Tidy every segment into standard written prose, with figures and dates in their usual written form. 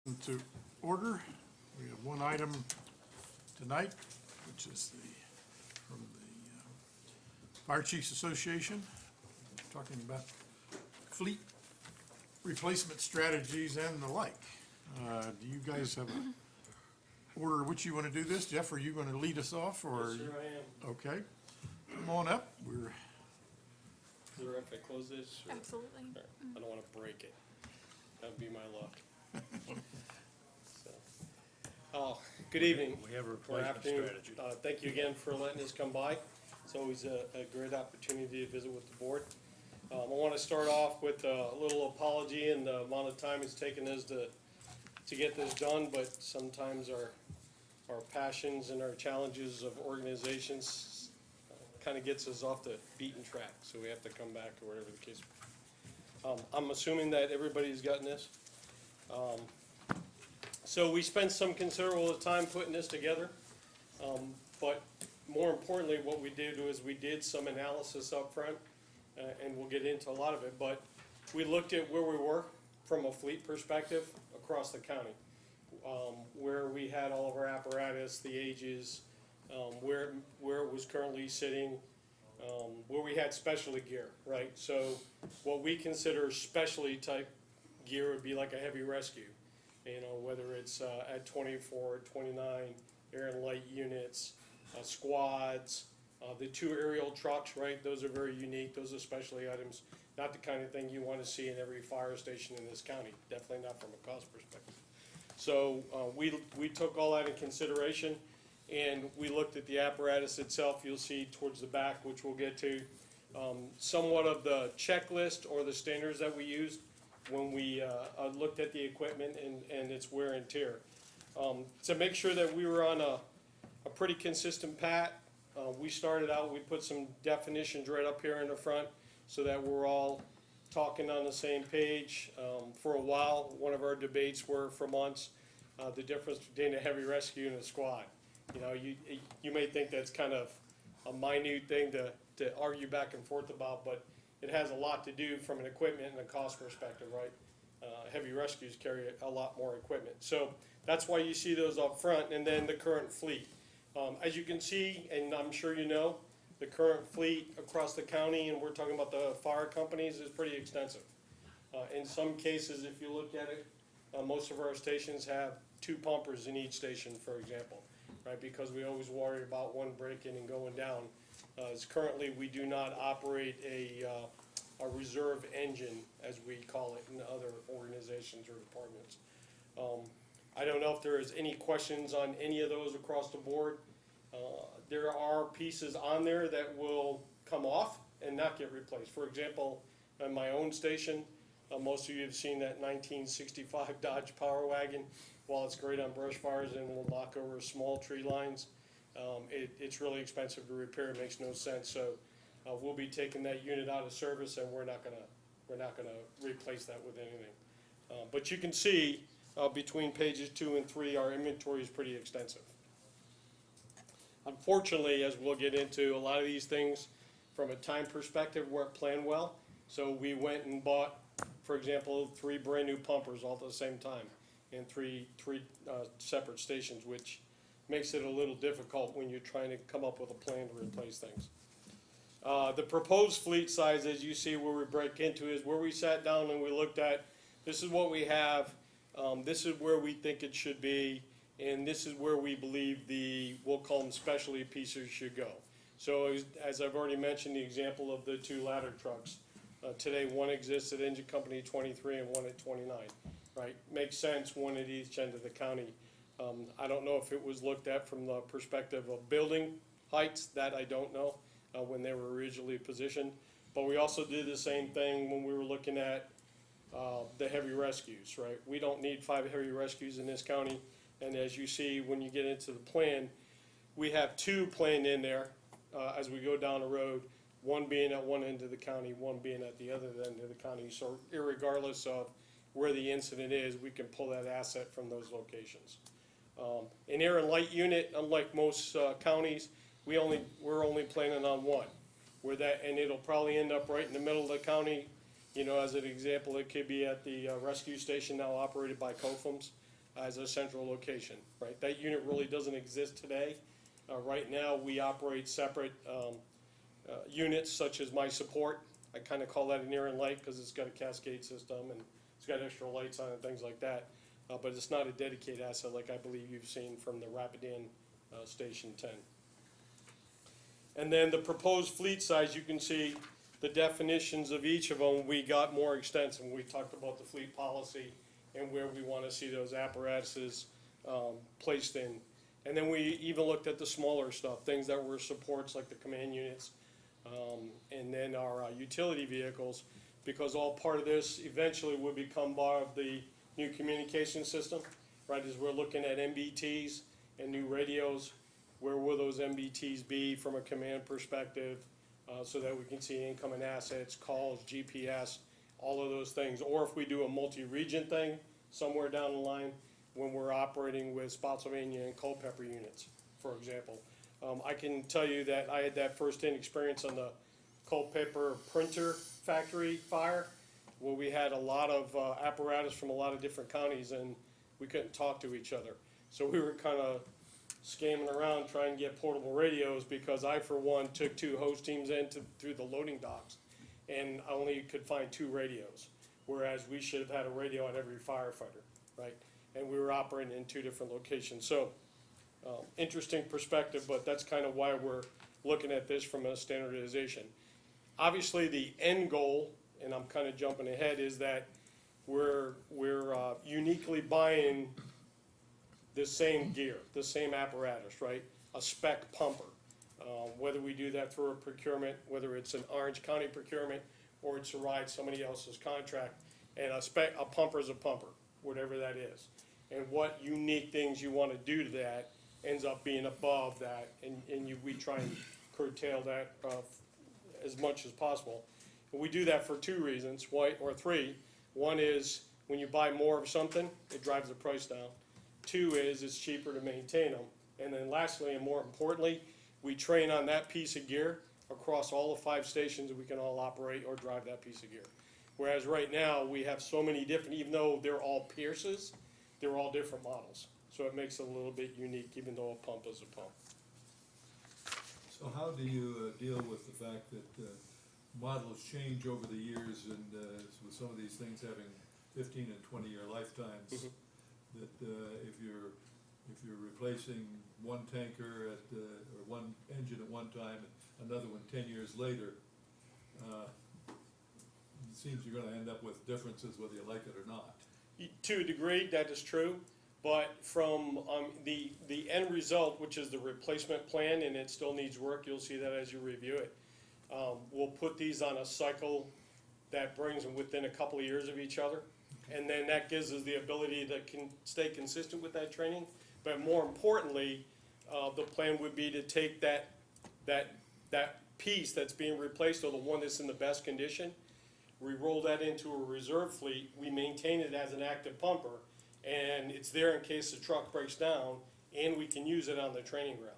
To order, we have one item tonight, which is from the Fire Chiefs Association, talking about fleet replacement strategies and the like. Do you guys have a order which you want to do this? Jeff, are you going to lead us off, or? Yes, sir, I am. Okay, come on up. Is it all right if I close this? or- Absolutely. I don't want to break it. That would be my luck. So, good evening. We have a or replacement afternoon. strategy. Thank you again for letting us come by. It's always a great opportunity to visit with the board. I want to start off with a little apology and the amount of time it's taken us to get this done, but sometimes our passions and our challenges of organizations kind of gets us off the beaten track, so we have to come back or whatever the case. I'm assuming that everybody's gotten this. So we spent some considerable time putting this together, but more importantly, what we did was we did some analysis up front, and we'll get into a lot of it, but we looked at where we were from a fleet perspective across the county, where we had all of our apparatus, the ages, where it was currently sitting, where we had specialty gear, right? So what we consider specialty type gear would be like a heavy rescue, whether it's at 24, 29, air and light units, squads, the 2 aerial trucks, right? Those are very unique. Those are specialty items, not the kind of thing you want to see in every fire station in this county, definitely not from a cost perspective. So we took all that in consideration, and we looked at the apparatus itself. You'll see towards the back, which we'll get to, somewhat of the checklist or the standards that we used when we looked at the equipment and its wear and tear. To make sure that we were on a pretty consistent path, we started out, we put some definitions right up here in the front so that we're all talking on the same page. For a while, one of our debates were for months, the difference between a heavy rescue and a squad. You may think that's kind of a minute thing to argue back and forth about, but it has a lot to do from an equipment and a cost perspective, right? Heavy rescues carry a lot more equipment. So that's why you see those up front, and then the current fleet. As you can see, and I'm sure you know, the current fleet across the county, and we're talking about the fire companies, is pretty extensive. In some cases, if you look at it, most of our stations have 2 pumpers in each station, for example, right? Because we always worry about one breaking and going down. As currently, we do not operate a reserve engine, as we call it in other organizations or departments. I don't know if there is any questions on any of those across the board. There are pieces on there that will come off and not get replaced. For example, on my own station, most of you have seen that 1965 Dodge Power Wagon. While it's great on brush fires and will knock over small tree lines, it's really expensive to repair. It makes no sense. So we'll be taking that unit out of service, and we're not gonna replace that with anything. But you can see between pages 2 and 3, our inventory is pretty extensive. Unfortunately, as we'll get into, a lot of these things from a time perspective weren't planned well. So we went and bought, for example, 3 brand new pumpers all at the same time in three separate stations, which makes it a little difficult when you're trying to come up with a plan to replace things. The proposed fleet size, as you see where we break into, is where we sat down and we looked at, this is what we have, this is where we think it should be, and this is where we believe we'll call them specialty pieces should go. So as I've already mentioned, the example of the 2 ladder trucks. Today, one exists at Engine Company 23 and one at 29, right? Makes sense, one at each end of the county. I don't know if it was looked at from the perspective of building heights, that I don't know, when they were originally positioned. But we also did the same thing when we were looking at the heavy rescues, right? We don't need 5 heavy rescues in this county. And as you see, when you get into the plan, we have 2 planned in there as we go down the road, one being at one end of the county, one being at the other end of the county. So irregardless of where the incident is, we can pull that asset from those locations. An air and light unit, unlike most counties, we're only planning on 1. And it'll probably end up right in the middle of the county. As an example, it could be at the rescue station now operated by COFAMs. as a central location, right? That unit really doesn't exist today. Right now, we operate separate units such as my support. I kind of call that an air and light because it's got a cascade system and it's got extra lights on it and things like that. But it's not a dedicated asset like I believe you've seen from the Rapidan Station 10. And then the proposed fleet size, you can see the definitions of each of them. We got more extensive. We talked about the fleet policy and where we want to see those apparatuses placed in. And then we even looked at the smaller stuff, things that were supports like the command units, and then our utility vehicles, because all part of this eventually would become part of the new communication system, right? As we're looking at MBTs and new radios, where will those MBTs be from a command perspective, so that we can see incoming assets, calls, GPS, all of those things. Or if we do a multi-region thing somewhere down the line, when we're operating with Spotsylvania and Culpeper units, for example. I can tell you that I had that first-hand experience on the Culpeper printer factory fire, where we had a lot of apparatus from a lot of different counties, and we couldn't talk to each other. So we were kind of scamming around trying to get portable radios, because I, for one, took 2 host teams through the loading docks, and I only could find 2 radios, whereas we should have had a radio on every firefighter, right? And we were operating in 2 different locations. So, interesting perspective, but that's kind of why we're looking at this from a standardization. Obviously, the end goal, and I'm kind of jumping ahead, is that we're uniquely buying the same gear, the same apparatus, right? A spec pumper. Whether we do that through a procurement, whether it's an Orange County procurement, or it's to ride somebody else's contract, and a pumper is a pumper, whatever that is. And what unique things you want to do to that ends up being above that, and we try and curtail that as much as possible. And we do that for 2 reasons, or 3. One is, when you buy more of something, it drives the price down. 2 is, it's cheaper to maintain them. And then lastly, and more importantly, we train on that piece of gear across all the 5 stations that we can all operate or drive that piece of gear. Whereas right now, we have so many different, even though they're all Pierces, they're all different models. So it makes it a little bit unique, even though a pump is a pump. So how do you deal with the fact that models change over the years, and with some of these things having 15 and 20-year lifetimes, that if you're replacing one tanker or one engine at one time and another one 10 years later, it seems you're going to end up with differences whether you like it or not. To a degree, that is true, but from the end result, which is the replacement plan, and it still needs work, you'll see that as you review it. We'll put these on a cycle that brings them within a couple of years of each other, and then that gives us the ability to stay consistent with that training. But more importantly, the plan would be to take that piece that's being replaced, or the one that's in the best condition, we roll that into a reserve fleet, we maintain it as an active pumper, and it's there in case the truck breaks down, and we can use it on the training ground,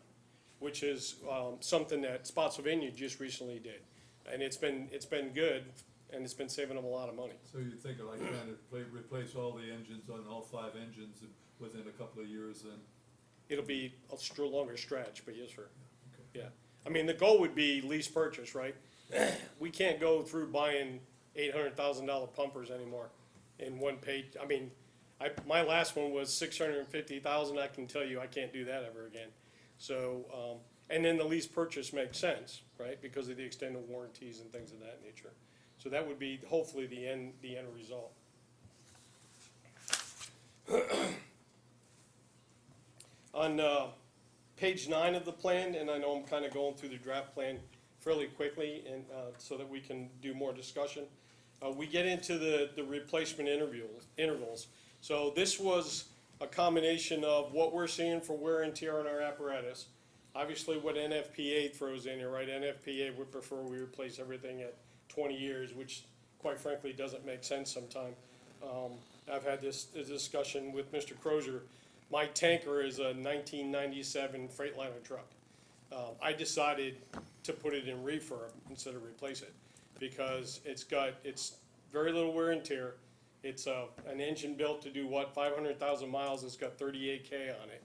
which is something that Spotsylvania just recently did. And it's been good, and it's been saving them a lot of money. So you think of like trying to replace all the engines on all 5 engines within a couple of years then? It'll be a longer stretch, but yes, sir. Okay. Yeah. I mean, the goal would be lease purchase, right? We can't go through buying $800,000 pumpers anymore in one page. I mean, my last one was $650,000. I can tell you I can't do that ever again. So, and then the lease purchase makes sense, right? Because of the extended warranties and things of that nature. So that would be hopefully the end result. On page 9 of the plan, and I know I'm kind of going through the draft plan fairly quickly, and so that we can do more discussion. We get into the replacement intervals. So this was a combination of what we're seeing for wear and tear on our apparatus. Obviously, what NFPA throws in here, right? NFPA would prefer we replace everything at 20 years, which quite frankly doesn't make sense sometime. I've had this discussion with Mr. Crozier. My tanker is a 1997 Freightliner truck. I decided to put it in refurb instead of replace it, because it's very little wear and tear. It's an engine built to do what, 500,000 miles, it's got 38K on it.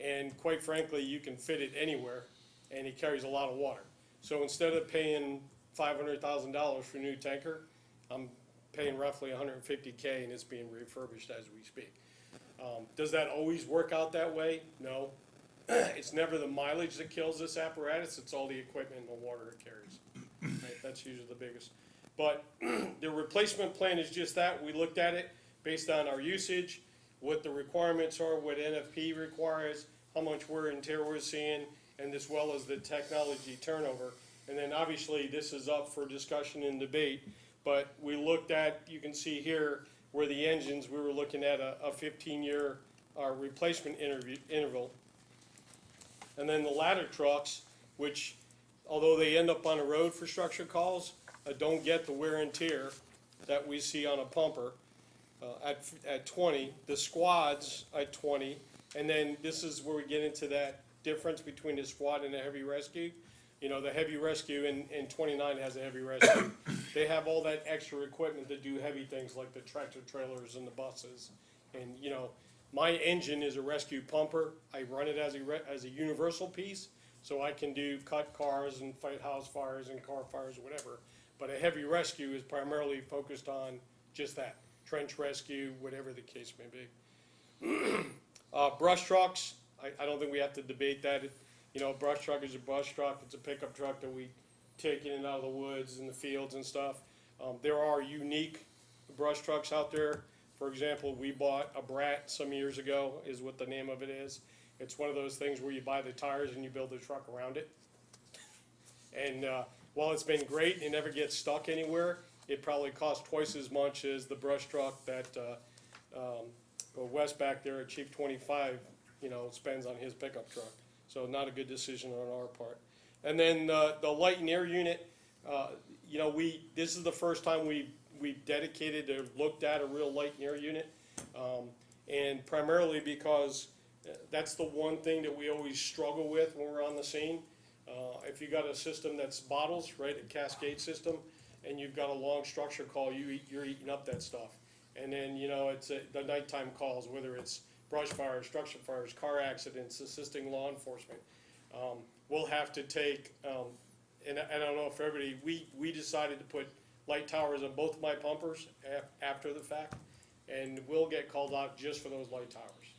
And quite frankly, you can fit it anywhere, and it carries a lot of water. So instead of paying $500,000 for a new tanker, I'm paying roughly 150K, and it's being refurbished as we speak. Does that always work out that way? No. It's never the mileage that kills this apparatus, it's all the equipment and the water it carries. Right? That's usually the biggest. But the replacement plan is just that. We looked at it based on our usage, what the requirements are, what NFP requires, how much wear and tear we're seeing, and as well as the technology turnover. And then obviously this is up for discussion and debate, but we looked at, you can see here, where the engines, we were looking at a 15-year replacement interval. And then the ladder trucks, which although they end up on a road for structure calls, don't get the wear and tear that we see on a pumper at 20, the squads at 20, and then this is where we get into that difference between the squad and the heavy rescue. You know, the heavy rescue in 29 has a heavy rescue. They have all that extra equipment to do heavy things like the tractor trailers and the buses. And, you know, my engine is a rescue pumper. I run it as a universal piece, so I can do cut cars and fight house fires and car fires, whatever. But a heavy rescue is primarily focused on just that, trench rescue, whatever the case may be. Brush trucks, I don't think we have to debate that. You know, a brush truck is a brush truck. It's a pickup truck that we take in and out of the woods and the fields and stuff. There are unique brush trucks out there. For example, we bought a Brat some years ago, is what the name of it is. It's one of those things where you buy the tires and you build the truck around it. And while it's been great, it never gets stuck anywhere. It probably costs twice as much as the brush truck that Wes back there at Chief 25, you know, spends on his pickup truck. So not a good decision on our part. And then the light and air unit, you know, this is the first time we've dedicated or looked at a real light and air unit. And primarily because that's the one thing that we always struggle with when we're on the scene. If you got a system that's bottles, right, a cascade system, and you've got a long structure call, you're eating up that stuff. And then, you know, it's the nighttime calls, whether it's brush fires, structure fires, car accidents, assisting law enforcement. We'll have to take, and I don't know if everybody, we decided to put light towers on both of my pumpers after the fact, and we'll get called out just for those light towers,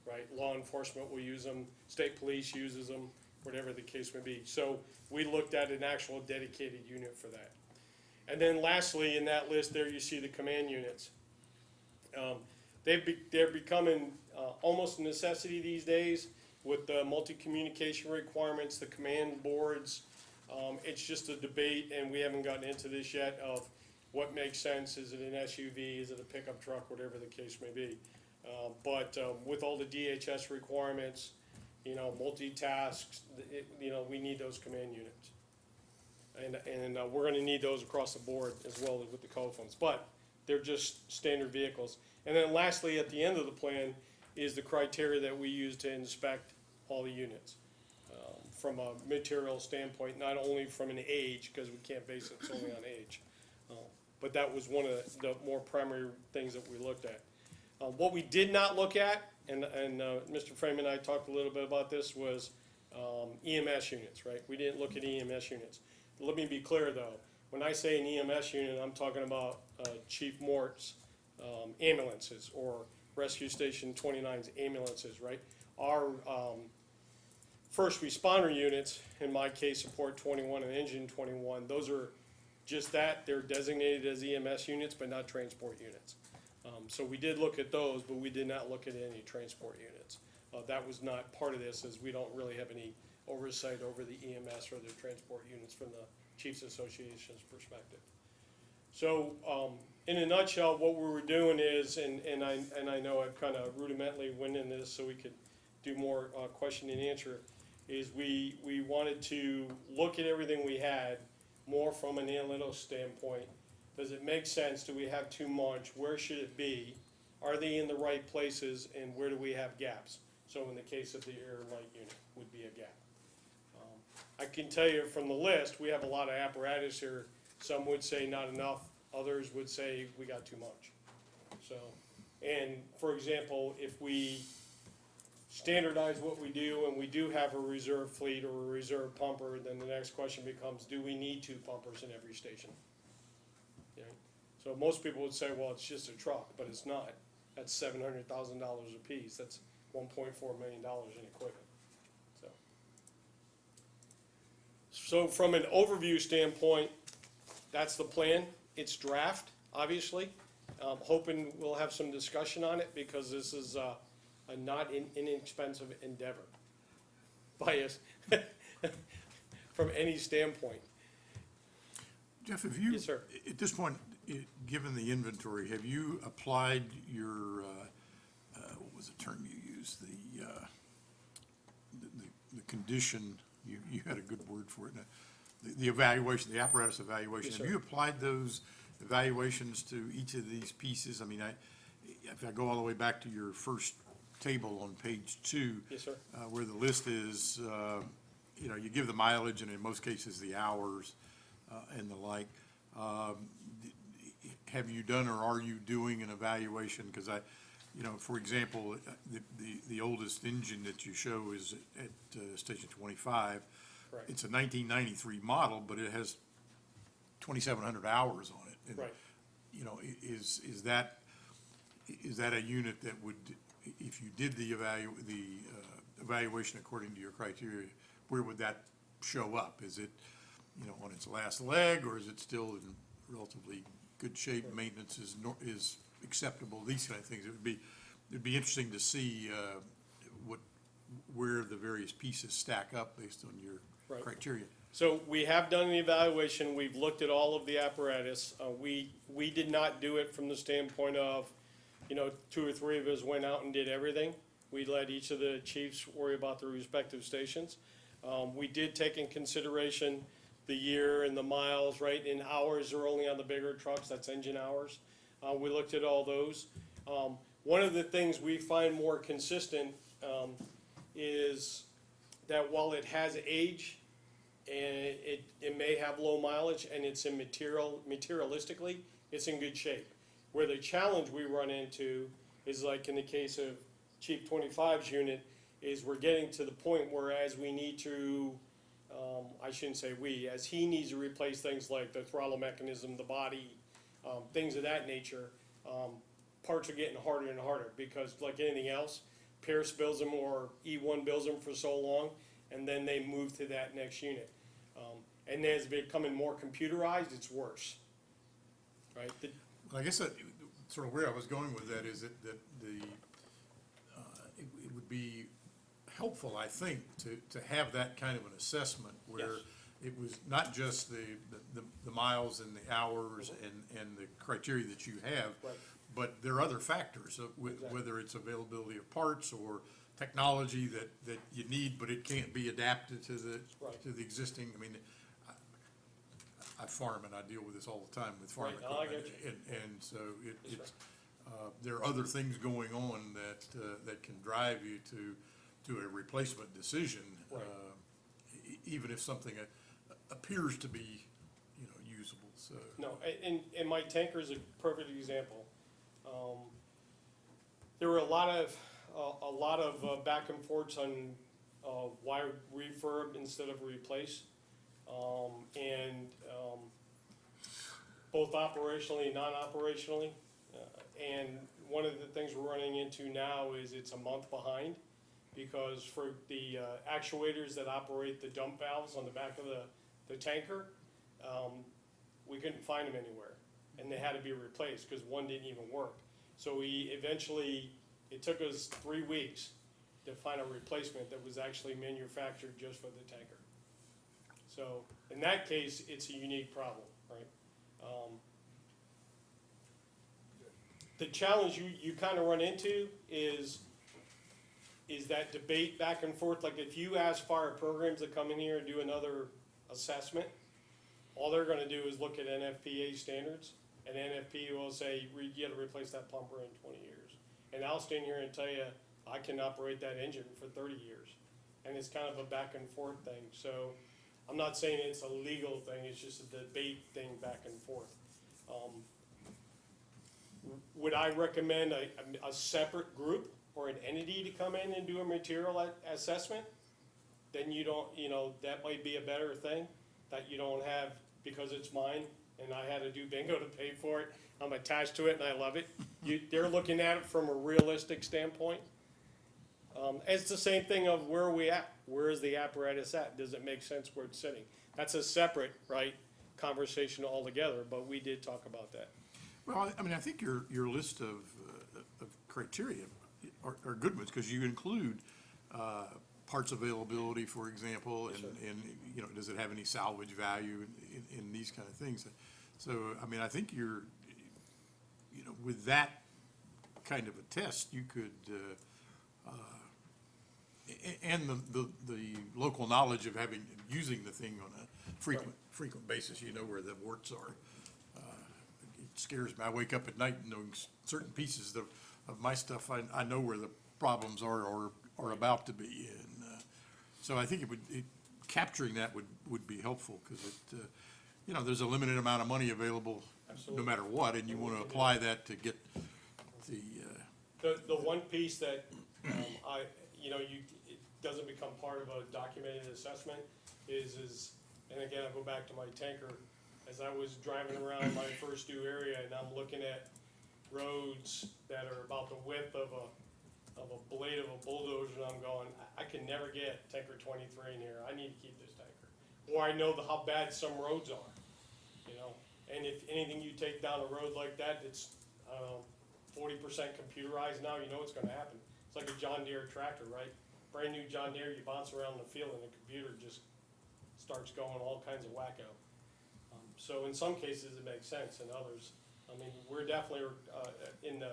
right? Law enforcement will use them, state police uses them, whatever the case may be. So we looked at an actual dedicated unit for that. And then lastly, in that list there, you see the command units. They're becoming almost a necessity these days with the multi-communication requirements, the command boards. It's just a debate, and we haven't gotten into this yet, of what makes sense. Is it an SUV? Is it a pickup truck? Whatever the case may be. But with all the DHS requirements, you know, multitasks, you know, we need those command units. And we're gonna need those across the board as well as with the co-phones. But they're just standard vehicles. And then lastly, at the end of the plan, is the criteria that we use to inspect all the units. From a material standpoint, not only from an age, because we can't base it solely on age. But that was one of the more primary things that we looked at. What we did not look at, and Mr. Freeman and I talked a little bit about this, was EMS units, right? We didn't look at EMS units. Let me be clear though, when I say an EMS unit, I'm talking about Chief Mort's ambulances or Rescue Station 29's ambulances, right? Our first responder units, in my case, Support 21 and Engine 21, those are just that. They're designated as EMS units, but not transport units. So we did look at those, but we did not look at any transport units. That was not part of this, as we don't really have any oversight over the EMS or the transport units from the Chiefs Association's perspective. So in a nutshell, what we were doing is, and I know I've kind of rudimentally went in this so we could do more question and answer, is we wanted to look at everything we had more from an analytical standpoint. Does it make sense? Do we have too much? Where should it be? Are they in the right places? And where do we have gaps? So in the case of the air light unit would be a gap. I can tell you from the list, we have a lot of apparatus here. Some would say not enough. Others would say we got too much. So, and for example, if we standardize what we do and we do have a reserve fleet or a reserve pumper, then the next question becomes, do we need 2 pumpers in every station? You know, so most people would say, well, it's just a truck, but it's not. That's $700,000 a piece. That's $1.4 million in equipment. So from an overview standpoint, that's the plan. It's draft, obviously. Hoping we'll have some discussion on it because this is a not inexpensive endeavor by us from any standpoint. Jeff, have you? Yes, sir. At this point, given the inventory, have you applied your, what was the term you used? The condition, you had a good word for it. The evaluation, the apparatus evaluation. Yes, Have sir. you applied those evaluations to each of these pieces? I mean, if I go all the way back to your first table on page 2. Yes, sir. Where the list is, you give the mileage and in most cases the hours and the like. Have you done or are you doing an evaluation? Because for example, the oldest engine that you show is at station 25. Right. It's a 1993 model, but it has 2,700 hours on it. And, Right. Is that a unit that would, if you did the evaluation according to your criteria, where would that show up? Is it, on its last leg, or is it still in relatively good shape? Maintenance is acceptable, these kind of things. It'd be interesting to see where the various pieces stack up based on your Right. criteria. So we have done an evaluation. We've looked at all of the apparatus. We did not do it from the standpoint of, 2 or 3 of us went out and did everything. We let each of the chiefs worry about their respective stations. We did take in consideration the year and the miles, right? And hours are only on the bigger trucks, that's engine hours. We looked at all those. One of the things we find more consistent is that while it has age and it may have low mileage and it's in materialistically, it's in good shape. Where the challenge we run into is like in the case of Chief 25's unit, is we're getting to the point where as we need to, I shouldn't say we, as he needs to replace things like the throttle mechanism, the body, things of that nature, parts are getting harder and harder because like anything else, Pierce builds them or E1 builds them for so long, and then they move to that next unit. And as it's becoming more computerized, it's worse, right? Well, I guess that, sort of where I was going with that is that it would be helpful, I think, to have that kind of an assessment where Yes. it was not just the miles and the hours and the criteria that you have, Right. but there are other factors, Exactly. whether it's availability of parts or technology that you need, but it can't be adapted to Right. the existing, I mean, I farm and I deal with this all the time with farm Right, no, I equipment. get And so Yes, it's, there are other things going on that can drive you to a replacement decision. Right. Even if something appears to be, usable, so. No, and my tanker is a perfect example. There were a lot of back and forths on why refurb instead of replace. Both operationally and non-operationally. And one of the things we're running into now is it's a month behind because for the actuators that operate the dump valves on the back of the tanker, we couldn't find them anywhere. And they had to be replaced because one didn't even work. So it took us 3 weeks to find a replacement that was actually manufactured just for the tanker. So in that case, it's a unique problem, right? The challenge you kind of run into is that debate back and forth. Like if you ask fire programs to come in here and do another assessment, all they're gonna do is look at NFPA standards, and NFPA will say, you gotta replace that pumper in 20 years. And I'll stand here and tell you, I can operate that engine for 30 years. And it's kind of a back and forth thing. So I'm not saying it's a legal thing, it's just a debate thing back and forth. Would I recommend a separate group or an entity to come in and do a material assessment? Then you don't, that might be a better thing, that you don't have, because it's mine, and I had to do bingo to pay for it, I'm attached to it and I love it. They're looking at it from a realistic standpoint. It's the same thing of where are we at? Where is the apparatus at? Does it make sense where it's sitting? That's a separate, right, conversation altogether, but we did talk about that. Well, I mean, I think your list of criteria are good ones, because you include parts availability, for example, and, does it have any salvage value in these kind of things? So, I mean, I think with that kind of a test, you could, and the local knowledge of using the thing on a frequent basis, where the warts are. It scares me. I wake up at night knowing certain pieces of my stuff. I know where the problems are or are about to be, and so I think capturing that would be helpful, because there's a limited amount of money available. Absolutely. No matter what, and you want to apply that to get The one piece that, it doesn't become part of a documented assessment is, and again, I'll go back to my tanker, as I was driving around my first due area, and I'm looking at roads that are about the width of a blade of a bulldozer, and I'm going, I can never get tanker 23 in here, I need to keep this tanker. Or I know how bad some roads are, and if anything you take down a road like that, it's, 40% computerized now, it's gonna happen. It's like a John Deere tractor, right? Brand new John Deere, you bounce around the field and the computer just starts going all kinds of wacko. So in some cases it makes sense, in others, we're definitely in the,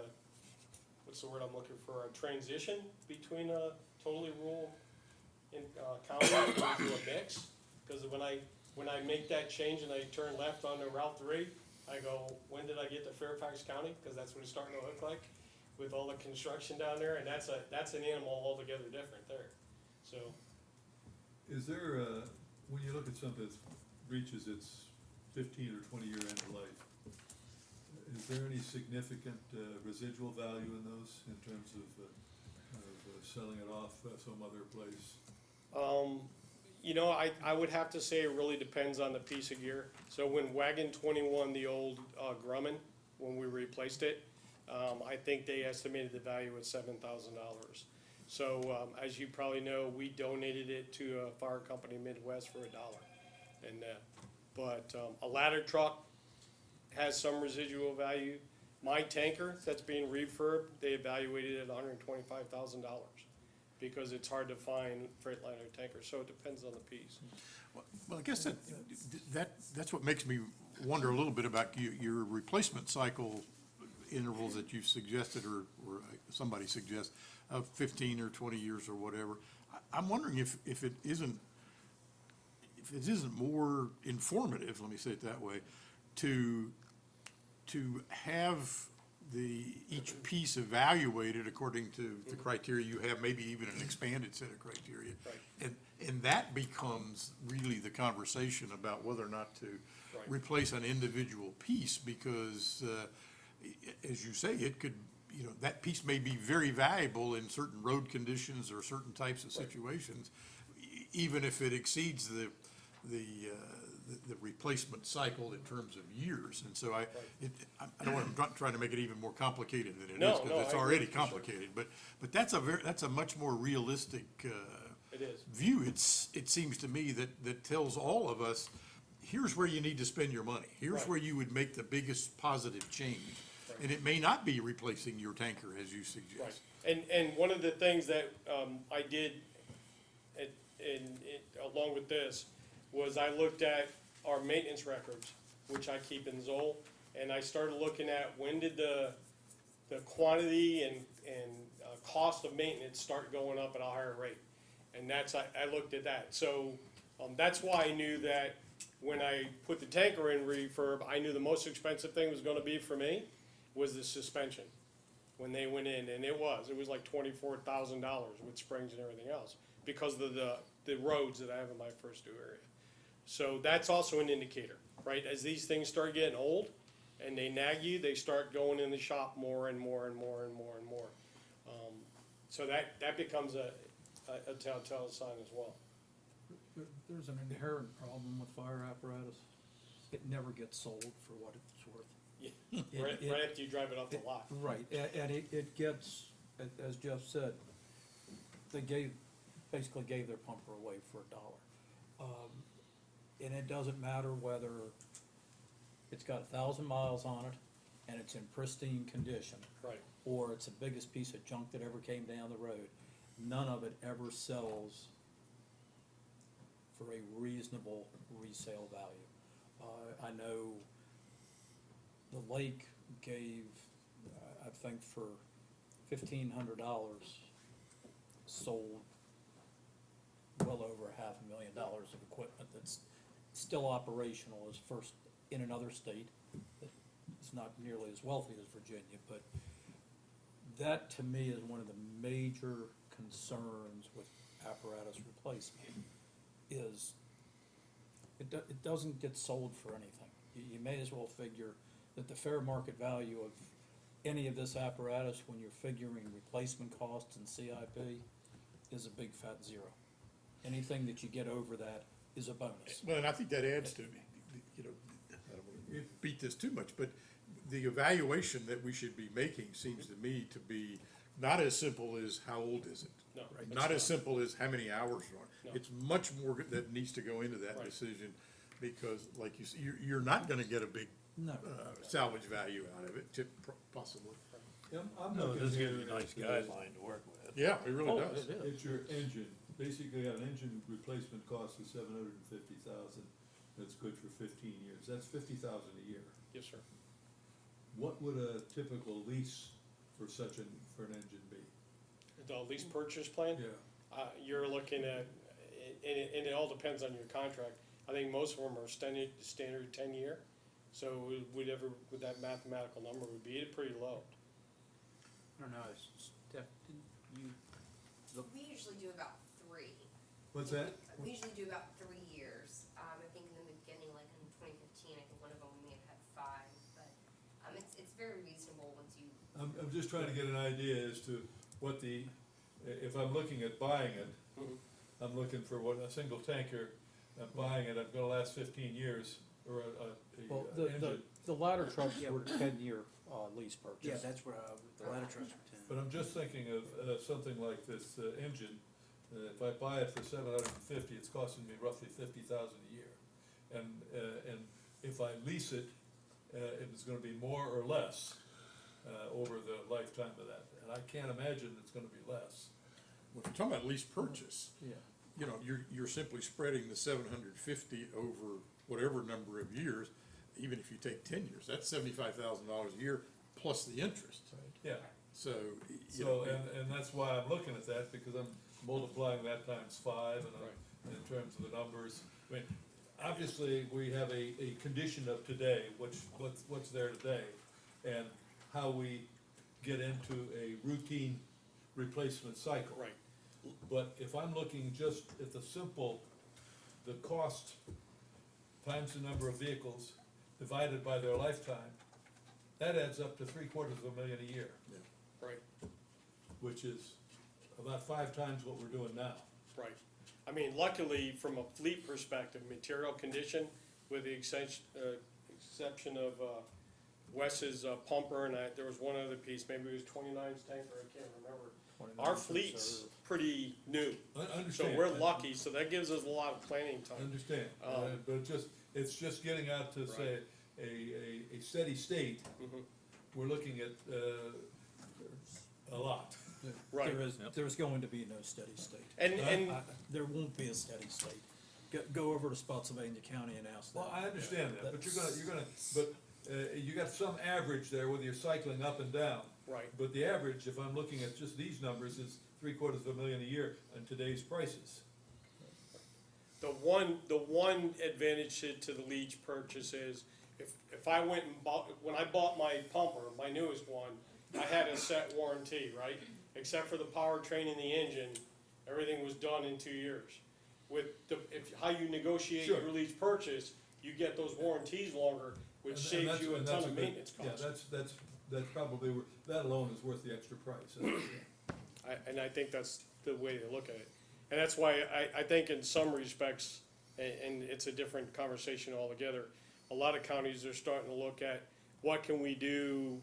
what's the word I'm looking for, a transition between a totally rural county into a mix. Because when I make that change and I turn left onto Route 3, I go, when did I get to Fairfax County? Because that's what it's starting to look like with all the construction down there, and that's an animal altogether different there. So, Is there, when you look at something that reaches its 15 or 20-year end of life, is there any significant residual value in those in terms of selling it off some other place? I would have to say it really depends on the piece of gear. So when Wagon 21, the old Grumman, when we replaced it, I think they estimated the value at $7,000. So as you probably know, we donated it to a fire company Midwest for $1. And but a ladder truck has some residual value. My tanker that's being refurbed, they evaluated it at $125,000. Because it's hard to find Freightliner tankers, so it depends on the piece. Well, I guess that's what makes me wonder a little bit about your replacement cycle intervals that you've suggested, or somebody suggests, of 15 or 20 years or whatever. I'm wondering if it isn't more informative, let me say it that way, to have each piece evaluated according to the criteria you have, maybe even an expanded set of criteria. Right. And that becomes really the conversation about whether or not to Right. replace an individual piece, because, as you say, it could, that piece may be very valuable in certain road conditions or certain types of situations, even if it exceeds the replacement cycle in terms of years. And so I don't want to try to make it even more complicated than it is, because it's I agree already for sure. complicated. But that's a much more realistic It is. view. It seems to me that tells all of us, here's where you need to spend your money. Here's Right. where you would make the biggest positive change. Right. And it may not be replacing your tanker, as you suggest. Right. And one of the things that I did, along with this, was I looked at our maintenance records, which I keep in Zoll, and I started looking at when did the quantity and cost of maintenance start going up at a higher rate. And I looked at that. So that's why I knew that when I put the tanker in refurb, I knew the most expensive thing was gonna be for me was the suspension when they went in, and it was like $24,000 with springs and everything else because of the roads that I have in my first due area. So that's also an indicator, right? As these things start getting old, and they nag you, they start going in the shop more and more and more and more and more. So that becomes a telltale sign as well. There's an inherent problem with fire apparatus. It never gets sold for what it's worth. Yeah, right after you drive it off the lot. Right, and it gets, as Jeff said, they basically gave their pumper away for $1. And it doesn't matter whether it's got 1,000 miles on it and it's in pristine condition. Right. Or it's the biggest piece of junk that ever came down the road. None of it ever sells for a reasonable resale value. I know the lake gave, I think for $1,500, sold well over $500,000 of equipment that's still operational as first in another state. It's not nearly as wealthy as Virginia, but that to me is one of the major concerns with apparatus replacement, is it doesn't get sold for anything. You may as well figure that the fair market value of any of this apparatus, when you're figuring replacement costs and CIP, is a big fat zero. Anything that you get over that is a bonus. Well, and I think that adds to, you know, I don't wanna beat this too much, but the evaluation that we should be making seems to me to be not as simple as how old is it? No, Right, it's not as simple as how many hours are on. No. It's much more that needs to go into that Right. decision, because like you see, you're not gonna get a big No. salvage value out of it, possibly. I'm No, looking this here gives you a nice at, guideline to work with. Yeah, it really Oh, does. it is. It's your engine, basically an engine replacement cost of $750,000, that's good for 15 years, that's $50,000 a year. yes, sir. What would a typical lease for for an engine be? The lease purchase plan? Yeah, You're looking at, and it all depends on your contract. I think most of them are standard 10-year. So would that mathematical number would be pretty low. I don't know, Steph, didn't you, We usually do about 3. what's that? We usually do about 3 years. I think in the beginning, like in 2015, I think one of them we may have had 5, but it's very reasonable once you. I'm just trying to get an idea as to what if I'm looking at buying it, Mhm. I'm looking for what, a single tanker, I'm buying it, I'm gonna last 15 years, or Well, a engine. the ladder trucks were 10-year lease purchase. yeah, that's where, the ladder trucks were 10. But I'm just thinking of something like this engine, if I buy it for $750, it's costing me roughly $50,000 a year. And if I lease it, it's gonna be more or less over the lifetime of that. And I can't imagine it's gonna be less. When you're talking about lease purchase, Yeah. you know, you're simply spreading the 750 over whatever number of years. Even if you take 10 years, that's $75,000 a year plus the interest. Yeah, So, you so, know, and that's why I'm looking at that, because I'm multiplying that times 5 and in terms of the numbers. I mean, obviously, we have a condition of today, what's there today, and how we get into a routine replacement cycle. Right. But if I'm looking just at the cost times the number of vehicles divided by their lifetime, that adds up to $750,000 a year, Right, which is about 5 times what we're doing now. right. I mean, luckily, from a fleet perspective, material condition, with the exception of Wes's pumper, and there was one other piece, maybe it was 29's tanker, I can't remember. 29 Our for fleet's reserve. pretty new, I so understand. we're lucky, so that gives us a lot of planning I time. understand, Um, but it's just getting out to say, a steady state, Mhm. we're looking at a lot. Right. There's going to be no steady state. And There won't be a steady state. Go over to Spotsylvania County and ask them. Well, I understand that, but That's- you got some average there, whether you're cycling up and down. Right. But the average, if I'm looking at just these numbers, is $750,000 a year on today's prices. the one advantage to the lease purchase is, if I went and when I bought my pumper, my newest one, I had a set warranty, right? Except for the powertrain and the engine, everything was done in 2 years. With how you negotiate Sure. your lease purchase, you get those warranties longer, which And saves that's- you a and ton that's of good- maintenance costs. Yeah, that's probably, that alone is worth the extra price. And I think that's the way to look at it. And that's why I think in some respects, and it's a different conversation altogether, a lot of counties are starting to look at what can we do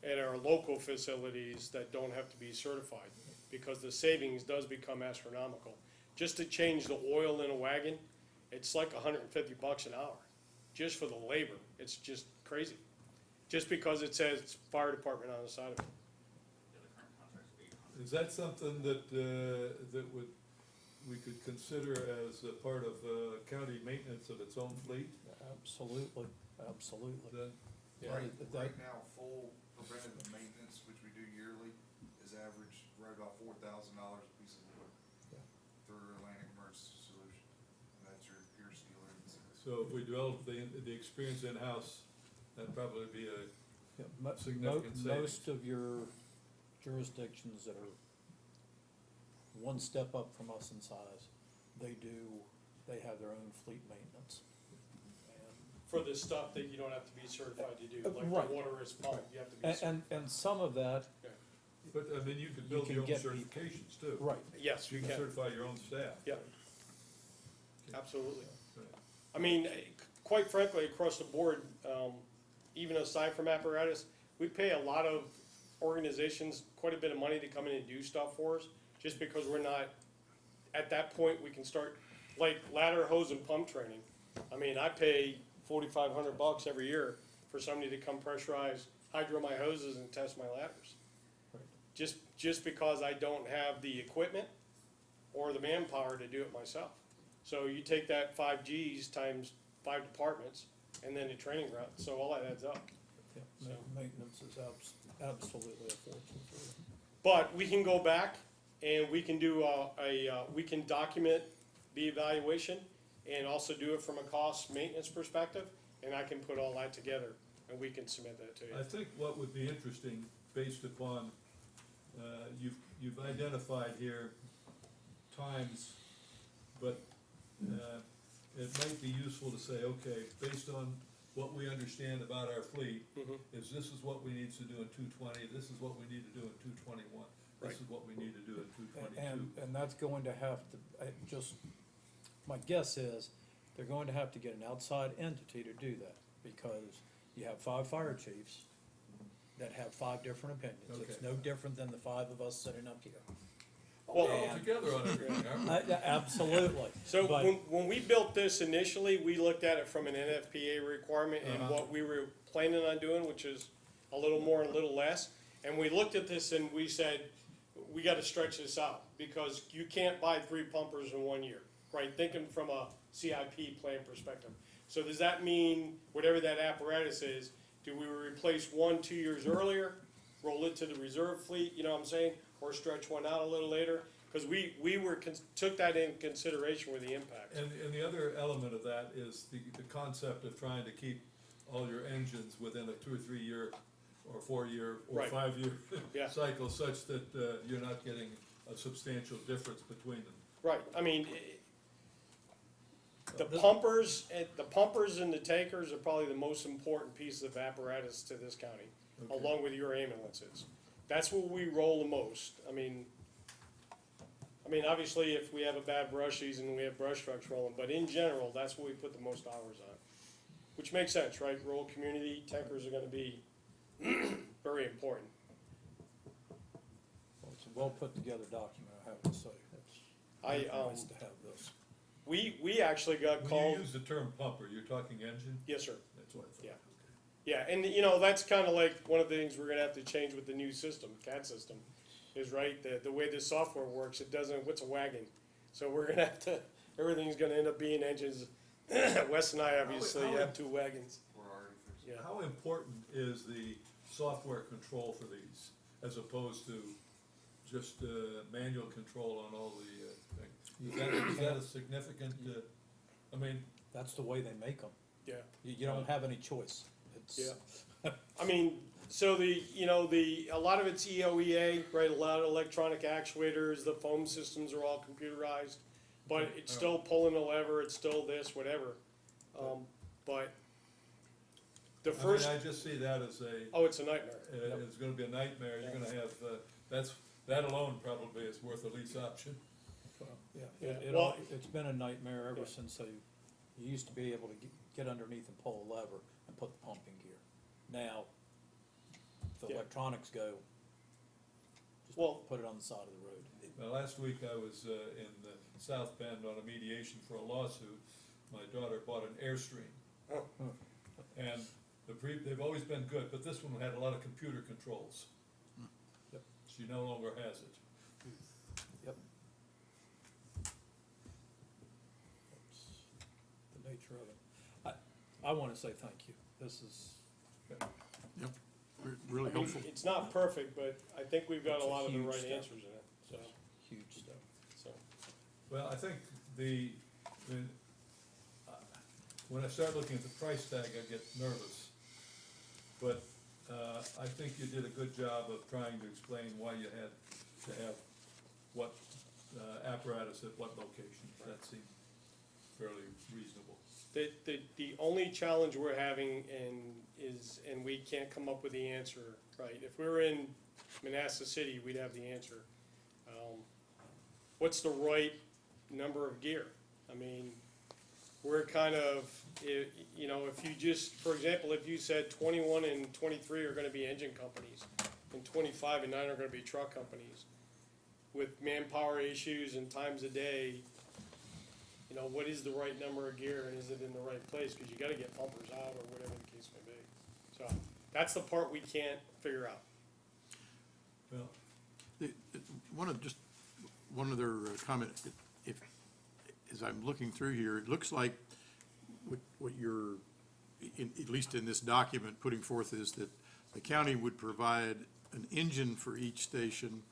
at our local facilities that don't have to be certified, because the savings does become astronomical. Just to change the oil in a wagon, it's like $150 an hour, just for the labor. It's just crazy, just because it says fire department on the side of it. Is that something that, we could consider as a part of, county maintenance of its own fleet? Absolutely, absolutely. Then, Yeah, Right, that- right now, full preventative maintenance, which we do yearly, is average right about $4,000 a piece of wood Yeah. through Atlantic Emergency Solution. And that's your sealer and cement. so if we develop the experience in-house, that'd probably be a, Yeah, significant savings. most of your jurisdictions that are one step up from us in size, they have their own fleet maintenance. For the stuff that you don't have to be certified to do, like Right. the water is pumped, you have to be And, certified. and some of that, but, I mean, you could You build can your own get the- certifications too. right, Yes, You you can can, certify your own staff. yeah, absolutely. Right. I mean, quite frankly, across the board, even aside from apparatus, we pay a lot of organizations quite a bit of money to come in and do stuff for us, just because we're not, at that point, we can start, like ladder, hose, and pump training. I mean, I pay $4,500 every year for somebody to come pressurize, hydro my hoses and test my ladders. Right. Just because I don't have the equipment or the manpower to do it myself. So you take that 5 Gs times 5 departments, and then the training route, so all that adds up. yeah, So- maintenance is absolutely a fortune for them. But we can go back and we can do we can document the evaluation and also do it from a cost maintenance perspective, and I can put all that together and we can submit that to you. I think what would be interesting, based upon, you've identified here times, but, it might be useful to say, okay, based on what we understand about our fleet, Mhm. is this is what we need to do in 220, this is what we need to do in 221, this Right. is what we need to do in 222. And that's going to have to, my guess is, they're going to have to get an outside entity to do that, because you have 5 fire chiefs that have 5 different opinions. It's Okay. no different than the 5 of us sitting up here. Well, We're all together on everything, aren't we? Absolutely. so But- when we built this initially, we looked at it from an NFPA requirement and Uh-huh. what we were planning on doing, which is a little more and a little less. And we looked at this and we said, we gotta stretch this out, because you can't buy 3 pumpers in 1 year, right? Thinking from a CIP plan perspective. So does that mean, whatever that apparatus is, do we replace 1 2 years earlier, roll it to the reserve fleet, you know what I'm saying? Or stretch one out a little later? Because we took that in consideration with the impact. And the other element of that is the concept of trying to keep all your engines within a 2 or 3 year or 4 year or Right. 5 year Yeah. cycle, such that, you're not getting a substantial difference between them. Right, I mean, the This- pumpers and the tankers are probably the most important piece of apparatus to this county, Okay. along with your ambulances. That's where we roll the most. I mean, obviously, if we have a bad brush season, we have brush trucks rolling, but in general, that's what we put the most hours on. Which makes sense, right? Rural community, tankers are gonna be very important. Well, it's a well-put-together document, I have to say. It's I, nice to have this. We actually got When called, you use the term pumper, you're talking engine? yes, sir. That's what I thought. Yeah. Yeah, and that's kinda like one of the things we're gonna have to change with the new system, CAD system, is right, the way this software works, it doesn't, what's a wagon? So we're gonna have to, everything's gonna end up being engines. Wes and I obviously have 2 wagons, We're already fixing. yeah. How important is the software control for these, as opposed to just, manual control on all the, things? Is that a significant, I mean, That's the way they make them. Yeah. You don't have any choice. It's, Yeah. I mean, so a lot of it's EOEA, right, a lot of electronic actuators, the foam systems are all computerized, but it's still pulling the lever, it's still this, whatever. But The I mean, first, I just see that as a, oh, it's a nightmare. Yep. it's gonna be a nightmare, you're gonna have, that alone probably is worth a lease option. Well, yeah, Yeah, it it's been a nightmare Yeah. ever since you used to be able to get underneath and pull a lever and put the pumping gear. Now, the Yeah. electronics go, just Well- put it on the side of the road. Now, last week I was, in the South Bend on a mediation for a lawsuit. My daughter bought an Airstream. Oh. And they've always been good, but this one had a lot of computer controls. Yep. She no longer has it. Yep. That's the nature of it. I wanna say thank you. This is, Yep, really I mean, helpful. it's not perfect, but I think we've got It's a a lot of the huge right step. answers in it, so, huge stuff. so. Well, I think when I start looking at the price tag, I get nervous. But, I think you did a good job of trying to explain why you had to have what, apparatus at what location. That seemed fairly reasonable. The only challenge we're having and we can't come up with the answer, right? If we were in Manassas City, we'd have the answer. What's the right number of gear? I mean, we're kind of, you know, if you just, for example, if you said 21 and 23 are gonna be engine companies, and 25 and 9 are gonna be truck companies, with manpower issues and times a day, you know, what is the right number of gear and is it in the right place? Cause you gotta get bumpers out or whatever the case may be. So, that's the part we can't figure out. Well, One other comment, if, as I'm looking through here, it looks like what you're, at least in this document, putting forth is that the county would provide an engine for each station,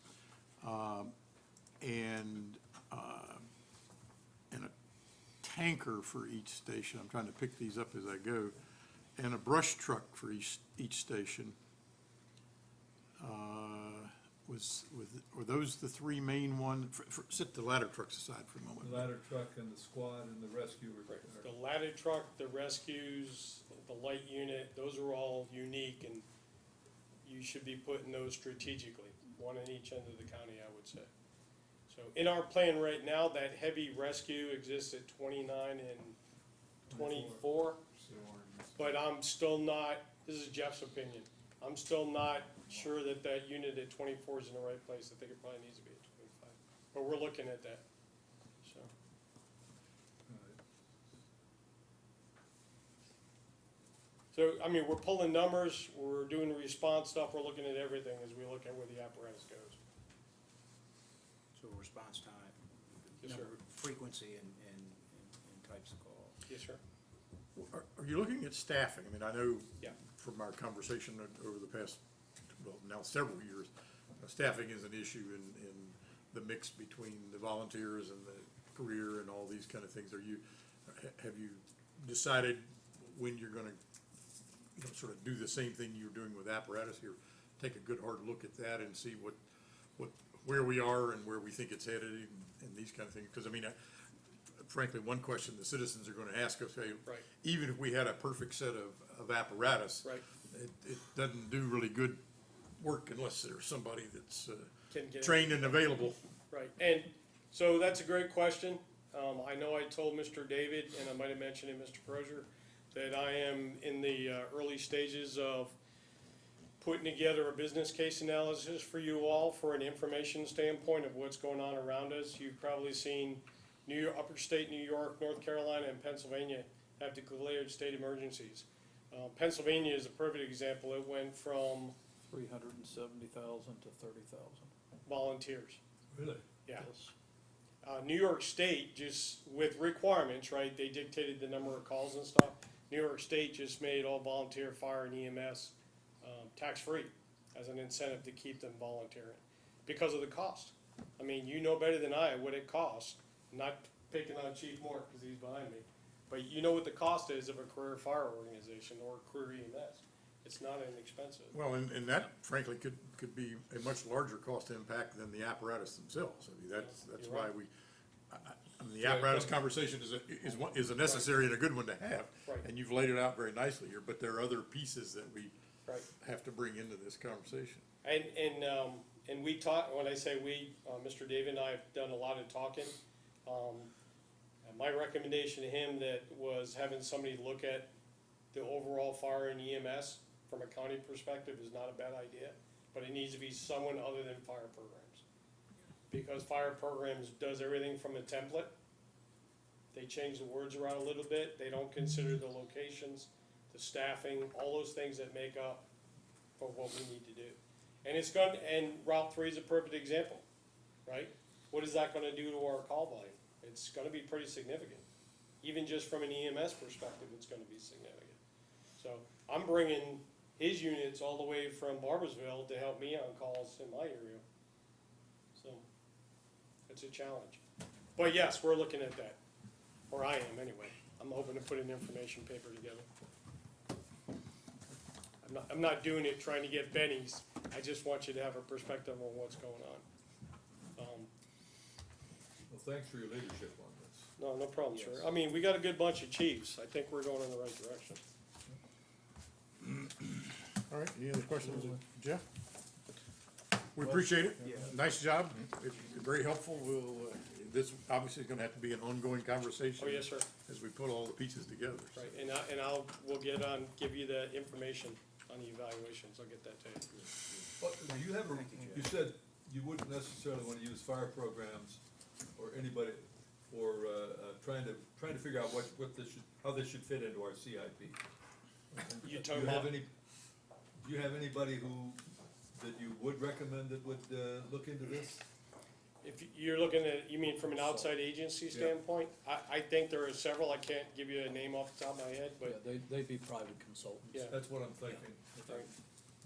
and a tanker for each station. I'm trying to pick these up as I go, and a brush truck for each station. Were those the three main ones? Set the ladder trucks aside for a moment. the ladder truck and the squad and the rescue were. The ladder truck, the rescues, the light unit, those are all unique and you should be putting those strategically, one in each end of the county, I would say. So in our plan right now, that heavy rescue exists at 29 and 24, but I'm still not, this is Jeff's opinion, I'm still not sure that that unit at 24 is in the right place. I think it probably needs to be at 25, but we're looking at that, so. So, I mean, we're pulling numbers, we're doing the response stuff, we're looking at everything as we look at where the apparatus goes. So response time, Yes, sir. number, frequency and types of calls. Yes, sir. Are you looking at staffing? I mean, I know Yeah. from our conversation over the past, well, now several years, staffing is an issue in the mix between the volunteers and the career and all these kind of things. Have you decided when you're gonna, sort of do the same thing you're doing with apparatus here? Take a good hard look at that and see where we are and where we think it's headed and these kind of things. Because I mean, frankly, one question the citizens are gonna ask us, hey, Right. even if we had a perfect set of apparatus, Right. it doesn't do really good work unless there's somebody that's Can get it. trained and available. Right, and so that's a great question. I know I told Mr. David, and I might have mentioned it, Mr. Crozier, that I am in the early stages of putting together a business case analysis for you all for an information standpoint of what's going on around us. You've probably seen upper state New York, North Carolina, and Pennsylvania have declared state emergencies. Pennsylvania is a perfect example. It went from 370,000 to 30,000. volunteers. Really? Yeah. Yes. New York State, just with requirements, right, they dictated the number of calls and stuff. New York State just made all volunteer fire and EMS tax-free as an incentive to keep them volunteering because of the cost. I mean, you know better than I what it costs, not picking on Chief Moore because he's behind me, but you know what the cost is of a career fire organization or career EMS. It's not inexpensive. Well, and that frankly could be a much larger cost impact than the apparatus themselves. I mean, that's You're why right. I mean, the apparatus conversation is a necessary and a good one to have. Right. And you've laid it out very nicely here, but there are other pieces that we Right. have to bring into this conversation. And we talk, when I say we, Mr. David and I have done a lot of talking. And my recommendation to him that was having somebody look at the overall fire and EMS from a county perspective is not a bad idea, but it needs to be someone other than fire programs. Because fire programs does everything from a template. They change the words around a little bit, they don't consider the locations, the staffing, all those things that make up for what we need to do. And and Route 3 is a perfect example, right? What is that gonna do to our call volume? It's gonna be pretty significant. Even just from an EMS perspective, it's gonna be significant. So I'm bringing his units all the way from Barbersville to help me on calls in my area. So it's a challenge. But yes, we're looking at that, or I am anyway. I'm hoping to put an information paper together. I'm not doing it trying to get bennies. I just want you to have a perspective on what's going on. Well, thanks for your leadership on this. No problem, sir. I mean, we got a good bunch of chiefs. I think we're going in the right direction. All right, any other questions, Jeff? We appreciate it. Yeah. Nice job. It's very helpful. This obviously is gonna have to be an ongoing conversation. Oh, yes, sir. As we put all the pieces together. Right, we'll give you the information on the evaluations. I'll get that to you. But you have, you said you wouldn't necessarily wanna use fire programs or anybody, or, trying to figure out how this should fit into our CIP. You Do talking you have about, any, do you have anybody that you would recommend that would, look into this? if you're looking at, you mean from an outside agency standpoint? I think there are several. I can't give you a name off the top of my head, Yeah, but, they'd be private consultants. Yeah. That's what I'm thinking. Right.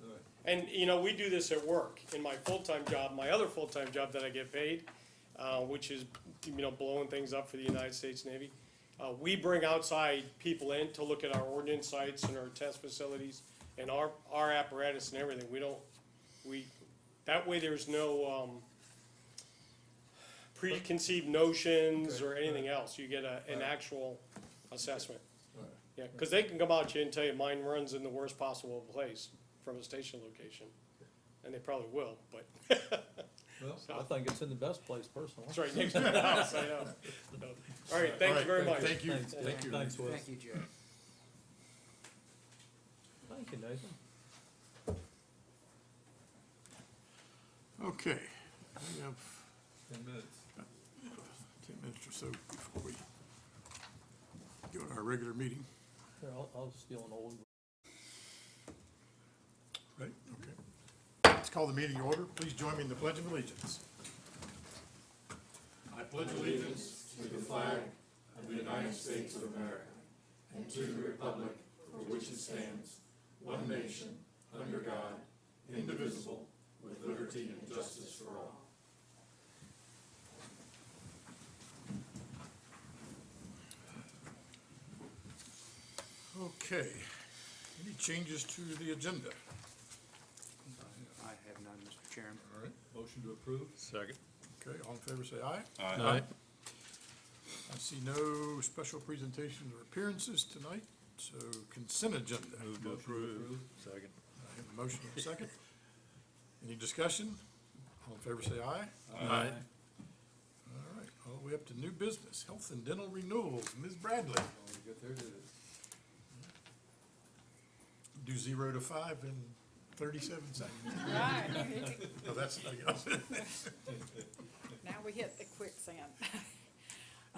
All right. And, we do this at work, in my full-time job, my other full-time job that I get paid, which is, blowing things up for the United States Navy. We bring outside people in to look at our ordnance sites and our test facilities and our apparatus and everything. That way there's no, preconceived notions or anything else. You get an actual assessment. All right. Yeah, cause they can come out to you and tell you mine runs in the worst possible place from a station location. And they probably will, but Well, I think it's in the best place personally. it's right next to the house, I know. So, all right, thank you very much. Thank you, Thanks, thank you. Thanks, Wes. Thank you, Jeff. Thank you, Nathan. Okay, we have 10 minutes. 10 minutes or so before we go to our regular meeting, Here, I'll steal an old. right? Okay. Let's call the meeting to order. Please join me in the Pledge of Allegiance. I pledge allegiance to the flag of the United States of America and to the republic for which it stands, one nation, under God, indivisible, with liberty and justice for all. Okay, any changes to the agenda? I have none, Mr. Chairman. All right, motion to approve? Second. Okay, all in favor say aye. Aye. I see no special presentations or appearances tonight, so consent agenda. Motion to approve? Second. I have a motion and a second. Any discussion? All in favor say aye. Aye. All right, all the way up to new business, health and dental renewals. Ms. Bradley, Oh, we get there, did it? do 0 to 5 in 37 seconds. Right, No, that's not else. now we hit the quicksand.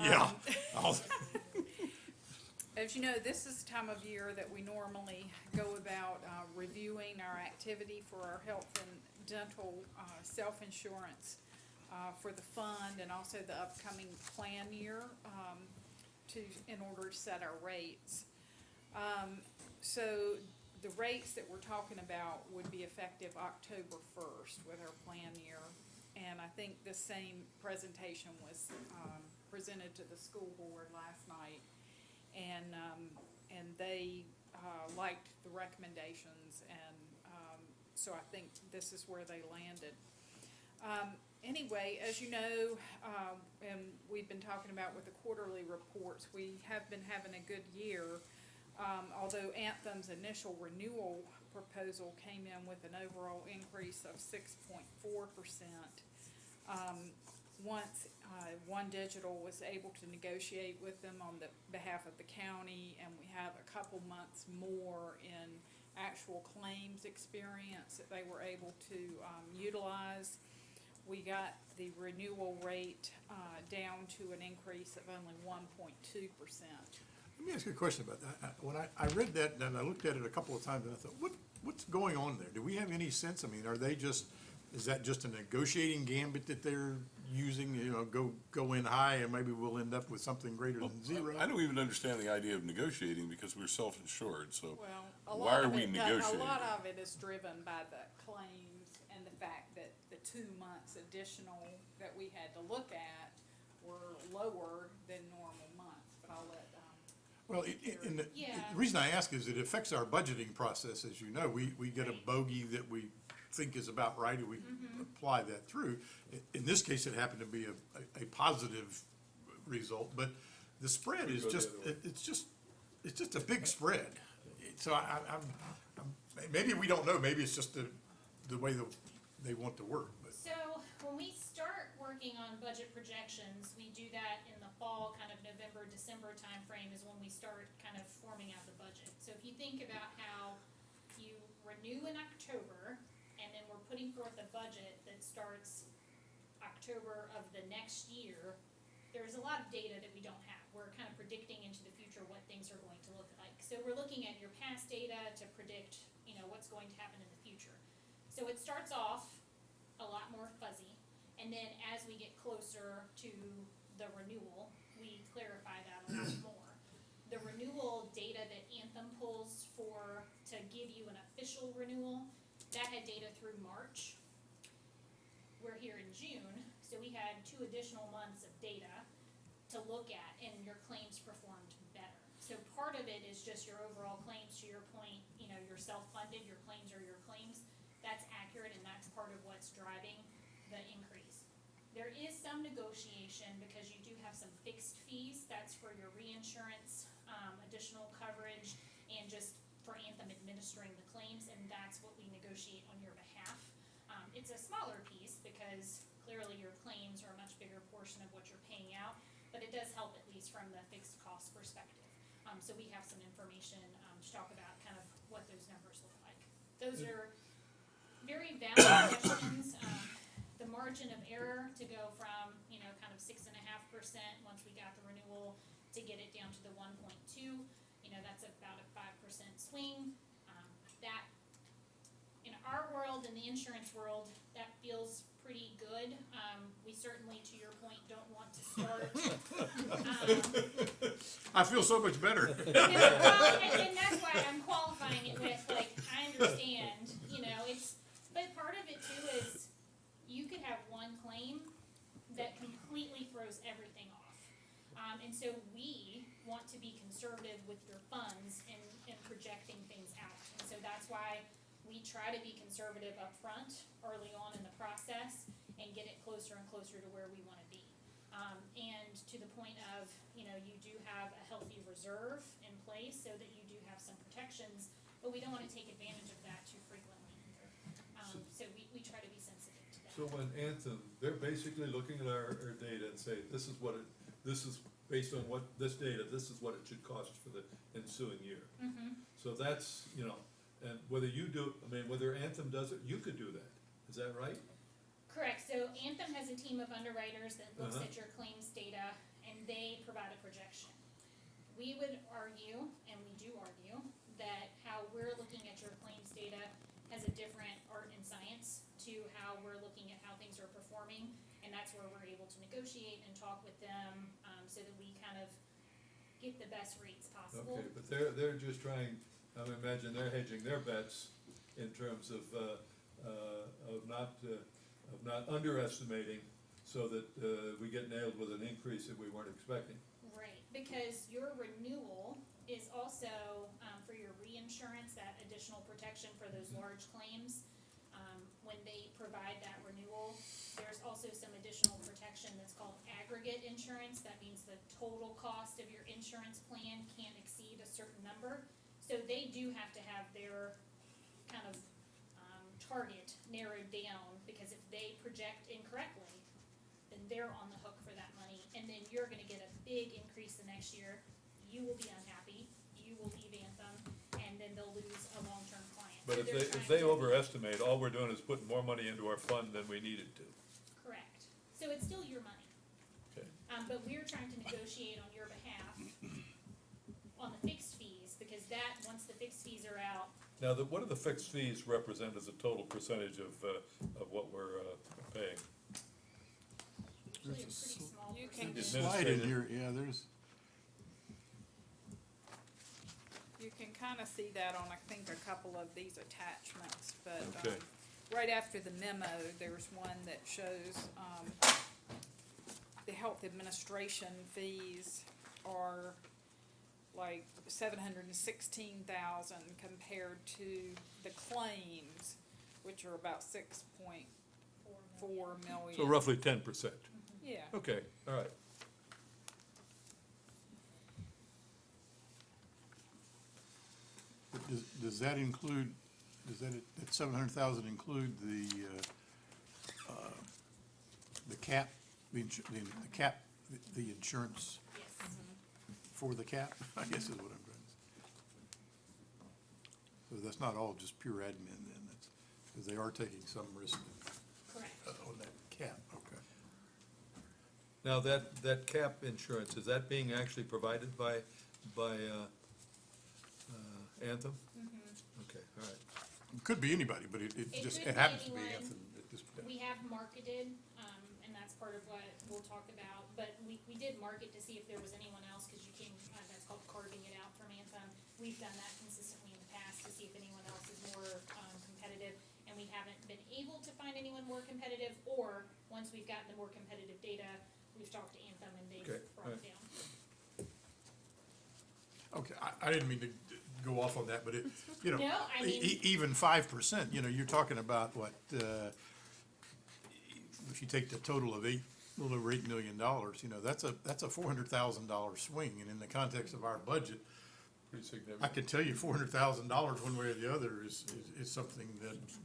Yeah. I'll- As you know, this is the time of year that we normally go about reviewing our activity for our health and dental self-insurance for the fund and also the upcoming plan year in order to set our rates. So the rates that we're talking about would be effective October 1st with our plan year. And I think the same presentation was presented to the school board last night. And they liked the recommendations, and so I think this is where they landed. Anyway, as you know, and we've been talking about with the quarterly reports, we have been having a good year. Although Anthem's initial renewal proposal came in with an overall increase of 6.4%. Once One Digital was able to negotiate with them on the behalf of the county, and we have a couple months more in actual claims experience that they were able to utilize. We got the renewal rate down to an increase of only 1.2%. Let me ask you a question about that. When I read that, and I looked at it a couple of times, and I thought, what's going on there? Do we have any sense? I mean, is that just a negotiating gambit that they're using, you know, go in high and maybe we'll end up with something greater than zero? I don't even understand the idea of negotiating because we're self-insured, so Well, why are we negotiating? A lot of it is driven by the claims and the fact that the 2 months additional that we had to look at were lower than normal months, but I'll let, Well, and the reason I ask is it affects our budgeting process, as you know. We get a bogey that we think is about right, and we apply that through. In this case, it happened to be a positive result, but the spread is just, it's just a big spread. So maybe we don't know, maybe it's just the way that they want to work, but. So when we start working on budget projections, we do that in the fall, kind of November, December timeframe is when we start kind of forming out the budget. So if you think about how you renew in October, and then we're putting forth a budget that starts October of the next year, there's a lot of data that we don't have. We're kind of predicting into the future what things are going to look like. So we're looking at your past data to predict, you know, what's going to happen in the future. So it starts off a lot more fuzzy, and then as we get closer to the renewal, we clarify that a lot more. The renewal data that Anthem pulls to give you an official renewal, that had data through March. We're here in June, so we had 2 additional months of data to look at, and your claims performed better. So part of it is just your overall claims, to your point, you know, you're self-funded, your claims are your claims. That's accurate, and that's part of what's driving the increase. There is some negotiation because you do have some fixed fees. That's for your reinsurance, additional coverage, and just for Anthem administering the claims, and that's what we negotiate on your behalf. It's a smaller piece because clearly your claims are a much bigger portion of what you're paying out, but it does help at least from the fixed cost perspective. So we have some information to talk about kind of what those numbers look like. Those are very valid questions. The margin of error to go from, you know, kind of 6.5% once we got the renewal to get it down to the 1.2, you know, that's about a 5% swing. That, in our world, in the insurance world, that feels pretty good. We certainly, to your point, don't want to start. I feel so much better. Well, and that's why I'm qualifying it with, like, I understand, you know, but part of it too is you could have one claim that completely throws everything off. And so we want to be conservative with your funds in projecting things out. And so that's why we try to be conservative up front, early on in the process, and get it closer and closer to where we want to be. And to the point of, you know, you do have a healthy reserve in place so that you do have some protections, but we don't want to take advantage of that too frequently either. So we try to be sensitive to that. So when Anthem, they're basically looking at our data and say, this is based on what, this data, this is what it should cost for the ensuing year. So that's, you know, and whether Anthem does it, you could do that. Is that right? Correct. So Anthem has a team of underwriters that looks at your claims data, and they provide a projection. We would argue, and we do argue, that how we're looking at your claims data has a different art and science to how we're looking at how things are performing, and that's where we're able to negotiate and talk with them so that we kind of get the best rates possible. Okay, but they're just trying, I would imagine they're hedging their bets in terms of not underestimating so that we get nailed with an increase that we weren't expecting. Right, because your renewal is also for your reinsurance, that additional protection for those large claims. When they provide that renewal, there's also some additional protection that's called aggregate insurance. That means the total cost of your insurance plan can't exceed a certain number. So they do have to have their kind of target narrowed down, because if they project incorrectly, then they're on the hook for that money, and then you're gonna get a big increase the next year. You will be unhappy, you will leave Anthem, and then they'll lose a long-term client. But So if they're they trying to- overestimate, all we're doing is putting more money into our fund than we needed to. Correct. So it's still your money. Okay. But we're trying to negotiate on your behalf on the fixed fees, because that, once the fixed fees are out, Now, what do the fixed fees represent as a total percentage of what we're paying? usually a pretty There's a small You can percentage. Slide in Administrative. here, yeah, there's, You can kind of see that on, I think, a couple of these attachments, but, Okay. right after the memo, there's one that shows, the health administration fees are like $716,000 compared to the claims, which are about 6.4 million. So roughly 10%. Yeah. Okay, all right. does that include, that 700,000 include the cap, the cap, the insurance Yes. for the cap, I guess is what I'm trying to say. So that's not all just pure admin then, that's, because they are taking some risk Correct. on that cap, okay. Now, that cap insurance, is that being actually provided by Anthem? Okay, all right. It could be anybody, but it It just, could it be happens to be anyone. Anthem at this point. We have marketed, and that's part of what we'll talk about, but we did market to see if there was anyone else, cause you can, that's called carving it out from Anthem. We've done that consistently in the past to see if anyone else is more, competitive, and we haven't been able to find anyone more competitive, or, once we've gotten the more competitive data, we've talked to Anthem and they've Okay, brought it alright. down. Okay, I didn't mean to go off on that, but it, you know, No, I mean- even 5%, you know, you're talking about what, if you take the total of a little over $8 million, you know, that's a $400,000 swing, and in the context of our budget, Pretty I significant. can tell you $400,000 one way or the other is something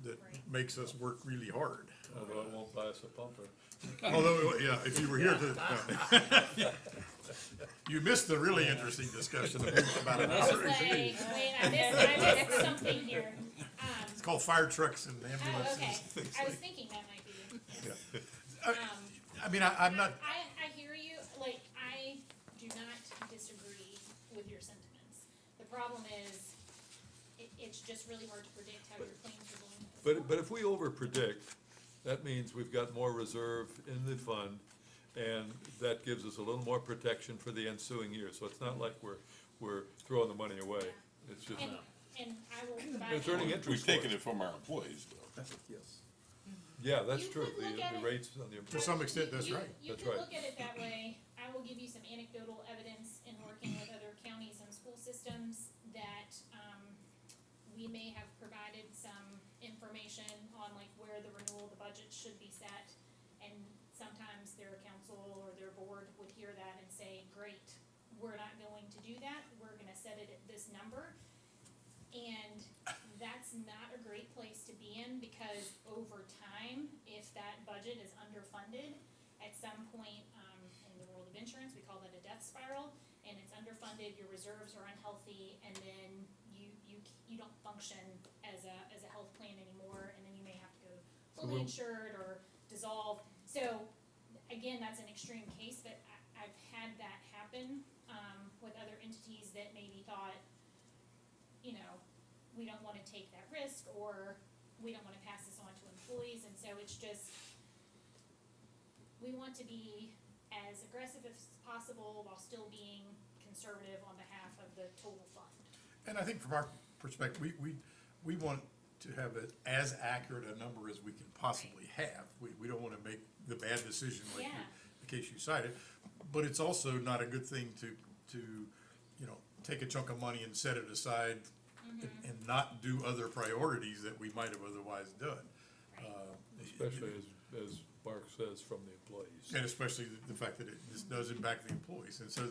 that makes us work really hard. Although it won't buy us a pumper. Although, yeah, if you were here to, you missed the really interesting discussion about an hour. Wait, I missed something here. It's called fire trucks and Oh, ambulances. okay. things I was like- thinking that might be. I mean, I'm not, I hear you, like, I do not disagree with your sentiments. The problem is, it's just really hard to predict how your claims are going to perform. But if we over-predict, that means we've got more reserve in the fund, and that gives us a little more protection for the ensuing year. So it's not like we're throwing the money away. It's just, And I will provide. it's earning We've interest for taken us. it from our employees, though. yes. Yeah, that's You true. could look at The it- rates on the. To some extent, that's right. You That's could right. look at it that way. I will give you some anecdotal evidence in working with other counties and school systems that, we may have provided some information on like where the renewal of the budget should be set. And sometimes their council or their board would hear that and say, great, we're not going to do that. We're gonna set it at this number. And that's not a great place to be in, because over time, if that budget is underfunded, at some point, in the world of insurance, we call that a death spiral, and it's underfunded, your reserves are unhealthy, and then you don't function as a health plan anymore, and then you may have to go fully we'll- insured or dissolve. So, again, that's an extreme case, but I've had that happen, with other entities that maybe thought, you know, we don't wanna take that risk, or we don't wanna pass this on to employees, and so it's just, we want to be as aggressive as possible while still being conservative on behalf of the total fund. And I think from our perspective, we want to have as accurate a number as we can possibly have. We don't wanna make the bad decision like Yeah. the case you cited. But it's also not a good thing to, you know, take a chunk of money and set it aside and not do other priorities that we might have otherwise done. Right. Especially as as Mark says, from the employees. And especially the fact that this does impact the employees, and so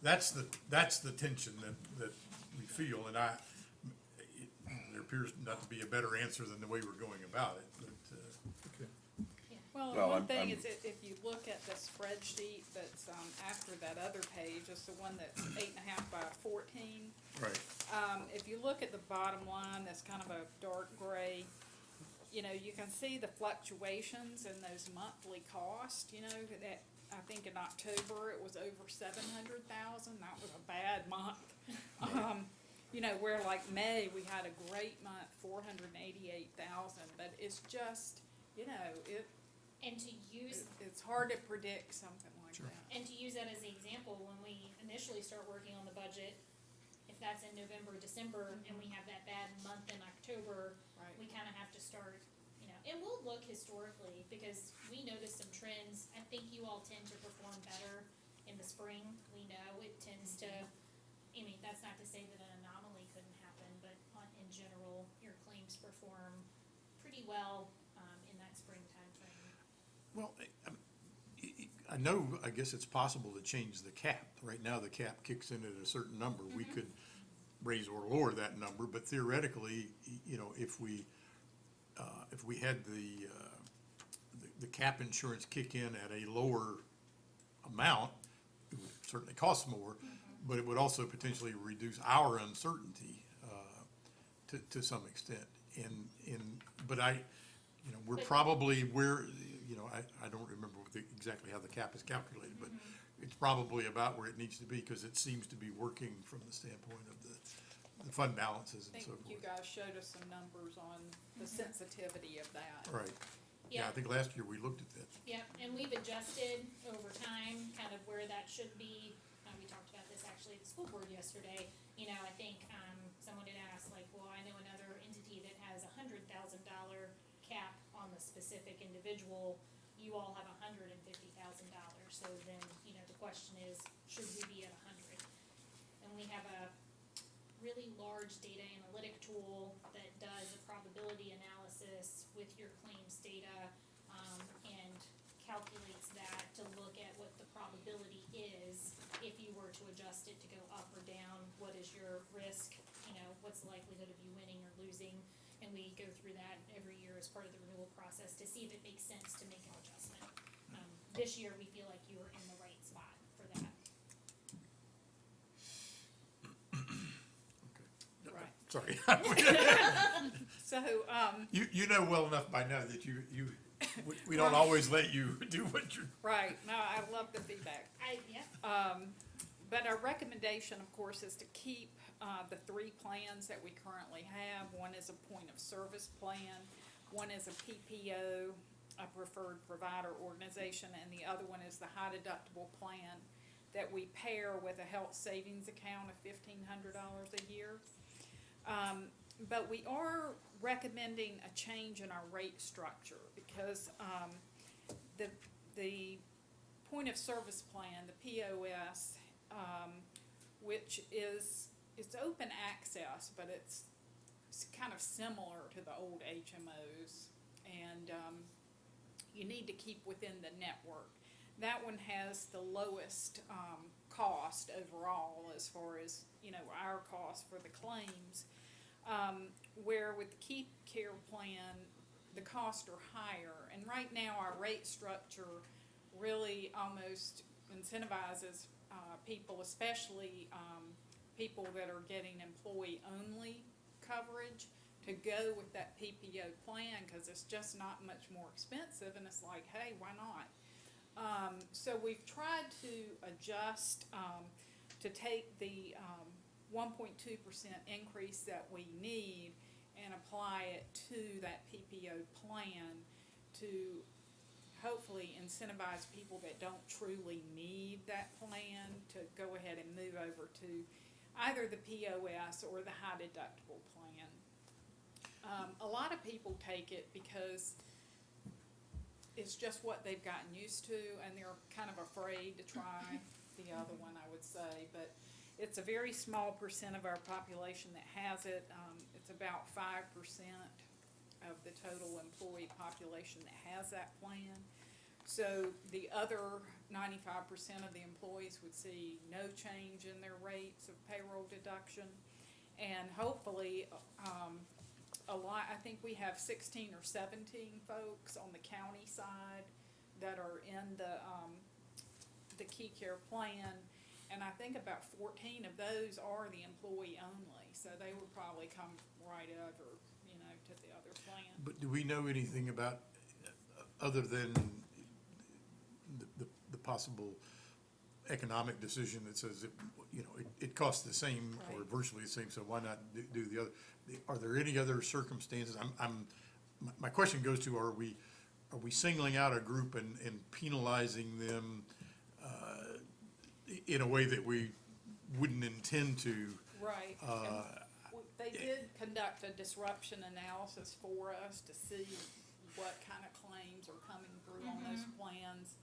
that's the tension that we feel, and there appears not to be a better answer than the way we're going about it, but, Okay. Well, Well, one I'm- thing I'm- is if you look at the spreadsheet that's, after that other page, it's the one that's 8.5 by 14. right. If you look at the bottom line, that's kind of a dark gray, you know, you can see the fluctuations in those monthly costs, you know, that, I think in October, it was over 700,000, that was a bad month. You know, where like May, we had a great month, 488,000, but it's just, you know, And to use, it's hard to predict something like Sure. that. and to use that as the example, when we initially start working on the budget, if that's in November, December, and we have that bad month in October, Right. we kinda have to start, you know, and we'll look historically, because we noticed some trends. I think you all tend to perform better in the spring. We know it tends to, I mean, that's not to say that an anomaly couldn't happen, but in general, your claims perform pretty well, in that spring timeframe. Well, I know, I guess it's possible to change the cap. Right now, the cap kicks in at a certain number. We could raise or lower that number, but theoretically, you know, if we had the cap insurance kick in at a lower amount, it would certainly cost more, but it would also potentially reduce our uncertainty, to some extent. But you know, we're probably, you know, I don't remember exactly how the cap is calculated, but it's probably about where it needs to be, because it seems to be working from the standpoint of the fund balances I and think so you forth. guys showed us some numbers on the sensitivity of that. Right. Yeah, I Yeah. think last year we looked at that. Yep, and we've adjusted over time, kind of where that should be. We talked about this actually at the school board yesterday. You know, I think, someone had asked, like, well, I know another entity that has $100,000 cap on the specific individual. You all have $150,000, so then, you know, the question is, should we be at 100? And we have a really large data analytic tool that does a probability analysis with your claims data, and calculates that to look at what the probability is if you were to adjust it to go up or down. What is your risk, you know, what's the likelihood of you winning or losing? And we go through that every year as part of the renewal process to see if it makes sense to make an adjustment. This year, we feel like you were in the right spot for that. Okay. Sorry. So, You know well enough by now that we don't always let you do what you're, right, no, I love the feedback. But our recommendation, of course, is to keep the 3 plans that we currently have. One is a point of service plan, one is a PPO, a preferred provider organization, and the other one is the high deductible plan that we pair with a health savings account of $1,500 a year. But we are recommending a change in our rate structure because the point of service plan, the POS, which is, it's open access, but it's kind of similar to the old HMOs, and you need to keep within the network. That one has the lowest cost overall as far as, you know, our cost for the claims. Where with the Keep Care plan, the costs are higher, and right now our rate structure really almost incentivizes people, especially people that are getting employee-only coverage, to go with that PPO plan, because it's just not much more expensive, and it's like, hey, why not? So we've tried to adjust, to take the 1.2% increase that we need and apply it to that PPO plan to hopefully incentivize people that don't truly need that plan to go ahead and move over to either the POS or the high deductible plan. A lot of people take it because it's just what they've gotten used to, and they're kind of afraid to try the other one, I would say. But it's a very small percent of our population that has it. It's about 5%. of the total employee population that has that plan. So the other 95% of the employees would see no change in their rates of payroll deduction. And hopefully, I think we have 16 or 17 folks on the county side that are in the Key Care plan. And I think about 14 of those are the employee only, so they would probably come right over, to the other plan. But do we know anything about, other than the possible economic decision that says it costs the same or Right. virtually the same, so why not do the other? Are there any other circumstances? My question goes to, are we singling out a group and penalizing them in a way that we wouldn't intend to? Right. They did conduct a disruption analysis for us to see what kind of claims are coming through on those plans.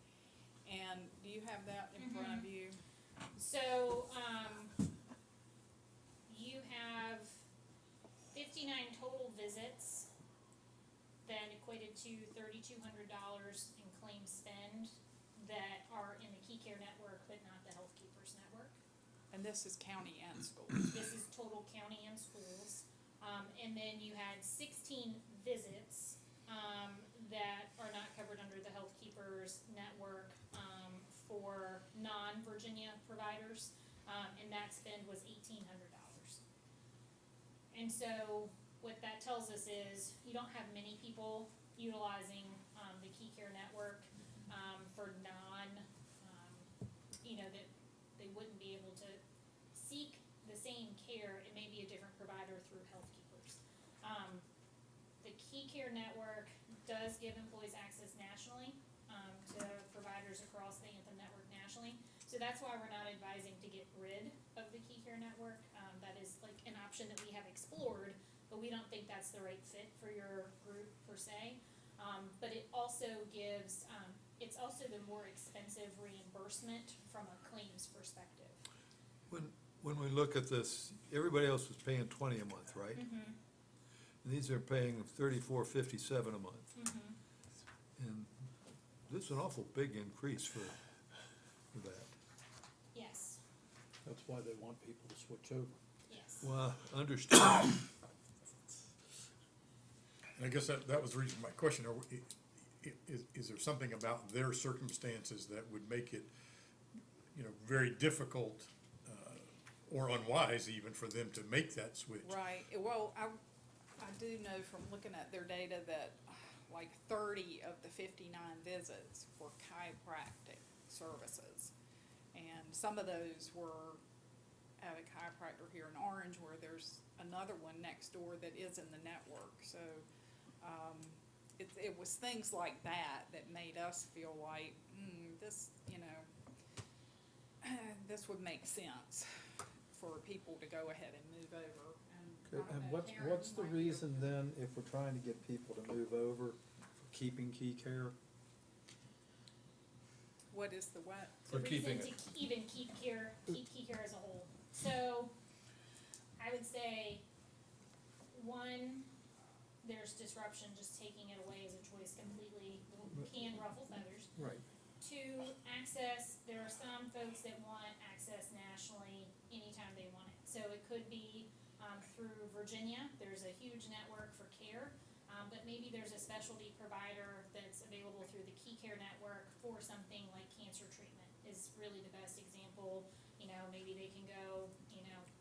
And do you have that in front of you? So, you have 59 total visits that equated to $3,200 in claim spend that are in the Key Care network, but not the Health Keepers network. And this is county and school. This is total county and schools. And then you had 16 visits, that are not covered under the Health Keepers network, for non-Virginia providers, and that spend was $1,800. And so what that tells us is you don't have many people utilizing, the Key Care network, for that they wouldn't be able to seek the same care. It may be a different provider through Health Keepers. The Key Care network does give employees access nationally, to providers across the Anthem network nationally. So that's why we're not advising to get rid of the Key Care network. That is like an option that we have explored, but we don't think that's the right fit for your group per se. But it also gives, it's also the more expensive reimbursement from a claims perspective. When we look at this, everybody else was paying 20 a month, right? And these are paying $34.57 a month. And this is an awful big increase for that. Yes, That's why they want people to switch over. yes. Well, understand. And I guess that was the reason my question, is there something about their circumstances that would make it, very difficult, or unwise even for them to make that switch? Right, well, I do know from looking at their data that like 30 of the 59 visits were chiropractic services. And some of those were at a chiropractor here in Orange, where there's another one next door that is in the network. So, it was things like that that made us feel like, this, this would make sense for people to go ahead and move over. And Okay, and I don't know, what's the Karen might- reason then, if we're trying to get people to move over, for keeping Key Care? What is the what? For The keeping reason it. to even keep Key Care as a whole. So, I would say, one, there's disruption, just taking it away as a choice completely can ruffle feathers. Right. Two, access, there are some folks that want access nationally anytime they want it. So it could be, through Virginia, there's a huge network for care, but maybe there's a specialty provider that's available through the Key Care network for something like cancer treatment is really the best example. Maybe they can go,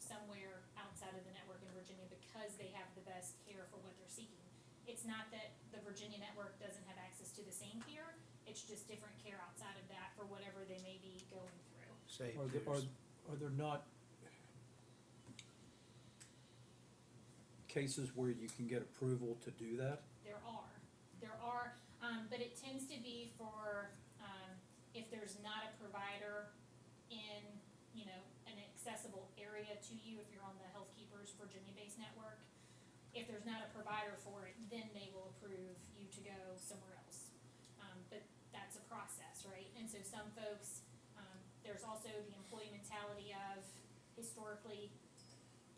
somewhere outside of the network in Virginia because they have the best care for what they're seeking. It's not that the Virginia network doesn't have access to the same care, it's just different care outside of that for whatever they may be going through. Say, Are there not cases where you can get approval to do that? There are, but it tends to be for, if there's not a provider in, an accessible area to you, if you're on the Health Keepers Virginia-based network, if there's not a provider for it, then they will approve you to go somewhere else. But that's a process, right? And so some folks, there's also the employee mentality of, historically,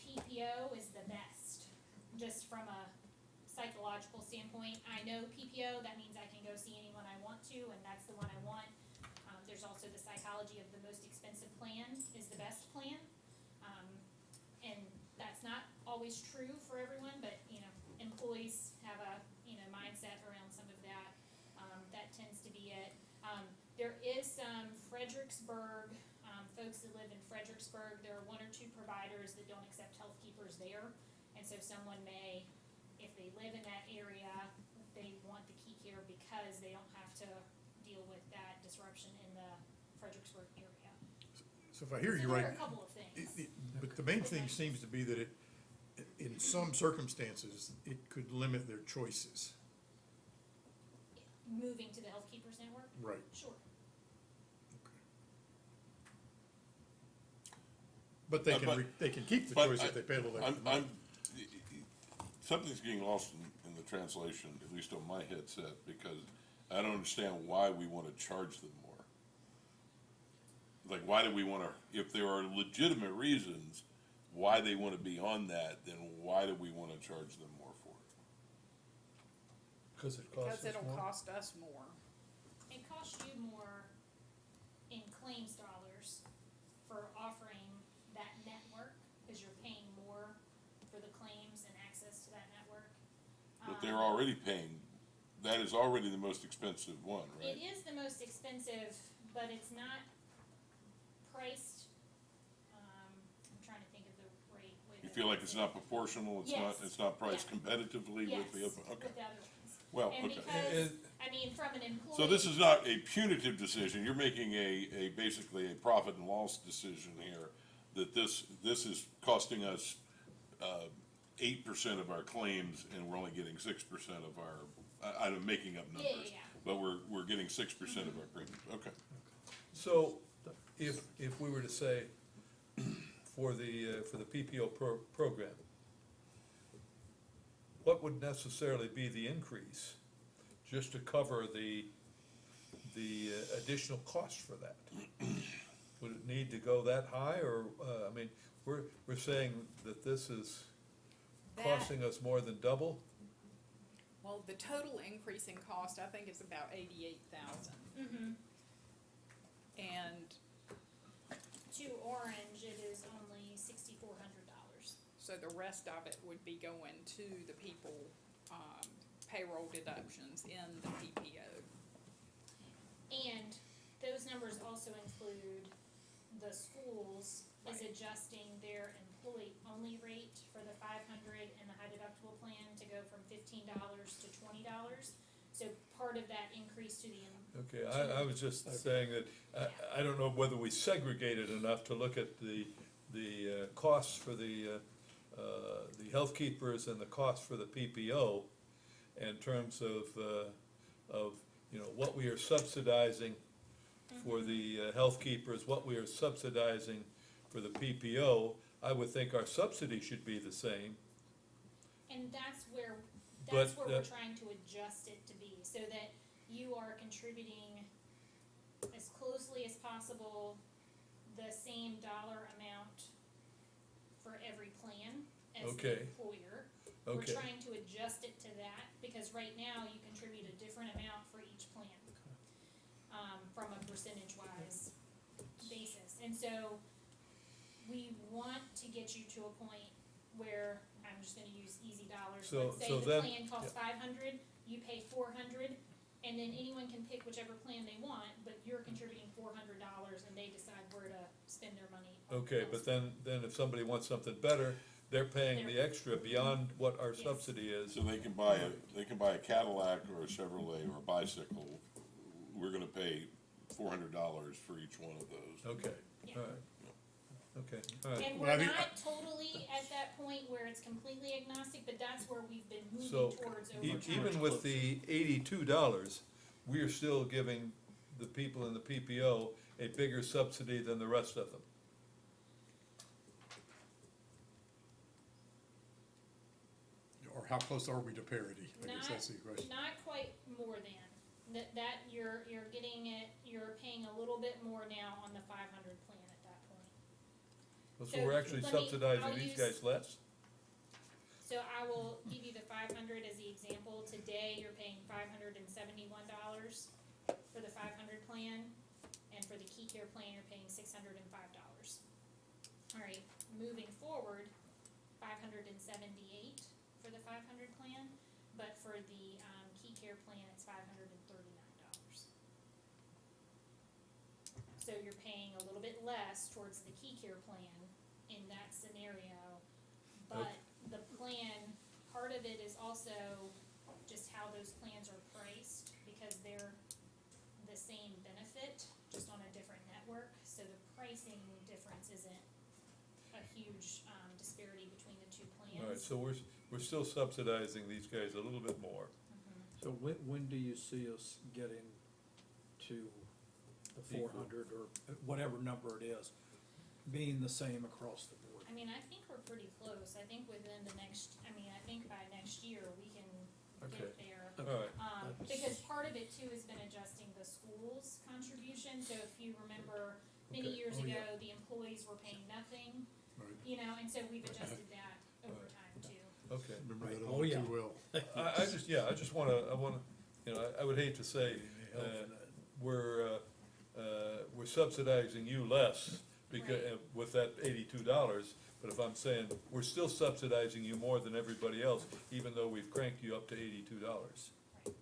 PPO is the best, just from a psychological standpoint, I know PPO, that means I can go see anyone I want to, and that's the one I want. There's also the psychology of the most expensive plan is the best plan. And that's not always true for everyone, but, you know, employees have a, you know, mindset around some of that. That tends to be it. There is some Fredericksburg, folks that live in Fredericksburg, there are one or two providers that don't accept health keepers there. And so someone may, if they live in that area, they want the key care because they don't have to deal with that disruption in the Fredericksburg area. So if I hear So you there right, are a couple of things. but the main thing seems to be that it, in some circumstances, it could limit their choices. Moving to the Health Keepers Network? Right. Sure. But they can, But- they can keep the but choice I- if they pay a little I'm, extra money. something's getting lost in the translation, at least on my headset, because I don't understand why we wanna charge them more. Like, why do we wanna, if there are legitimate reasons why they wanna be on that, then why do we wanna charge them more for it? Cause it costs Because us it'll more? cost us more. It costs you more in claims dollars for offering that network, because you're paying more for the claims and access to that network. But they're already paying, that is already the most expensive one, It right? is the most expensive, but it's not priced, I'm trying to think of the right way You to feel like phrase it's it. not proportional, Yes. it's not priced Yeah. competitively with the Yes, other, okay. with the other ones. Well, And okay. because, I mean, from an employee. So this is not a punitive decision, you're making a basically a profit and loss decision here, that this is costing us, 8% of our claims, and we're only getting 6% of our, I'm making up numbers. Yeah. But we're getting 6% of our premiums, okay. So, if we were to say, for the PPO program, what would necessarily be the increase, just to cover the additional cost for that? Would it need to go that high, or, I mean, we're saying that this is costing us more than double? Well, the total increase in cost, I think, is about 88,000. Mm-hmm. And To Orange, it is only $6,400. so the rest of it would be going to the people, payroll deductions in the PPO. And those numbers also include the schools is adjusting their employee-only rate for the 500 and the high deductible plan to go from $15 to $20. So part of that increase to the, Okay, I was just saying that, I don't know whether we segregated enough to look at the costs for the health keepers and the costs for the PPO in terms of, you know, what we are subsidizing for the health keepers, what we are subsidizing for the PPO. I would think our subsidy should be the same. and that's where But, we're trying to adjust it to be, so that you are contributing as closely as possible the same dollar amount for every plan as the Okay. employer. Okay. We're trying to adjust it to that, because right now you contribute a different amount for each plan, from a percentage-wise basis. And so, we want to get you to a point where, I'm just gonna use easy dollars, So- let's say so the then- plan costs 500, you pay 400, and then anyone can pick whichever plan they want, but you're contributing $400, and they decide where to spend their money. Okay, but then if somebody wants something better, they're paying the extra beyond what our Yes. subsidy is. So they can buy a Cadillac or a Chevrolet or a bicycle, we're gonna pay $400 for each one of those. Okay, Yeah. all right. Okay, all right. And Well, I we're think- not totally at that point where it's completely agnostic, but that's where we've been moving So, towards over time. even with the $82, we are still giving the people in the PPO a bigger subsidy than the rest of them. Or how close are we to parity? I guess Not- that's the question. Not quite more than, that you're getting it, you're paying a little bit more now on the 500 plan at that point. So So, we're actually let me- subsidizing I'll these use- guys less? So So I will give you the 500 as the example. Today, you're paying $571 for the 500 plan, and for the Key Care plan, you're paying $605. All right, moving forward, 578 for the 500 plan, but for the Key Care plan, it's $539. So you're paying a little bit less towards the Key Care plan in that scenario, but the plan, part of it is also just how those plans are priced, because they're the same benefit, just on a different network, so the pricing difference isn't a huge disparity between the two plans. All right, so we're still subsidizing these guys a little bit more. So when do you see us getting to the Equal. 400 or whatever number it is, being the same across the board? I mean, I think we're pretty close. I think within the next, I think by next year, we can Okay. get there. All right, That's- Because part of it too has been adjusting the school's contribution, so if you remember, many Okay. years Oh, ago, yeah. the employees were paying nothing, Right. and so we've adjusted that over Right. time too. okay. Remember Right. that Oh, only yeah. too well. I just wanna, I would hate to say, we're subsidizing you less because, Right. with that $82, but if I'm saying, we're still subsidizing you more than everybody else, even though we've cranked you up to $82. Right.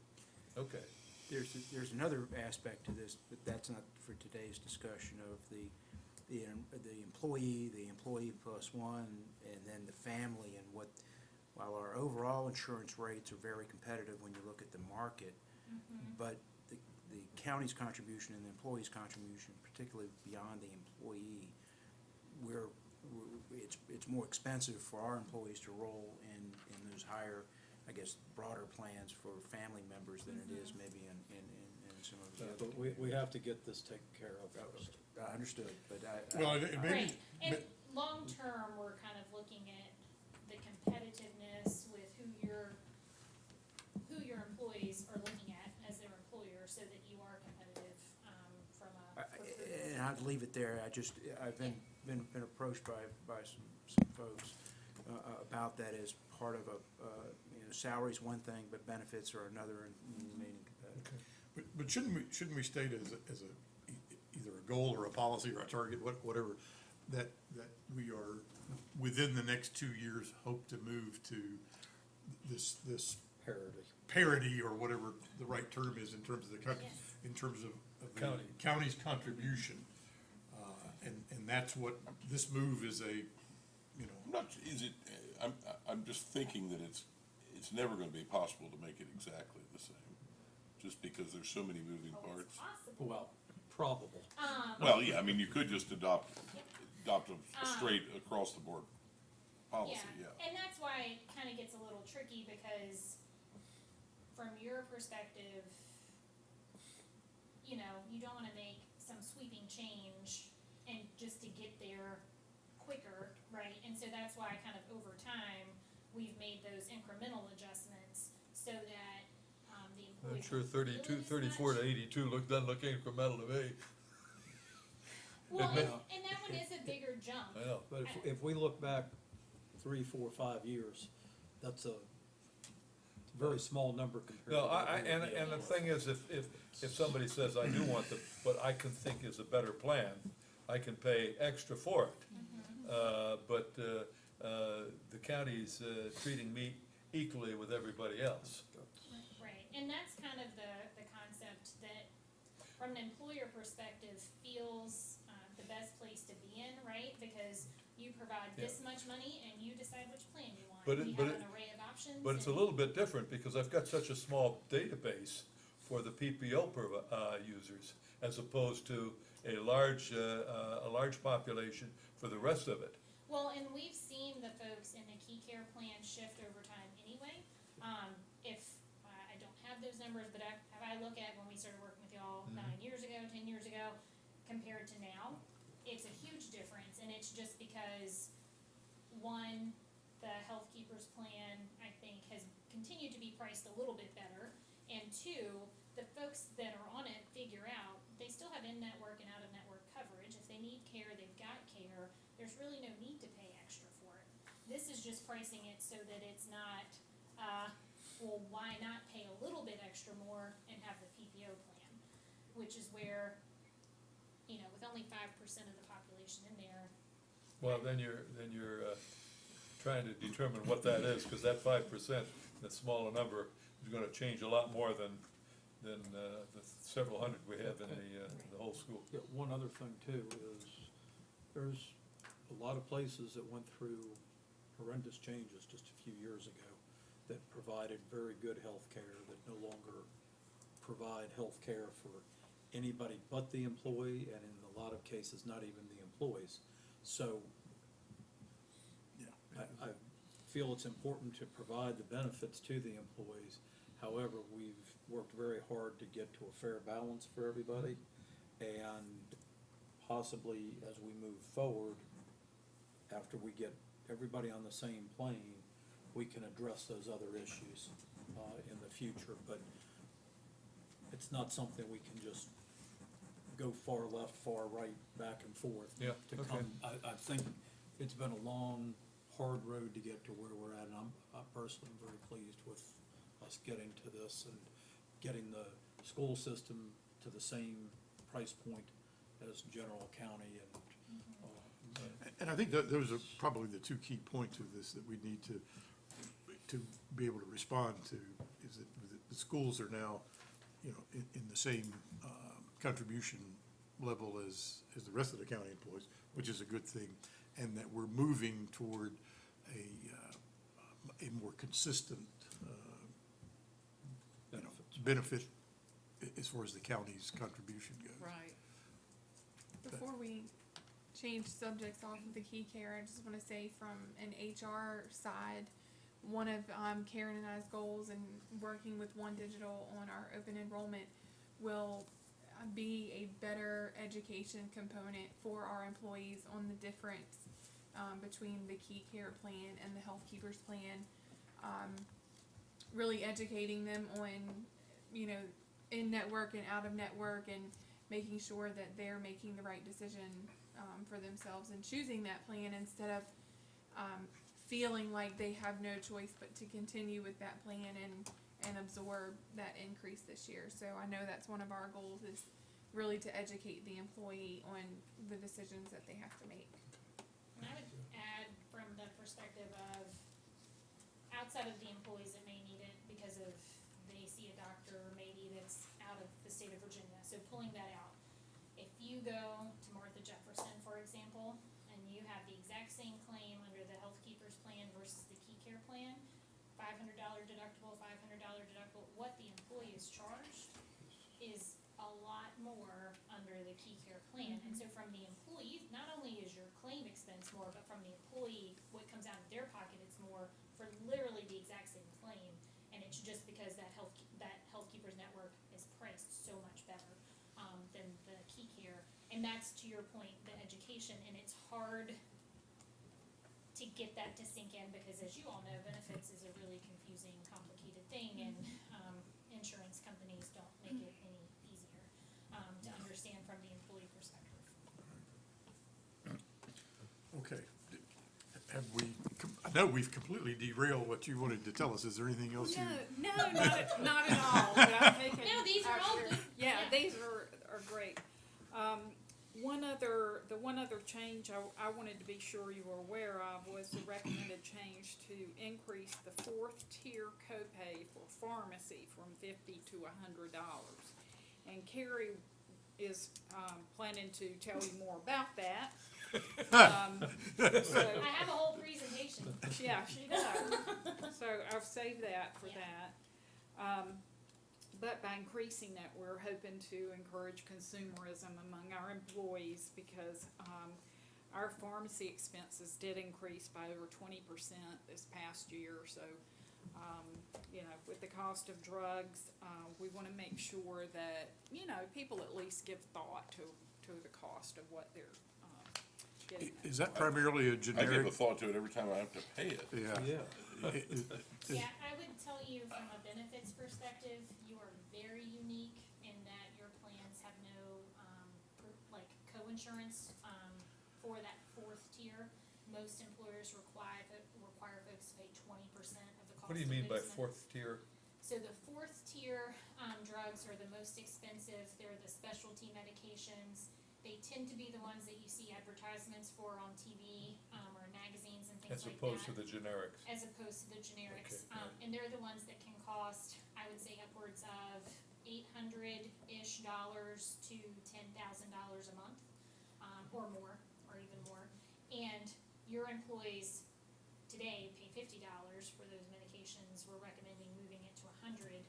Okay, There's another aspect to this, but that's not for today's discussion of the employee plus one, and then the family, and while our overall insurance rates are very competitive when you look at the market, but the county's contribution and the employee's contribution, particularly beyond the employee, it's more expensive for our employees to roll in those higher, I guess, broader plans for family members than it is maybe in some of the other. But we have to get this taken care of first. I understood, but Well, it may Right, be, and long-term, we're kind of looking at the competitiveness with who your employees are looking at as their employer, so that you are competitive, from a. And I'd leave it there. I've been approached by some folks about that as part of salary's one thing, but benefits are another, and remaining competitive. but shouldn't we state as either a goal or a policy or a target, whatever, that we are, within the next 2 years, hope to move to this Parity. parity, or whatever the right term is, in terms of Yes. in terms of the County. county's contribution. And that's what, this move is I'm not, I'm just thinking that it's never gonna be possible to make it exactly the same, just because there's so many moving Oh, it's parts. possible. Well, probable. Well, yeah, I mean, you could just adopt a straight across the board policy, yeah. And that's why it kind of gets a little tricky, because from your perspective, you don't want to make some sweeping change and just to get there quicker, right? And so that's why kind of over time, we've made those incremental adjustments so that the I'm employees. sure don't feel it as 34 to much. 82 doesn't look incremental to me. Well, Admit- and that one is a bigger jump. I know. But if we look back 3, 4, 5 years, that's a very small number compared to. No, what we would and be able the to thing is, if somebody says, I do want what I can think is a better plan, I can pay extra for it. But the county's treating me equally with everybody else. Right, and that's kind of the concept that, from an employer perspective, feels the best place to be in, right? Because you provide this much money and you decide which plan you want. But We it- but have it- an array of options. But it's a and- little bit different, because I've got such a small database for the PPO users, as opposed to a large population for the rest of it. Well, and we've seen the folks in the Key Care plan shift over time anyway. If, I don't have those numbers, but if I look at when we started working with y'all 9 years ago, 10 years ago, compared to now, it's a huge difference, and it's just because, one, the Health Keepers plan, I think, has continued to be priced a little bit better, and two, the folks that are on it figure out, they still have in-network and out-of-network coverage. If they need care, they've got care. There's really no need to pay extra for it. This is just pricing it so that it's not, well, why not pay a little bit extra more and have the PPO plan? Which is where, with only 5% of the population in there, Well, then you're trying to determine what that is, cause that 5%, that smaller number, is gonna change a lot more than the several hundred we have in the whole school. Yeah, one other thing too is, there's a lot of places that went through horrendous changes just a few years ago that provided very good health care, that no longer provide health care for anybody but the employee, and in a lot of cases, not even the employees. So, Yeah. I feel it's important to provide the benefits to the employees. However, we've worked very hard to get to a fair balance for everybody, and possibly as we move forward, after we get everybody on the same plane, we can address those other issues, in the future, but it's not something we can just go far left, far right, back and forth. Yeah, To okay. come, I think it's been a long, hard road to get to where we're at, and I personally am very pleased with us getting to this and getting the school system to the same price point as general county and, And I think that those are probably the two key points of this that we need to be able to respond to, is that the schools are now, in the same contribution level as the rest of the county employees, which is a good thing, and that we're moving toward a more consistent benefit as far as the county's contribution goes. Right. Before we change subjects off of the key care, I just want to say from an HR side, one of Karen and I's goals and working with One Digital on our open enrollment will be a better education component for our employees on the difference between the key care plan and the health keepers plan. Really educating them on, in network and out of network, and making sure that they're making the right decision for themselves and choosing that plan instead of feeling like they have no choice but to continue with that plan and absorb that increase this year. So I know that's one of our goals, is really to educate the employee on the decisions that they have to make. and I would add from the perspective of outside of the employees that may need it because of they see a doctor maybe that's out of the state of Virginia, so pulling that out. If you go to Martha Jefferson, for example, and you have the exact same claim under the Health Keepers plan versus the Key Care plan, $500 deductible, what the employee is charged is a lot more under the Key Care plan. And so from the employee, not only is your claim expense more, but from the employee, what comes out of their pocket, it's more for literally the exact same claim. And it's just because that Health Keepers network is priced so much better than the Key Care. And that's, to your point, the education, and it's hard to get that to sink in because, as you all know, benefits is a really confusing, complicated thing, and insurance companies don't make it any easier to understand from the employee perspective. Okay. Have I know we've completely derailed what you wanted to tell us. Is there anything else you? No, not at all, but I'm taking. No, these are all good. Yeah, these are great. The one other change I wanted to be sure you were aware of was the recommended change to increase the fourth tier copay for pharmacy from $50 to $100. And Carrie is, planning to tell you more about that. So, I have a whole presentation. yeah, she does. So I've saved that for that. But by increasing that, we're hoping to encourage consumerism among our employees because our pharmacy expenses did increase by over 20% this past year. So, with the cost of drugs, we want to make sure that, people at least give thought to the cost of what they're getting. Is that primarily a I give generic? a thought to it every time I have to pay it. Yeah. Yeah, I would tell you from a benefits perspective, you are very unique in that your plans have no, co-insurance, for that fourth tier. most employers require folks to pay 20% of the cost. What do you of mean by those fourth tier? So the fourth tier, drugs are the most expensive, they're the specialty medications. They tend to be the ones that you see advertisements for on TV, or magazines and things As like that. opposed to the generics? As opposed to the generics. Okay, right. And they're the ones that can cost, I would say, upwards of $800-ish to $10,000 a month, or more, or even more. And your employees today pay $50 for those medications. We're recommending moving it to $100,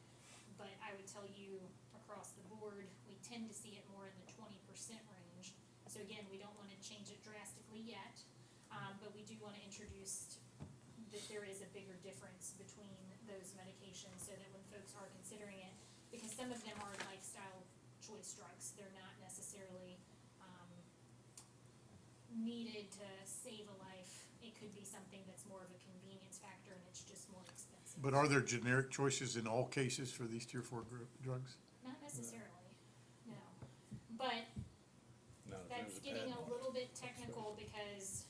but I would tell you across the board, we tend to see it more in the 20% range. So again, we don't wanna change it drastically yet, but we do wanna introduce that there is a bigger difference between those medications so that when folks are considering it, because some of them are lifestyle choice drugs, they're not necessarily, needed to save a life. It could be something that's more of a convenience factor and it's just more expensive. But are there generic choices in all cases for these tier 4 drugs? Not necessarily, no. But No, that's getting a little bit technical because,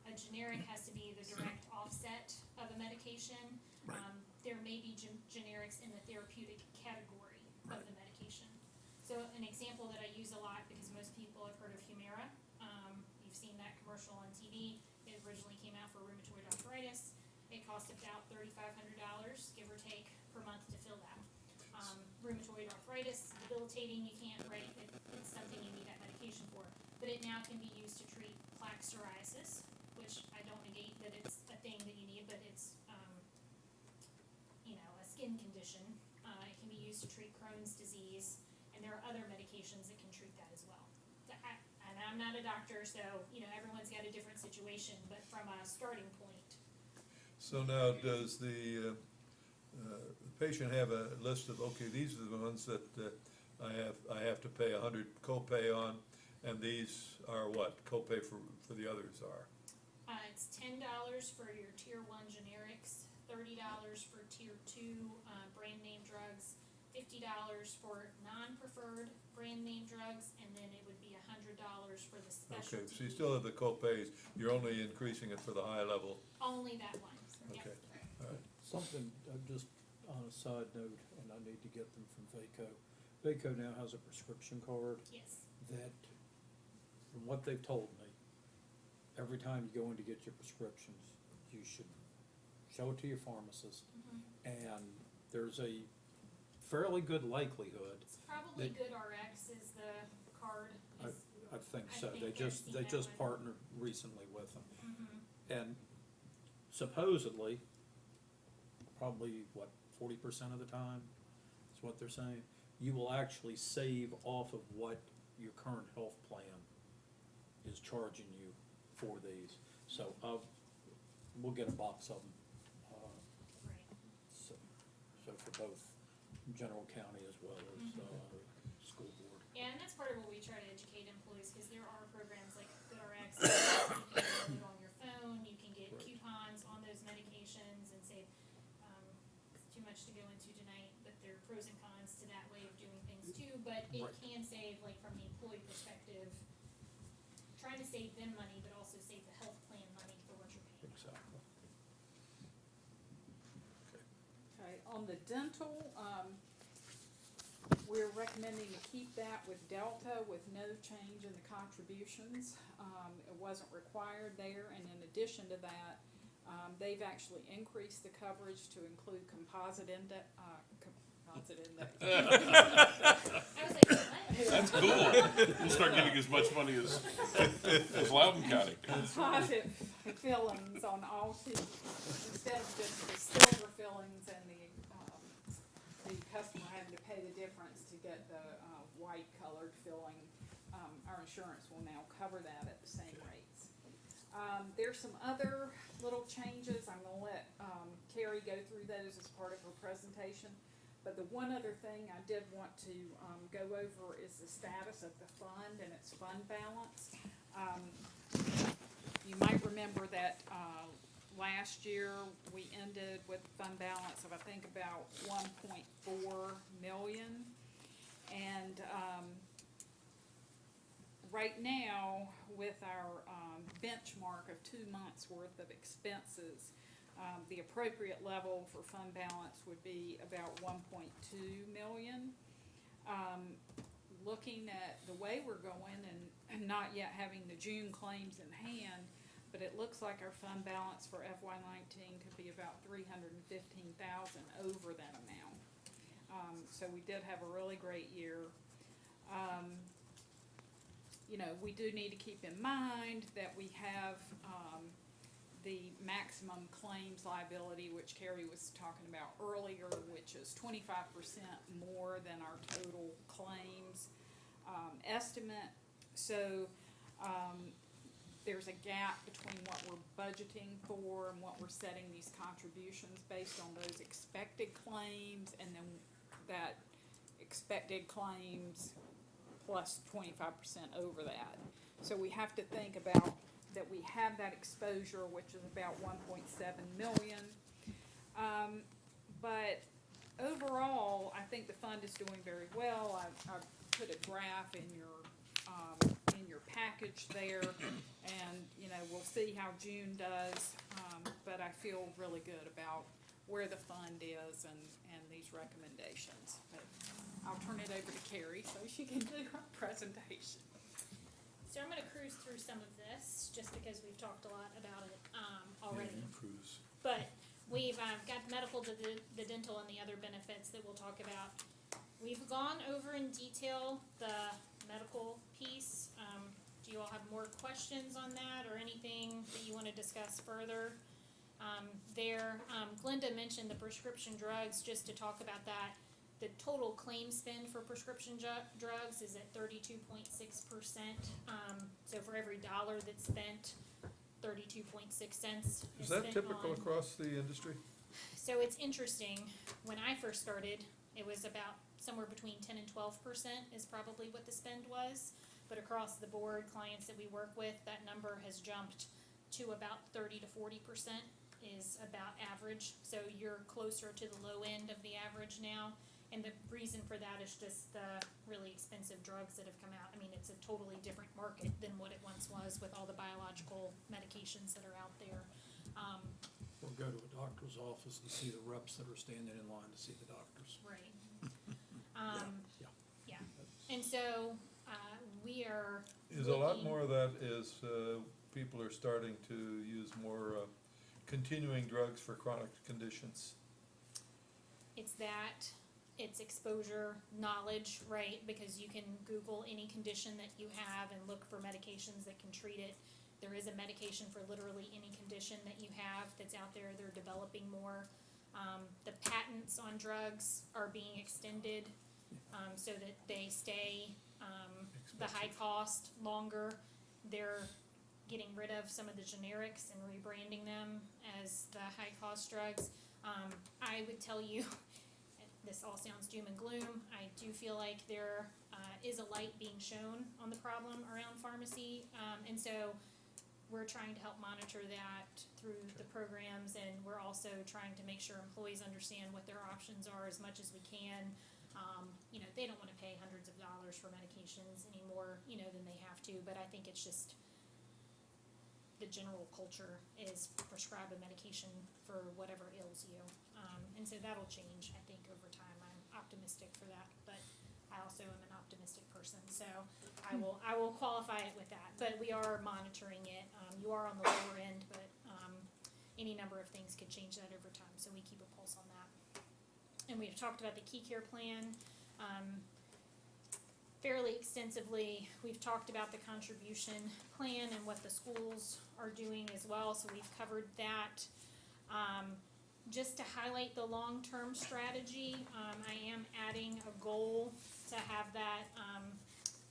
a generic has to be the direct offset of a medication. Right. There may be generics in the therapeutic category of the medication. So an example that I use a lot, because most people have heard of Humira, you've seen that commercial on TV. It originally came out for rheumatoid arthritis. It cost about $3,500, give or take, per month to fill that. Rheumatoid arthritis, debilitating, you can't, right, it's something you need that medication for. But it now can be used to treat plaque psoriasis, which I don't negate that it's a thing that you need, but it's, a skin condition. It can be used to treat Crohn's disease, and there are other medications that can treat that as well. And I'm not a doctor, so, everyone's got a different situation, but from a starting point, So now, does the patient have a list of, okay, these are the ones that I have to pay $100 copay on, and these are what copay for the others are? it's $10 for your tier 1 generics, $30 for tier 2 brand name drugs, $50 for non-preferred brand name drugs, and then it would be $100 for the specialty. Okay, so you still have the copays, you're only increasing it for the high level, Only that one. Yep. okay, all right. Something, just on a side note, and I need to get them from VACO. VACO now has a prescription card Yes. that, from what they've told me, every time you go in to get your prescriptions, you should show it to your pharmacist. And there's a fairly good likelihood, It's probably They- GoodRx is the card. I think I so, think they I've just, seen they that just one. partnered recently with them. And supposedly, probably, 40% of the time, is what they're saying, you will actually save off of what your current health plan is charging you for these. So, we'll get a box of them, Right. so for both general county as well as, school board. Yeah, and that's part of what we try to educate employees, because there are programs like GoodRx, you can download it on your phone, you can get Right. coupons on those medications and save. It's too much to go into tonight, but there are pros and cons to that way of doing things too, but it Right. can save, like, from the employee perspective, trying to save them money, but also save the health plan money for what you're paying. Exactly. Okay, on the dental, we're recommending to keep that with Delta with no change in the contributions. It wasn't required there, and in addition to that, they've actually increased the coverage to include composite index. I was like, what? That's cool. We'll start getting as much money as Loudoun County. Composite fillings on all teeth, instead of just the silver fillings and the customer having to pay the difference to get the, white colored filling. Our insurance will now cover that at the same rates. There's some other little changes, I'm gonna let, Carrie go through those as part of her presentation. But the one other thing I did want to, go over is the status of the fund and its fund balance. You might remember that, last year, we ended with fund balance of, I think, about 1.4 million. And, right now, with our, benchmark of 2 months' worth of expenses, the appropriate level for fund balance would be about 1.2 million. Looking at the way we're going and not yet having the June claims in hand, but it looks like our fund balance for FY19 could be about 315,000 over that amount. So we did have a really great year. You know, we do need to keep in mind that we have, the maximum claims liability, which Carrie was talking about earlier, which is 25% more than our total claims, estimate. So, there's a gap between what we're budgeting for and what we're setting these contributions based on those expected claims, and then that expected claims plus 25% over that. So we have to think about that we have that exposure, which is about 1.7 million. But overall, I think the fund is doing very well. I put a graph in your package there, and, you know, we'll see how June does, but I feel really good about where the fund is and these recommendations. But I'll turn it over to Carrie so she can do her presentation. So I'm gonna cruise through some of this, just because we've talked a lot about it, already. Cruise. But we've, got medical, the dental, and the other benefits that we'll talk about. We've gone over in detail the medical piece. Do you all have more questions on that, or anything that you wanna discuss further? Glenda mentioned the prescription drugs, just to talk about that. The total claim spend for prescription drugs is at 32.6%. So for every dollar that's spent, 32.6 cents Is is that spent typical on. across the industry? So it's interesting, when I first started, it was about somewhere between 10 and 12% is probably what the spend was. But across the board, clients that we work with, that number has jumped to about 30 to 40% is about average. So you're closer to the low end of the average now. And the reason for that is just the really expensive drugs that have come out. I mean, it's a totally different market than what it once was with all the biological medications that are out there. Or go to a doctor's office and see the reps that are standing in line to see the doctors. Right. Yeah. Yeah. And so, we are Is a lot looking- more of that is, people are starting to use more, continuing drugs for chronic conditions. It's that, it's exposure, knowledge, right? Because you can Google any condition that you have and look for medications that can treat it. There is a medication for literally any condition that you have that's out there. They're developing more. The patents on drugs are being extended, so that they stay, the high cost longer. They're getting rid of some of the generics and rebranding them as the high cost drugs. I would tell you, this all sounds doom and gloom. I do feel like there is a light being shown on the problem around pharmacy, and so we're trying to help monitor that through the programs, and we're also trying to make sure employees understand what their options are as much as we can. You know, they don't wanna pay hundreds of dollars for medications anymore, you know, than they have to, but I think it's just the general culture is prescribe a medication for whatever ails you. And so that'll change, I think, over time. I'm optimistic for that, but I also am an optimistic person, so I will qualify it with that. But we are monitoring it. You are on the lower end, but, any number of things could change that over time, so we keep a pulse on that. And we've talked about the Key Care Plan, fairly extensively. We've talked about the contribution plan and what the schools are doing as well, so we've covered that. Just to highlight the long-term strategy, I am adding a goal to have that,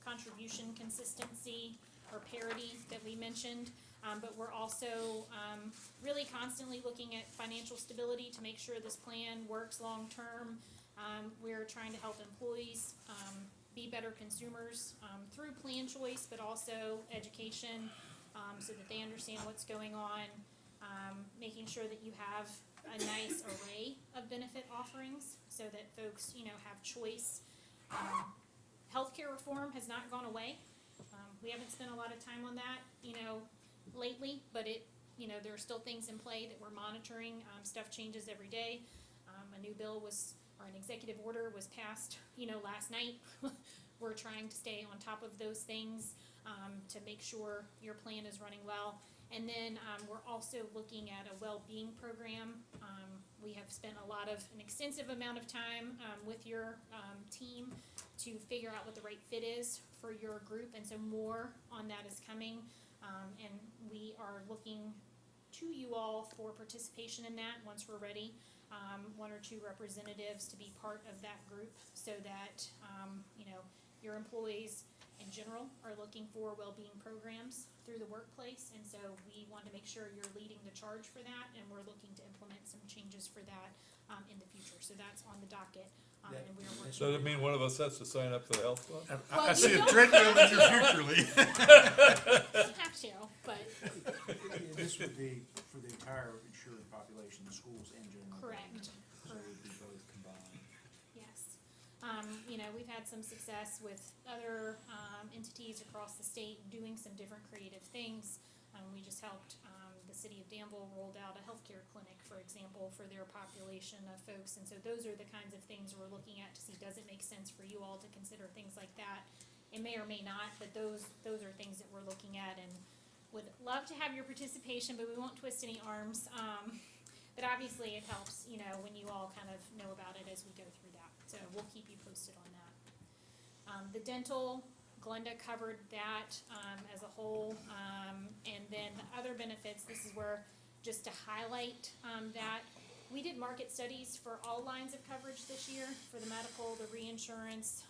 contribution consistency or parity that we mentioned. But we're also, really constantly looking at financial stability to make sure this plan works long-term. We're trying to help employees, be better consumers, through plan choice, but also education, so that they understand what's going on. Making sure that you have a nice array of benefit offerings so that folks, you know, have choice. Healthcare reform has not gone away. We haven't spent a lot of time on that, lately, but there are still things in play that we're monitoring. Stuff changes every day. A new bill or an executive order was passed, last night. We're trying to stay on top of those things, to make sure your plan is running well. And then, we're also looking at a well-being program. We have spent an extensive amount of time, with your, team to figure out what the right fit is for your group, and so more on that is coming. And we are looking to you all for participation in that once we're ready. 1 or 2 representatives to be part of that group, so that, your employees in general are looking for well-being programs through the workplace, and so we want to make sure you're leading the charge for that, and we're looking to implement some changes for that, in the future. So that's on the docket, and we're working. So does it mean one of us has to sign up for the health club? I see a treadmill in your future, Lee. You have to, but This would be for the entire insured population, the schools and general. correct. So it would be both combined. Yes. We've had some success with other entities across the state doing some different creative things. We just helped the city of Danville rolled out a healthcare clinic, for example, for their population of folks. And so those are the kinds of things we're looking at to see, does it make sense for you all to consider things like that? It may or may not, but those are things that we're looking at, and would love to have your participation, but we won't twist any arms. But obviously it helps, when you all kind of know about it as we go through that. So we'll keep you posted on that. The dental, Glenda covered that as a whole. And then the other benefits, this is where, just to highlight that, we did market studies for all lines of coverage this year, for the medical, the reinsurance,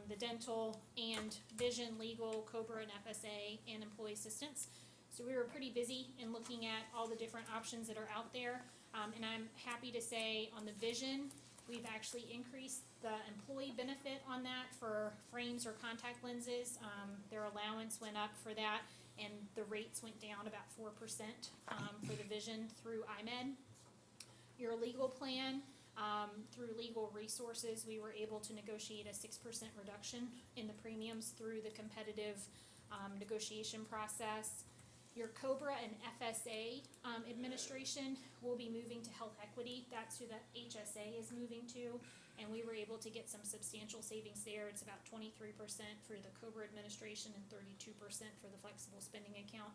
the dental, and vision, legal, COBRA, and FSA, and employee assistance. So we were pretty busy in looking at all the different options that are out there. And I'm happy to say on the vision, we've actually increased the employee benefit on that for frames or contact lenses. Their allowance went up for that, and the rates went down about 4% for the vision through IMED. Your legal plan, through Legal Resources, we were able to negotiate a 6% reduction in the premiums through the competitive negotiation process. Your COBRA and FSA administration will be moving to Health Equity. That's who the HSA is moving to, and we were able to get some substantial savings there. It's about 23% for the COBRA administration and 32% for the flexible spending account.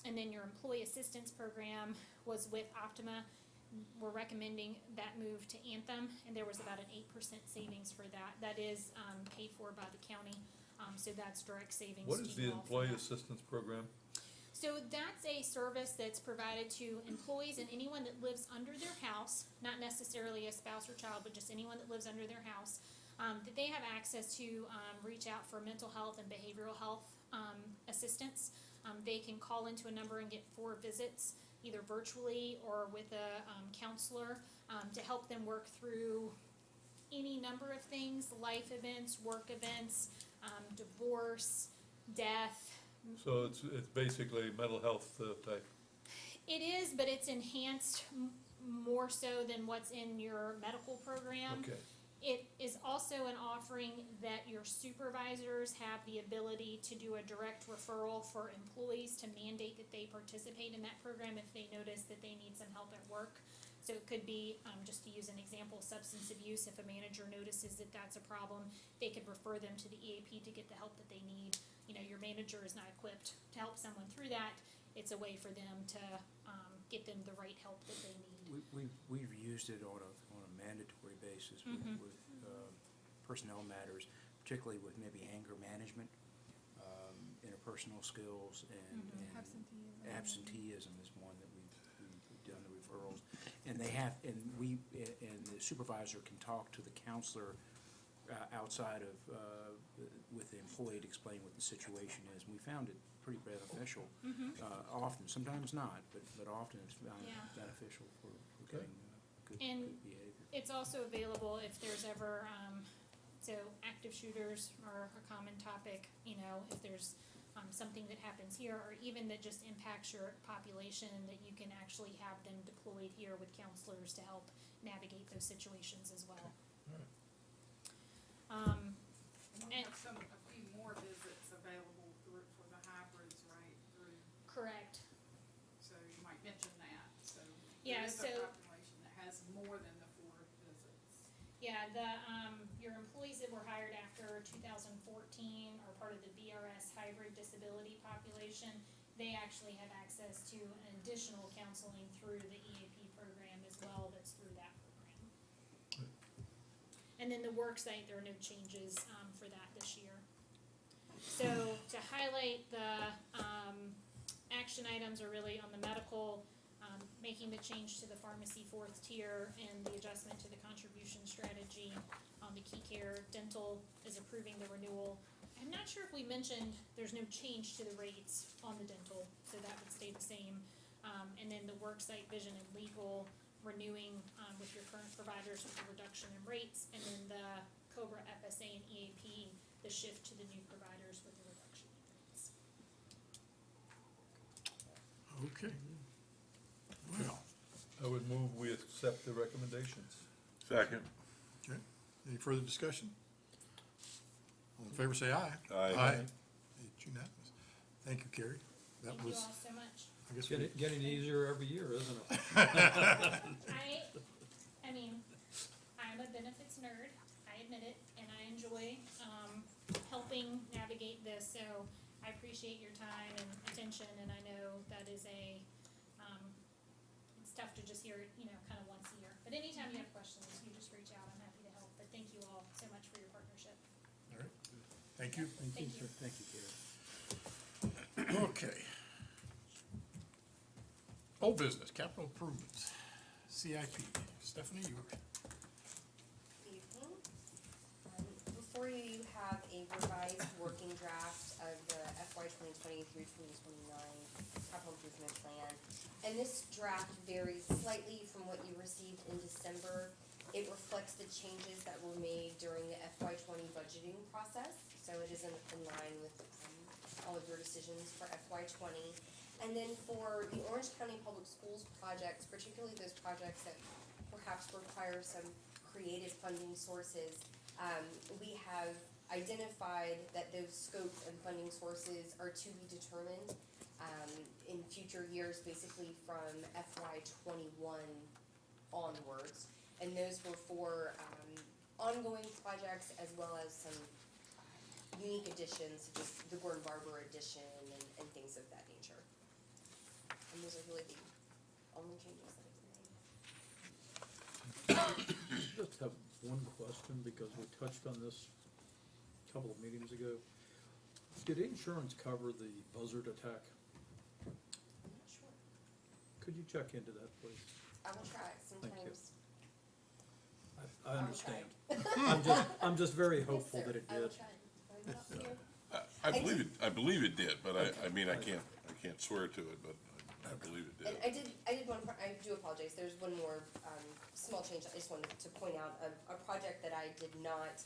And then your employee assistance program was with Optima. We're recommending that move to Anthem, and there was about an 8% savings for that. That is paid for by the county, so that's direct savings. What is to you the all for employee that. assistance program? So that's a service that's provided to employees and anyone that lives under their house, not necessarily a spouse or child, but just anyone that lives under their house, that they have access to reach out for mental health and behavioral health assistance. They can call into a number and get 4 visits, either virtually or with a counselor, to help them work through any number of things, life events, work events, divorce, death. So it's basically mental health type. It is, but it's enhanced more so than what's in your medical program. Okay. It is also an offering that your supervisors have the ability to do a direct referral for employees to mandate that they participate in that program if they notice that they need some help at work. So it could be, just to use an example, substance abuse. If a manager notices that that's a problem, they could refer them to the EAP to get the help that they need. Your manager is not equipped to help someone through that. It's a way for them to get them the right help that they need. We've used it on a mandatory basis with personnel matters, particularly with maybe anger management, interpersonal skills, and absenteeism is one that we've done the referrals. And the supervisor can talk to the counselor outside of, with the employee to explain what the situation is. And we found it pretty beneficial. Often, sometimes not, but often it's found beneficial for getting good behavior. It's also available if there's ever, so active shooters are a common topic, if there's something that happens here, or even that just impacts your population, that you can actually have them deployed here with counselors to help navigate those situations as well. And a few more visits available Yeah, There is so, a population that has more than the 4 visits. yeah, your employees that were hired after 2014 are part of the VRS hybrid disability population. They actually have access to an additional counseling through the EAP program as well, that's through that program. And then the work site, there are no changes, for that this year. So to highlight the, action items are really on the medical, making the change to the pharmacy 4th tier and the adjustment to the contribution strategy on the key care. Dental is approving the renewal. I'm not sure if we mentioned, there's no change to the rates on the dental, so that would stay the same. And then the worksite, vision, and legal renewing, with your current providers with a reduction in rates. And then the COBRA, FSA, and EAP, the shift to the new providers with the reduction in rates. Okay. Well, I would move we accept the recommendations. Second. okay. Any further discussion? All in favor, say aye. Aye. It's unanimous. Thank you, Carrie. That Thank you was, all so much. I guess, we- Getting easier every year, isn't it? I mean, I'm a benefits nerd, I admit it, and I enjoy, helping navigate this, so I appreciate your time and attention, and I know that is it's tough to just hear it, kind of once a year. But anytime you have questions, you just reach out, I'm happy to help, but thank you all so much for your partnership. all right. Thank you. Thank you. Thank you, Carrie. Okay. Old business, capital improvements, CIP. Stephanie, you were. Evening. Before you have a revised working draft of the FY 2020 through 2029 capital improvement plan. And this draft varies slightly from what you received in December. It reflects the changes that were made during the FY 20 budgeting process. So it is in line with all of your decisions for FY 20. And then for the Orange County Public Schools projects, particularly those projects that perhaps require some creative funding sources, we have identified that those scopes and funding sources are to be determined in future years, basically from FY 21 onwards. And those were for ongoing projects as well as some unique additions, such as the Gordon Barber addition and things of that nature. And those are really the only changes that have been made. Just have one question, because we touched on this a couple of meetings ago. Did insurance cover the buzzard attack? I'm not sure. Could you check into that, please? I will try. Thank you. Sometimes. I understand. I'm just very hopeful Yes, sir. that it I will did. try and find out for you. I believe it did, but I mean, I can't swear to it, but I believe it And did. I did I do apologize, there's one more, small change I just wanted to point out, a project that I did not,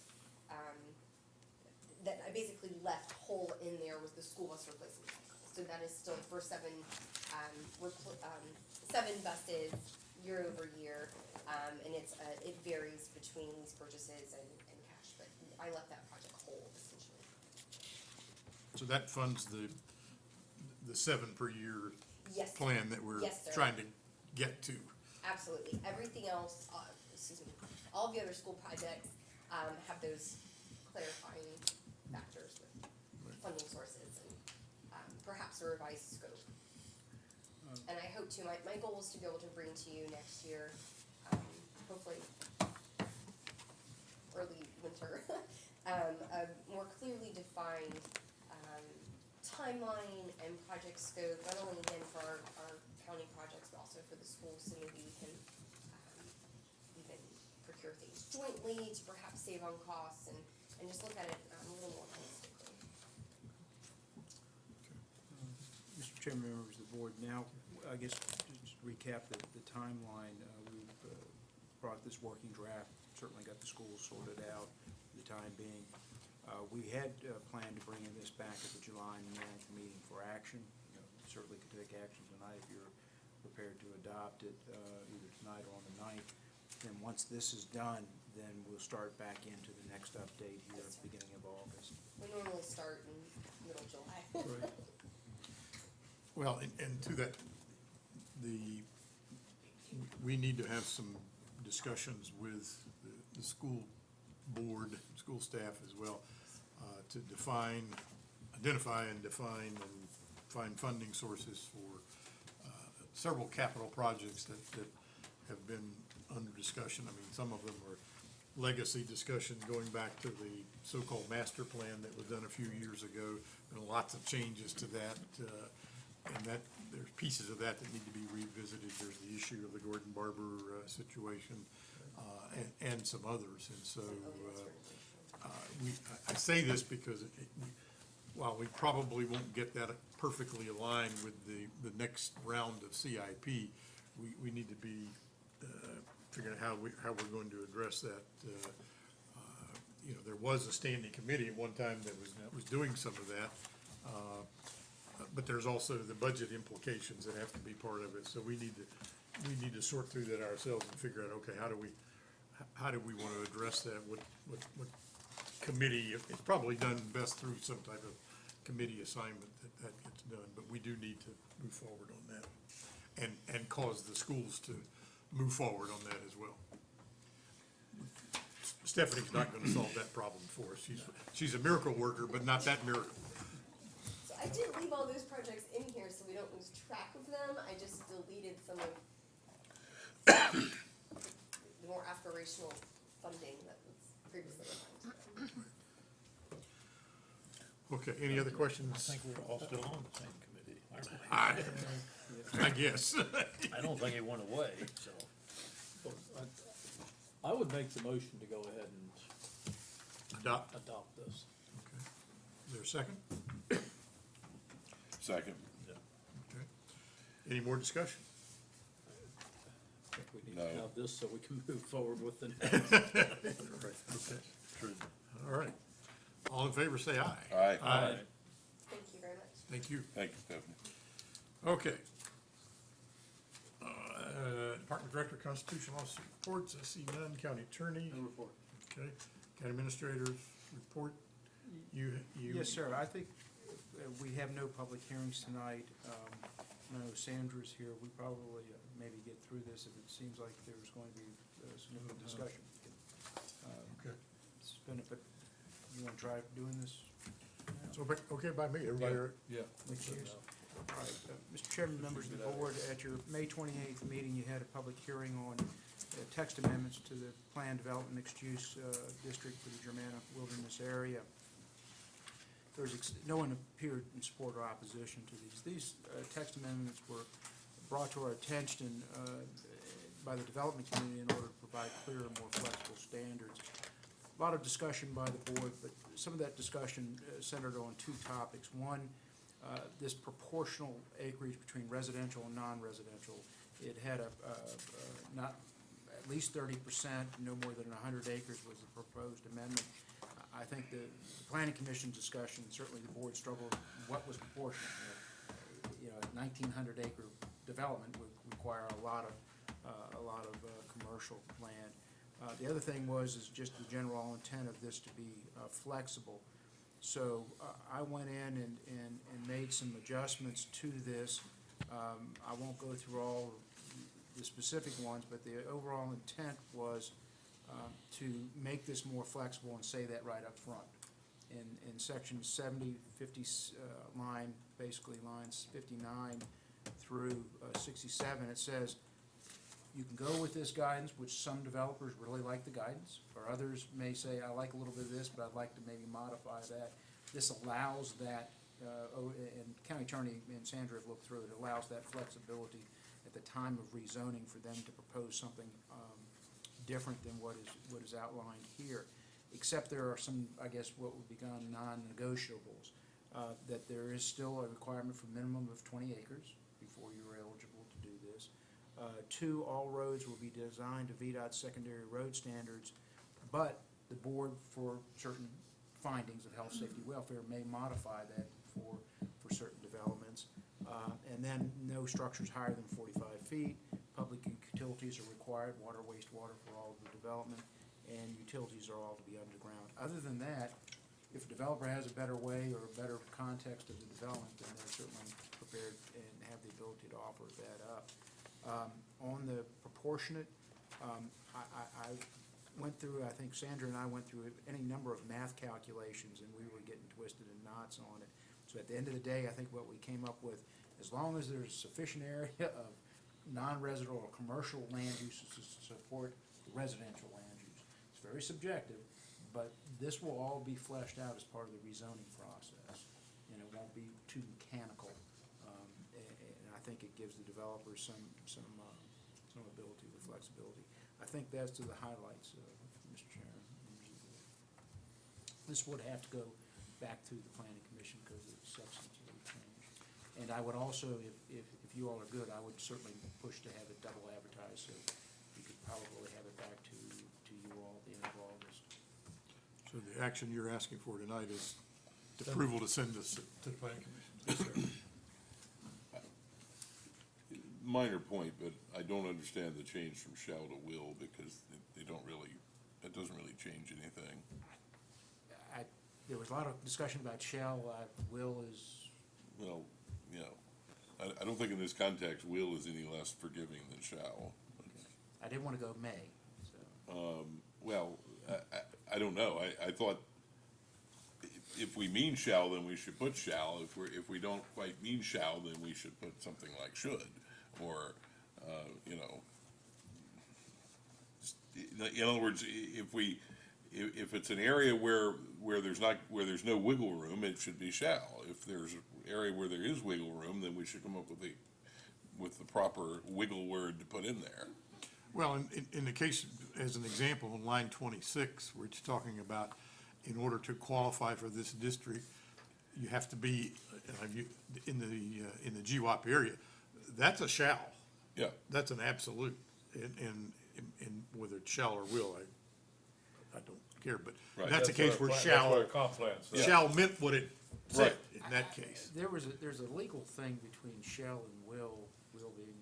that I basically left whole in there was the school bus replacement cycle. So that is still for 7 buses year over year, and it varies between lease purchases and cash, but I left that project whole essentially. So that funds the 7 per year Yes, sir. plan that we're Yes, sir. trying to get to. Absolutely. Everything else, all the other school projects, have those clarifying factors with funding sources and, perhaps a revised scope. And I hope to, my goal is to be able to bring to you next year, hopefully early winter, a more clearly defined, timeline and project scope, not only again for our county projects, but also for the schools, so maybe we can, even procure things jointly to perhaps save on costs and just look at it, a little more holistically. Mr. Chairman, members of the board, now, I guess, just to recap the timeline, we've brought this working draft, certainly got the schools sorted out for the time being. We had planned to bring this back at the July 9th meeting for action. Certainly could take action tonight if you're prepared to adopt it, either tonight or on the 9th. Then once this is done, then we'll start back into the next update here at the beginning of August. We normally start in middle July. Well, and to that, we need to have some discussions with the school board, school staff as well, to identify and define and find funding sources for several capital projects that have been under discussion. I mean, some of them are legacy discussions going back to the so-called master plan that was done a few years ago. Been lots of changes to that, and that there's pieces of that need to be revisited. There's the issue of the Gordon Barber situation, and some others. And so I say this because while we probably won't get that perfectly aligned with the next round of CIP, we need to be figuring out how we're going to address that. You know, there was a standing committee at one time that was doing some of that, but there's also the budget implications that have to be part of it. So we need to sort through that ourselves and figure out, okay, how do we want to address that? What committee? It's probably done best through some type of committee assignment that gets done, but we do need to move forward on that and cause the schools to move forward on that as well. Stephanie's not gonna solve that problem for us. She's a miracle worker, but not that miracle. So I did leave all those projects in here so we don't lose track of them. I just deleted some of the more aspirational funding that was previously assigned to them. Okay, any other questions? I think we're all still on the same committee, aren't we? I guess. I don't think it went away, so. I would make the motion to go ahead and Adopt. adopt this. Okay. Is there a second? Second. Okay. Any more discussion? I think we need No. to have this so we can move forward with the next. Okay. True. All right. All in favor, say aye. Aye. Aye. Thank you very much. Thank you. Thank you, Stephanie. Okay. Department Director, Constitutional Officer reports, I see none. County Attorney. No report. Okay. County Administrators report. You. Yes, sir. I think we have no public hearings tonight. No, Sandra's here. We probably maybe get through this if it seems like there's going to be significant discussion. Okay. But you want to try doing this? So, okay by me, everybody, all right? Yeah. Which is, all right, Mr. Chairman, members of the board, at your May 28th meeting, you had a public hearing on text amendments to the planned development mixed-use district for the Germanna Wilderness area. No one appeared in support or opposition to these. These text amendments were brought to our attention by the development community in order to provide clearer, more flexible standards. A lot of discussion by the board, but some of that discussion centered on two topics. One, this proportional acreage between residential and non-residential. It had not at least 30%, no more than 100 acres was the proposed amendment. I think the planning commission discussion, certainly the board struggled what was proportional. You know, a 1,900 acre development would require a lot of commercial land. The other thing is just the general intent of this to be flexible. So I went in and made some adjustments to this. I won't go through all the specific ones, but the overall intent was to make this more flexible and say that right up front. In section 70, 50 line, basically lines 59 through 67, it says, you can go with this guidance, which some developers really like the guidance, or others may say, I like a little bit of this, but I'd like to maybe modify that. This allows that, and County Attorney and Sandra have looked through it, allows that flexibility at the time of rezoning for them to propose something different than what is outlined here. Except there are some, I guess, what would become non-negotiables, that there is still a requirement for minimum of 20 acres before you're eligible to do this. 2, all roads will be designed to VDOT secondary road standards, but the board, for certain findings of health, safety, welfare, may modify that for certain developments. And then no structures higher than 45 feet. Public utilities are required, water, wastewater for all of the development, and utilities are all to be underground. Other than that, if a developer has a better way or a better context of the development, then they're certainly prepared and have the ability to offer that up. on the proportionate, I went through, I think Sandra and I went through any number of math calculations, and we were getting twisted in knots on it. So at the end of the day, I think what we came up with, as long as there's sufficient area of non-residential or commercial land use to support residential land use. It's very subjective, but this will all be fleshed out as part of the rezoning process, and it won't be too mechanical. And I think it gives the developers some ability with flexibility. I think that's to the highlights, Mr. Chairman, members of the board. This would have to go back to the planning commission because it's substantively changed. And I would also, if you all are good, I would certainly push to have it double advertised, so you could probably have it back to you all at the end of August. So the action you're asking for tonight is the approval to send this to the planning commission. Minor point, but I don't understand the change from shall to will, because they don't really, that doesn't really change anything. There was a lot of discussion about shall, will is, Well, you know, I don't think in this context, will is any less forgiving than shall. I didn't want to go may, so. Well, I don't know, I thought if we mean shall, then we should put shall. If we don't quite mean shall, then we should put something like should, or, you know. In other words, if it's an area where there's no wiggle room, it should be shall. If there's an area where there is wiggle room, then we should come up with the proper wiggle word to put in there. Well, in the case, as an example, on line 26, where it's talking about, in order to qualify for this district, you have to be in the GWAP area. That's a shall. Yeah. That's an absolute, and whether it's shall or will, I don't care, but Right. that's a case where That's shall, what a comp plan says. shall meant what it said Right. in that case. There's a legal thing between shall and will being,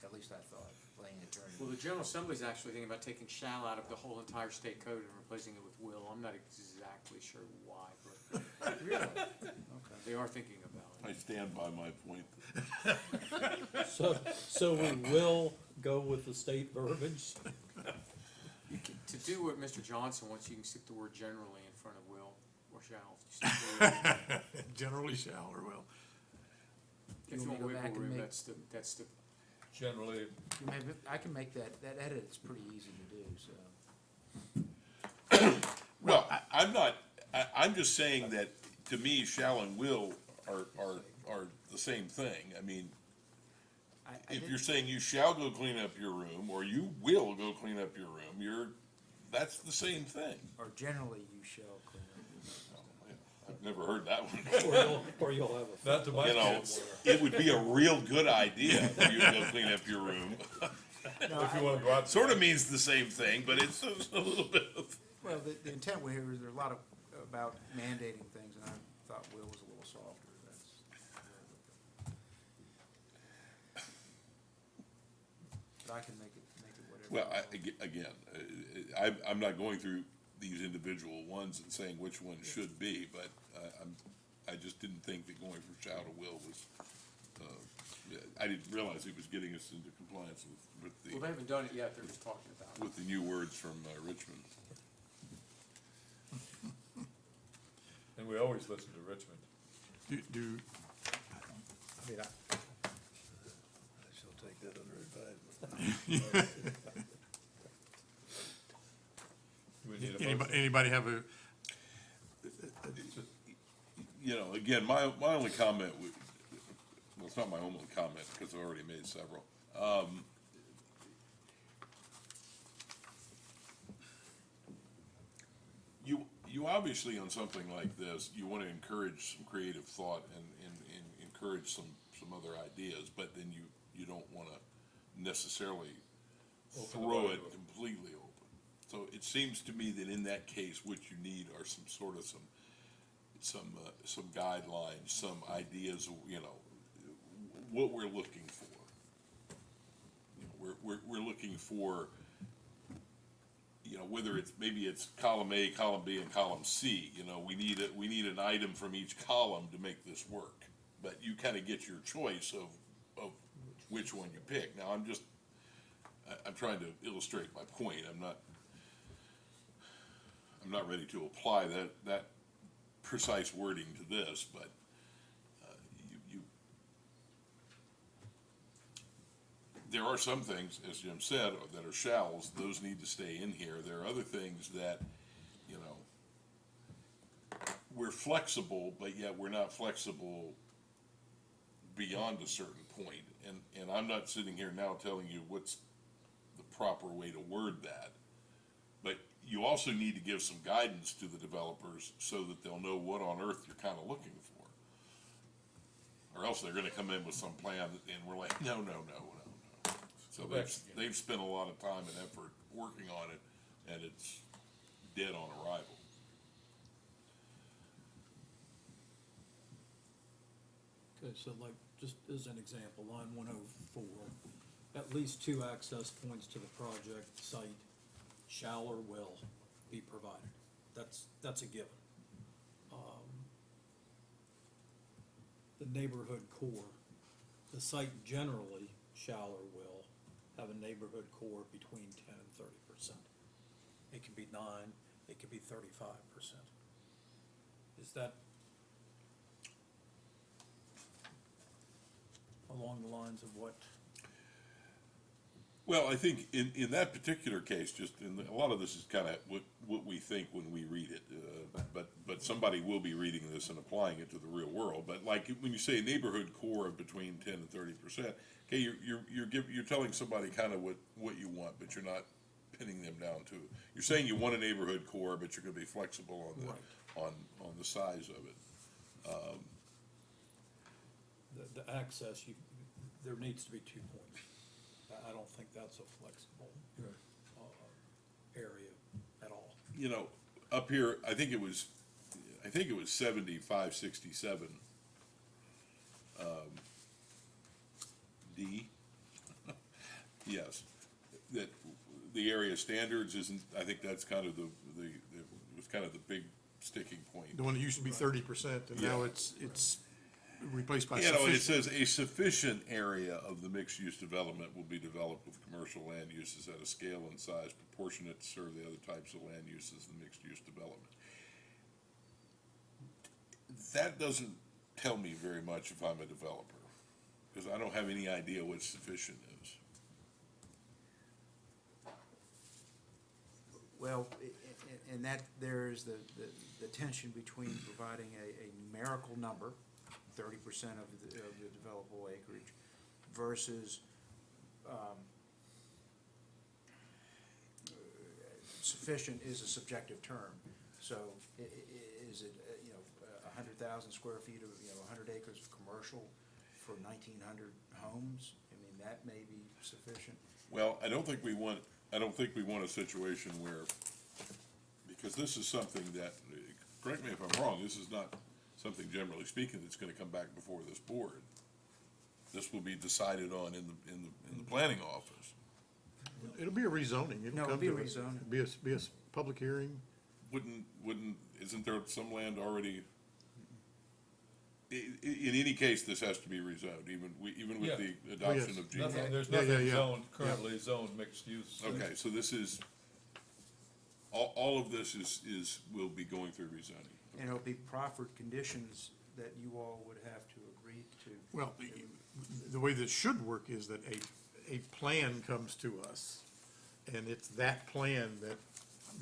at least I thought, playing attorney. Well, the General Assembly's actually thinking about taking shall out of the whole entire state code and replacing it with will. I'm not exactly sure why, but Really? Okay. they are thinking about I stand by my point. So we will go with the state verbiage. it. To do what Mr. Johnson wants, you can stick the word generally in front of will or shall. Stick the word- Generally shall or will. If You you want want me to go back wiggle and room, make- that's the, Generally, I can make that edit, it's pretty easy to do, so. Well, I'm just saying that, to me, shall and will are the same thing. I mean, I if did- you're saying you shall go clean up your room, or you will go clean up your room, that's the same thing. Or generally you shall clean up. I've never heard that one. Or you'll have a. not to my You know, kids. it would be a real good idea for you to go clean up your room. No, If you wanna go out. Sort of means the same thing, but it's a little bit of, Well, the intent here is there's a lot about mandating things, and I thought will was a little softer, but I can make it whatever. well, I'm not going through these individual ones and saying which one should be, but I just didn't think that going from shall to will was, I didn't realize it was getting us into compliance with well, they haven't done it yet, they're just talking about it. with the new words from Richmond. And we always listen to Richmond. I mean, I shall take that under advisement. We need a anybody, motion. anybody have a, You know, again, my only comment well, it's not my only comment, because I've already made several. You obviously, on something like this, you wanna encourage some creative thought and encourage some other ideas, but then you don't wanna necessarily Open the throw door it to it. completely open. So it seems to me that in that case, what you need are some sort of some guidelines, some ideas, you know, what we're looking for. You know, we're looking for, you know, whether maybe it's column A, column B, and column C, you know, we need an item from each column to make this work. But you kinda get your choice of which one you pick. Now, I'm trying to illustrate my point. I'm not ready to apply that precise wording to this, but, there are some things, as Jim said, that are shalls, those need to stay in here. There are other things that, we're flexible, but yet we're not flexible beyond a certain point. And I'm not sitting here now telling you what's the proper way to word that. But you also need to give some guidance to the developers so that they'll know what on earth you're kind of looking for. Or else they're gonna come in with some plan and we're like, no. So they've spent a lot of time and effort working on it, and it's dead on arrival. Okay, so like, just as an example, line 104, at least 2 access points to the project site shall or will be provided. That's a given. The neighborhood core, the site generally shall or will have a neighborhood core between 10 and 30%. It can be 9, it could be 35%. Is that along the lines of what? Well, I think in that particular case, a lot of this is kind of what we think when we read it, but somebody will be reading this and applying it to the real world. But like when you say a neighborhood core of between 10 and 30%, okay, you're telling somebody kind of what you want, but you're not pinning them down to it. You're saying you want a neighborhood core, but you're going to be flexible on the size of it. The access, there needs to be 2 points. I don't think that's a flexible area at all. Up here, I think it was 7567 D. Yes, that the area standards isn't. I think that's kind of was kind of the big sticking point. The one that used to be 30%, and now it's replaced by It sufficient. says a sufficient area of the mixed-use development will be developed with commercial land uses at a scale and size proportionate to serve the other types of land uses in mixed-use development. That doesn't tell me very much if I'm a developer, because I don't have any idea what sufficient is. Well, and that, there's the tension between providing a numerical number, 30% of the developable acreage, versus sufficient is a subjective term. So is it, 100,000 square feet of, 100 acres of commercial for 1,900 homes? I mean, that may be sufficient. Well, I don't think we want a situation where, because this is something that, correct me if I'm wrong, this is not something generally speaking that's gonna come back before this board. This will be decided on in the planning office. It'll be a rezoning. No, it'll be a rezoning. Be a public hearing. Isn't there some land already? In any case, this has to be rezoned, even with the adoption of G. There's Yeah, nothing yeah. zoned, currently zoned mixed use. Okay, so this is, all of this will be going through rezoning. And it'll be proffered conditions that you all would have to agree to. Well, the way this should work is that a plan comes to us, and it's that plan that,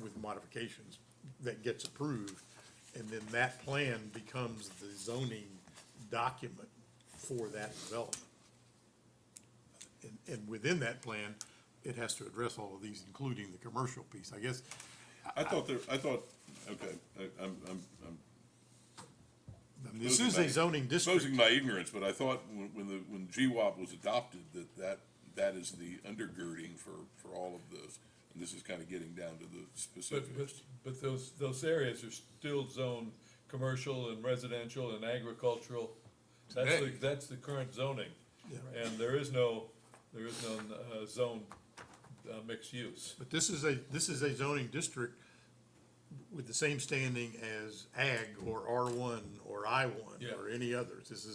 with modifications, that gets approved, and then that plan becomes the zoning document for that development. And within that plan, it has to address all of these, including the commercial piece, I guess. This is a zoning district. Exposing my ignorance, but I thought when GWAP was adopted, that is the undergirding for all of this. And this is kind of getting down to the specifics. But those areas are still zoned commercial and residential and agricultural. Today. That's the current zoning. Yeah. And there is no zone mixed use. But this is a zoning district with the same standing as ag or R1 or I1 Yeah. or any others. This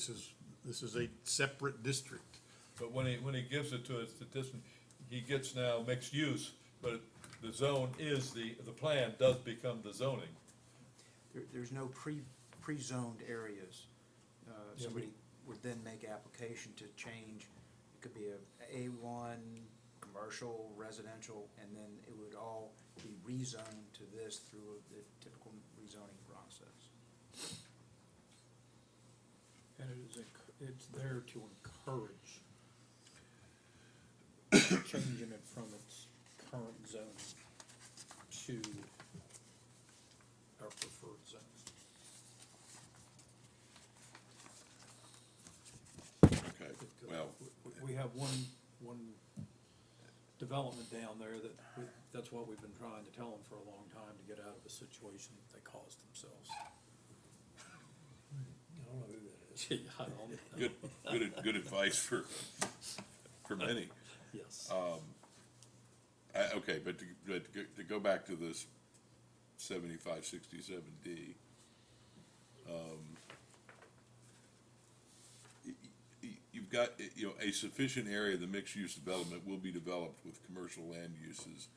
is a separate district. But when he gives it to us, he gets now mixed use, but the zone is, the plan does become the zoning. There's no pre-zoned areas. Yeah, Somebody would then make application to change, it could be a A1, commercial, residential, and then it would all be rezoned to this through the typical rezoning process. And it's there to encourage changing it from its current zone to our preferred zones. Okay, well, We have one development down there that's what we've been trying to tell them for a long time, to get out of a situation that they caused themselves. I don't know who that is. Yeah, I don't know. good advice for many. Yes. Okay, but to go back to this 7567D, you've got, a sufficient area of the mixed-use development will be developed with commercial land uses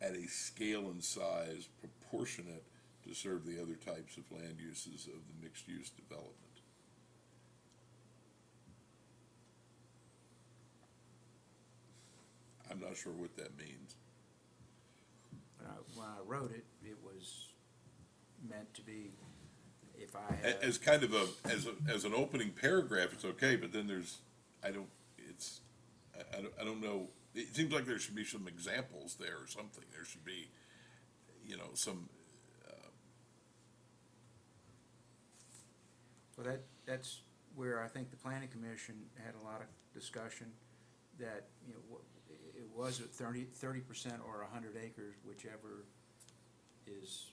at a scale and size proportionate to serve the other types of land uses of the mixed-use development. I'm not sure what that means. When I wrote it, it was meant to be, if I had. As kind of as an opening paragraph, it's okay, but then there's, I don't know, it seems like there should be some examples there or something, there should be, some, Well, that's where I think the planning commission had a lot of discussion, that, it was at 30% or 100 acres, whichever is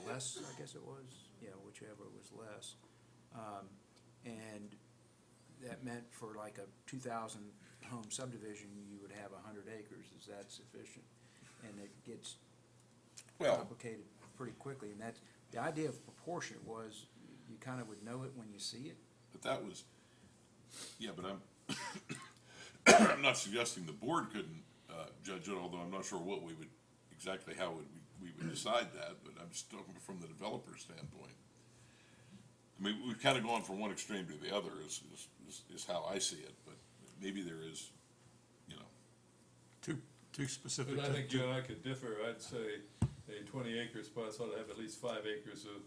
less, I guess it was, whichever was less. And that meant for like a 2,000 home subdivision, you would have 100 acres. Is that sufficient? And it gets complicated pretty quickly, and that's, the idea of proportionate was, you kind of would know it when you see it. but that was, but I'm not suggesting the board couldn't judge it, although I'm not sure what we would, exactly how we would decide that, but I'm just talking from the developer standpoint. I mean, we've kind of gone from one extreme to the other is how I see it, but maybe there is, Too specific. But I think you and I could differ. I'd say a 20-acre spot ought to have at least 5 acres of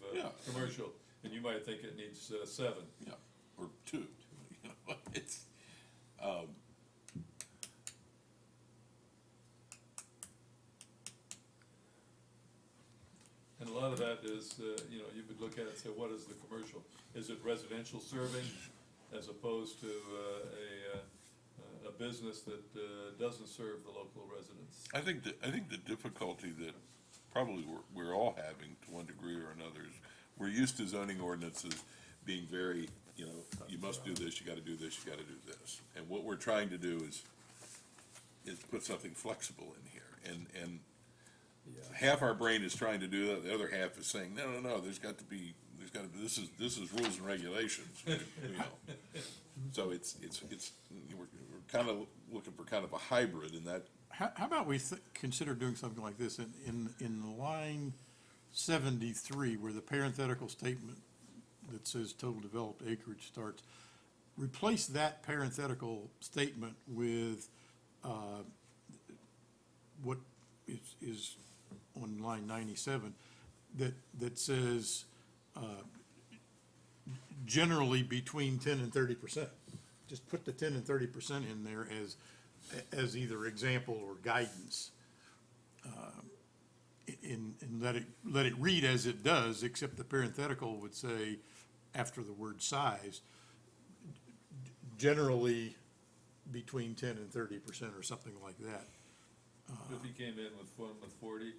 commercial, and you might think it needs 7. Yeah, or 2, it's, And a lot of that is, you would look at it and say, what is the commercial? Is it residential serving as opposed to a business that doesn't serve the local residents? I think the difficulty that probably we're all having to one degree or another is we're used to zoning ordinances being very, you must do this, you gotta do this, you gotta do this. And what we're trying to do is put something flexible in here. And half our brain is trying to do that, the other half is saying, no, there's gotta be, this is rules and regulations, So we're kind of looking for kind of a hybrid in that. How about we consider doing something like this, in line 73, where the parenthetical statement that says total developed acreage starts, replace that parenthetical statement with what is on line 97, that says generally between 10 and 30%. Just put the 10 and 30% in there as either example or guidance. And let it read as it does, except the parenthetical would say, after the word size, generally between 10 and 30% or something like that. If he came in with 40,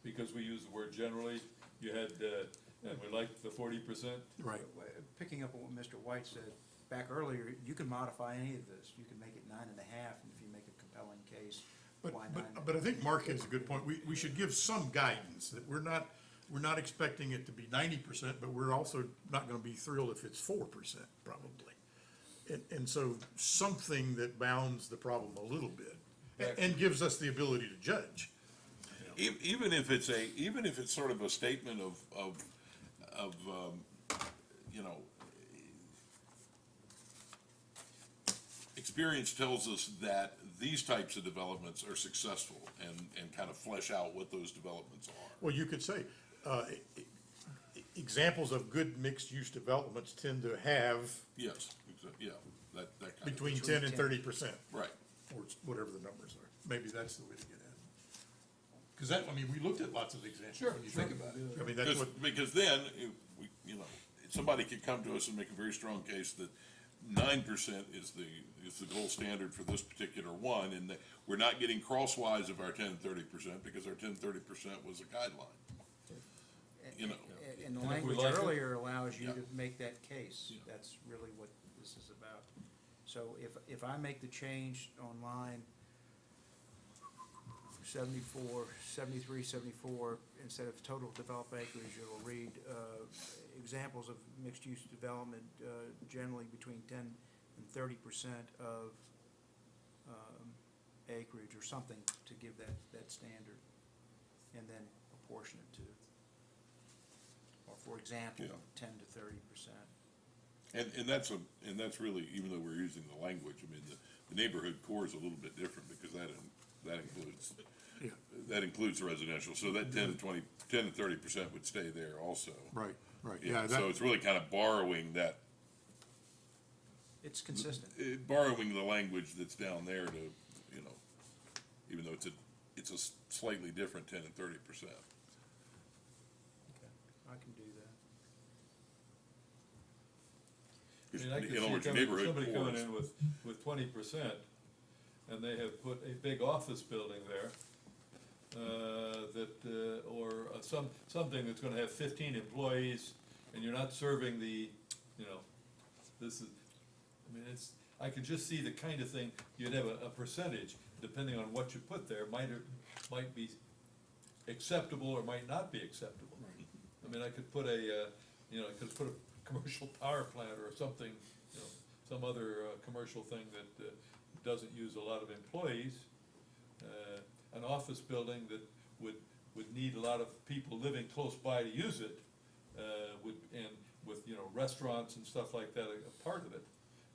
because we use the word generally, you had, and we liked the 40%? Right. Picking up on what Mr. White said back earlier, you can modify any of this. You can make it 9.5, and if you make a compelling case, why 9? But I think Mark has a good point. We should give some guidance, that we're not expecting it to be 90%, but we're also not gonna be thrilled if it's 4%, probably. And so something that bounds the problem a little bit and gives us the ability to judge. Even if it's sort of a statement of, you know, experience tells us that these types of developments are successful and kind of flesh out what those developments are. Well, you could say, examples of good mixed-use developments tend to have Yes, yeah, that kind of. between 10 and 30%. Right. Or whatever the numbers are. Maybe that's the way to get at it. Because that, I mean, we looked at lots of examples when you think about it. I mean, that's what, Because then, you know, somebody could come to us and make a very strong case that 9% is the gold standard for this particular one, and that we're not getting crosswise of our 10 and 30% because our 10, 30% was a guideline. You know. And the And if we language like it- earlier allows you Yeah. to make that case. Yeah. That's really what this is about. So if I make the change on line 73, 74, instead of total developed acreage, it'll read, examples of mixed-use development, generally between 10 and 30% of, acreage or something to give that standard, and then proportion it to, or for example, Yeah. 10 to 30%. And that's really, even though we're using the language, I mean, the neighborhood core is a little bit different because that includes, yeah, that includes residential, so that 10 to 30% would stay there also. right, right, Yeah, yeah. so that- it's really kind of borrowing that, It's consistent. borrowing the language that's down there to, you know, even though it's a slightly different 10 and 30%. Okay, I can do that. I mean, I could In other words, see your neighborhood somebody coming cores. in with 20%, and they have put a big office building there, or something that's gonna have 15 employees, and you're not serving the, you know, this is, I mean, I could just see the kind of thing, you'd have a percentage, depending on what you put there, might be acceptable or might not be acceptable. I mean, I could put I could put a commercial power plant or something, you know, some other, commercial thing that, doesn't use a lot of employees. An office building that would need a lot of people living close by to use it, and with, you know, restaurants and stuff like that, a part of it.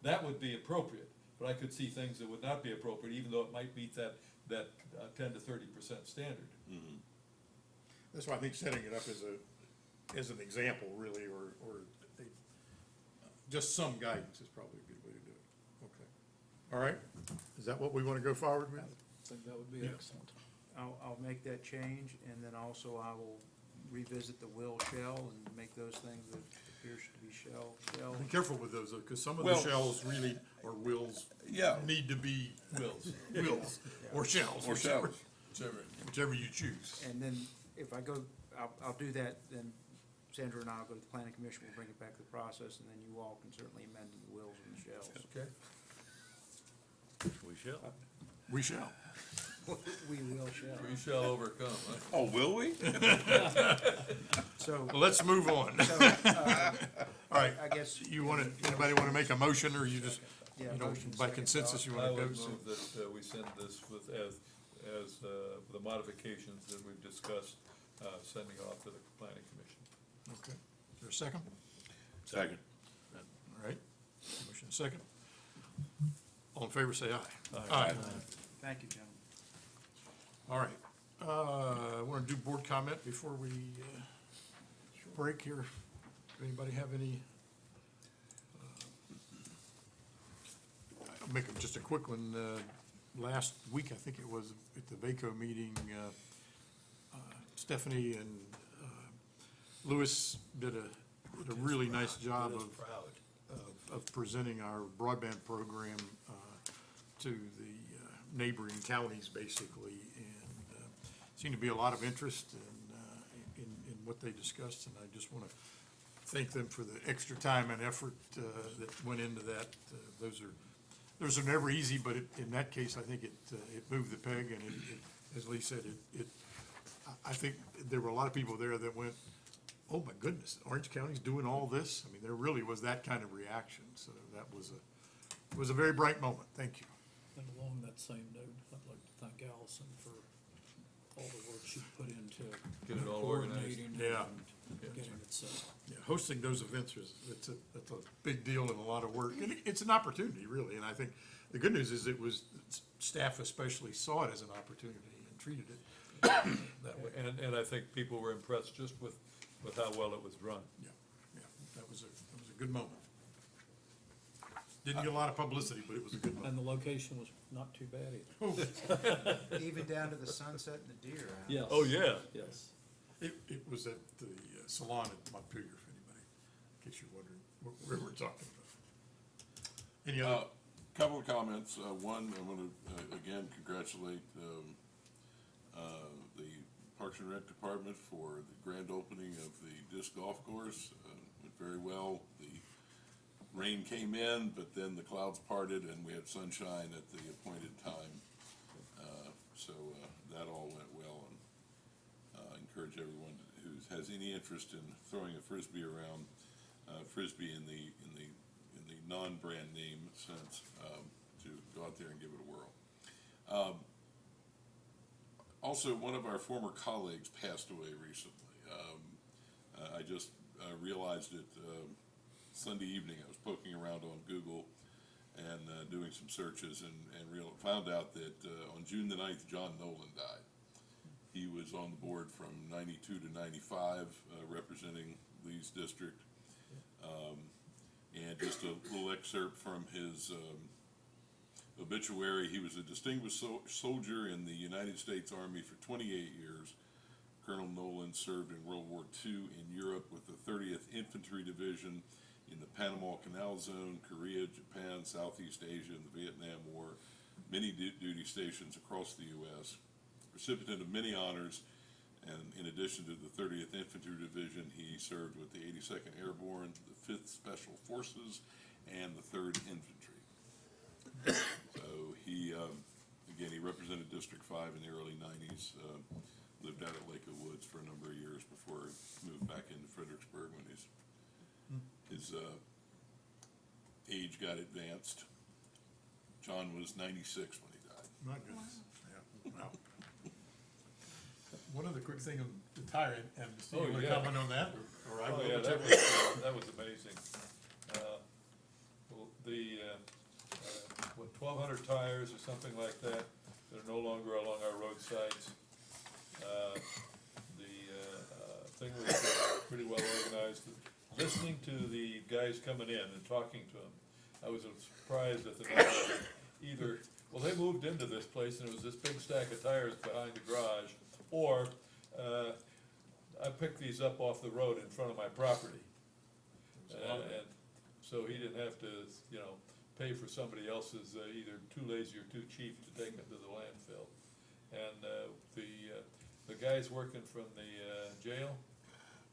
That would be appropriate, but I could see things that would not be appropriate, even though it might meet that 10 to 30% standard. That's why I think setting it up as an example, really, or just some guidance is probably a good way to do it. Okay. All right, is that what we want to go forward with? I think that would be Yeah. excellent. I'll make that change, and then also I will revisit the will shell and make those things that appears to be shell. Be careful with those, though, because some of the Well- shells really, or wills, Yeah. need to be Wills. wills, or shells. Or shells. Whichever you choose. And then if I go, I'll do that, then Sandra and I'll go to the planning commission, we'll bring it back to the process, and then you all can certainly amend the wills and the shells. Okay. We shall. We shall. We will shall. We shall overcome, huh? Oh, will we? So, Well, let's move on. All right, I guess, anybody want to make a motion, or you just, yeah, you know, motion by second consensus, you I want to would go? move that, we send this with, as the modifications that we've discussed, sending off to the planning commission. Okay, is there a second? Second. All right, motion second. All in favor, say aye. Aye. Thank you, gentlemen. All right, I want to do board comment before we break here. Does anybody have any? I'll make just a quick one. Last week, I think it was at the VACO meeting, Stephanie and Louis did a really nice job of presenting our broadband program to the neighboring counties, basically, and seemed to be a lot of interest in what they discussed, and I just want to thank them for the extra time and effort that went into that. Those are never easy, but in that case, I think it moved the peg, and as Lee said, I think there were a lot of people there that went, oh my goodness, Orange County's doing all this? I mean, there really was that kind of reaction, so that was was a very bright moment, thank you. And along that same note, I'd like to thank Allison for all the work she put into Get it all organized. coordinating Yeah. and getting it set up. Yeah, hosting those events it's a big deal and a lot of work, and it's an opportunity, really, and I think the good news is staff especially saw it as an opportunity and treated it that way. And I think people were impressed just with how well it was run. Yeah, yeah, that was a good moment. Didn't get a lot of publicity, but it was a good And moment. the location was not too bad either. Even down to the sunset and the deer. Al. Yes. Oh, yeah. Yes. It was at the salon at Montpelier, if anybody, in case you're wondering where we're talking about. Any other? Couple of comments. One, I want to, again, congratulate, the Parks and Rec Department for the grand opening of the disc golf course. Went very well. The rain came in, but then the clouds parted and we had sunshine at the appointed time. So that all went well, and I encourage everyone who has any interest in throwing a Frisbee around, Frisbee in the non-brand name sense, to go out there and give it a whirl. Also, one of our former colleagues passed away recently. I just realized it Sunday evening. I was poking around on Google and doing some searches and found out that on June the 9th, John Nolan died. He was on the board from 92 to 95, representing Lee's district. And just a little excerpt from his obituary. He was a distinguished soldier in the United States Army for 28 years. Colonel Nolan served in World War II in Europe with the 30th Infantry Division in the Panama Canal Zone, Korea, Japan, Southeast Asia, and the Vietnam War, many duty stations across the U.S., recipient of many honors, and in addition to the 30th Infantry Division, he served with the 82nd Airborne, the 5th Special Forces, and the 3rd Infantry. So he, again, he represented District 5 in the early 90s, lived out at Lake of Woods for a number of years before he moved back into Fredericksburg when his age got advanced. John was 96 when he died. My goodness, yeah, wow. One other quick thing on the tire, and Steve, you want to comment on that, or I Oh, will? yeah, whichever. that was amazing. Well, the, 1,200 tires or something like that, that are no longer along our roadsides. The thing was pretty well organized. Listening to the guys coming in and talking to them, I was surprised at the number of either, well, they moved into this place and it was this big stack of tires behind the garage, or I picked these up off the road in front of my property. And so he didn't have to, pay for somebody else's, either too lazy or too cheap to take them to the landfill. And the guys working from the jail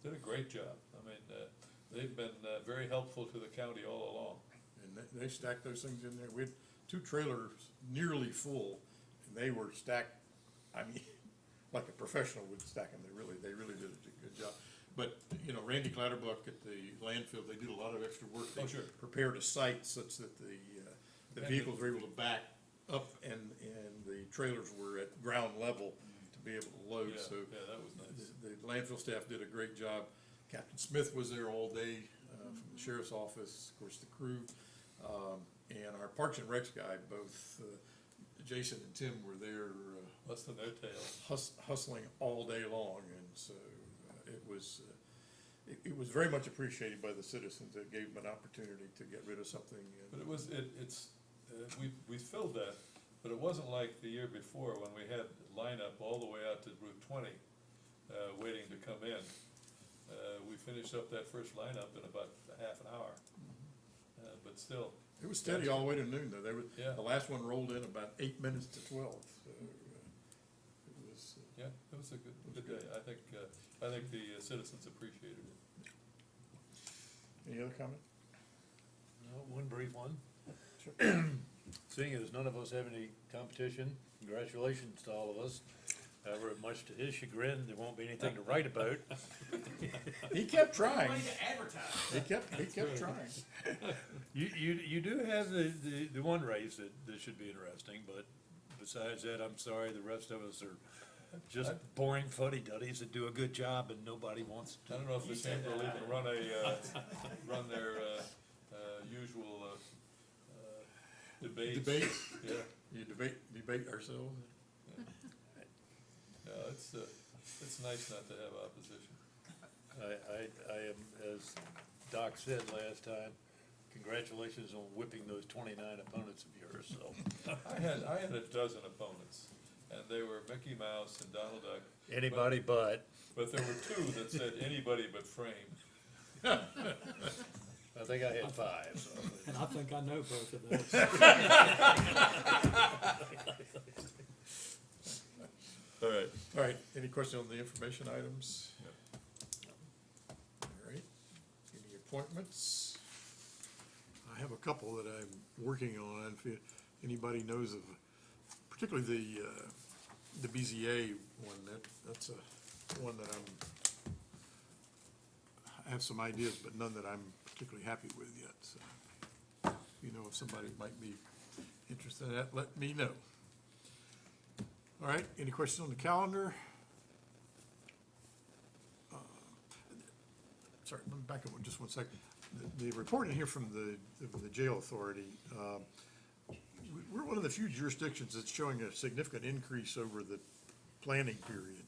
did a great job. I mean, they've been very helpful to the county all along. And they stacked those things in there. We had 2 trailers nearly full, and they were stacked, I mean, like a professional would stack them. They really did a good job. But, Randy Clatterbuck at the landfill, they did a lot of extra work. They Oh, sure. prepared a site such that the vehicles were able to back up and the trailers were at ground level to be able to load. Yeah, So yeah, that was nice. the landfill staff did a great job. Captain Smith was there all day from the sheriff's office, of course, the crew. And our Parks and Recs guy, both Jason and Tim were there Less than their tails. hustling all day long. And so it was very much appreciated by the citizens that gave them an opportunity to get rid of something. But we filled that, but it wasn't like the year before when we had lineup all the way out to Route 20, waiting to come in. We finished up that first lineup in about a half an hour, but still. It was steady all the way to noon, though. Yeah. The last one rolled in about 8 minutes to 12. So it was. Yeah, it was a good day. I think the citizens appreciated it. Any other comment? No, one brief one. Sure. Seeing as none of us have any competition, congratulations to all of us. However, much to his chagrin, there won't be anything to write about. He kept trying. He kept trying. You do have the one race that should be interesting, but besides that, I'm sorry, the rest of us are just boring fuddy-duddies that do a good job and nobody wants to. I don't know if the chamber will even run run their, usual, debates. Debate? Yeah, You debate ourselves? no, it's nice not to have opposition. I am, as Doc said last time, congratulations on whipping those 29 opponents of yours, so. I had a dozen opponents, and they were Mickey Mouse and Donald Duck. Anybody but. But there were two that said anybody but frame. I think I had 5, so. And I think I know both of those. All right, any questions on the information items? All right, any appointments? I have a couple that I'm working on, if anybody knows of, particularly the BZA one, that's a one that I have some ideas, but none that I'm particularly happy with yet, so. If you know if somebody might be interested in that, let me know. All right, any questions on the calendar? Sorry, let me back up just one second. The report in here from the jail authority, we're one of the few jurisdictions that's showing a significant increase over the planning period.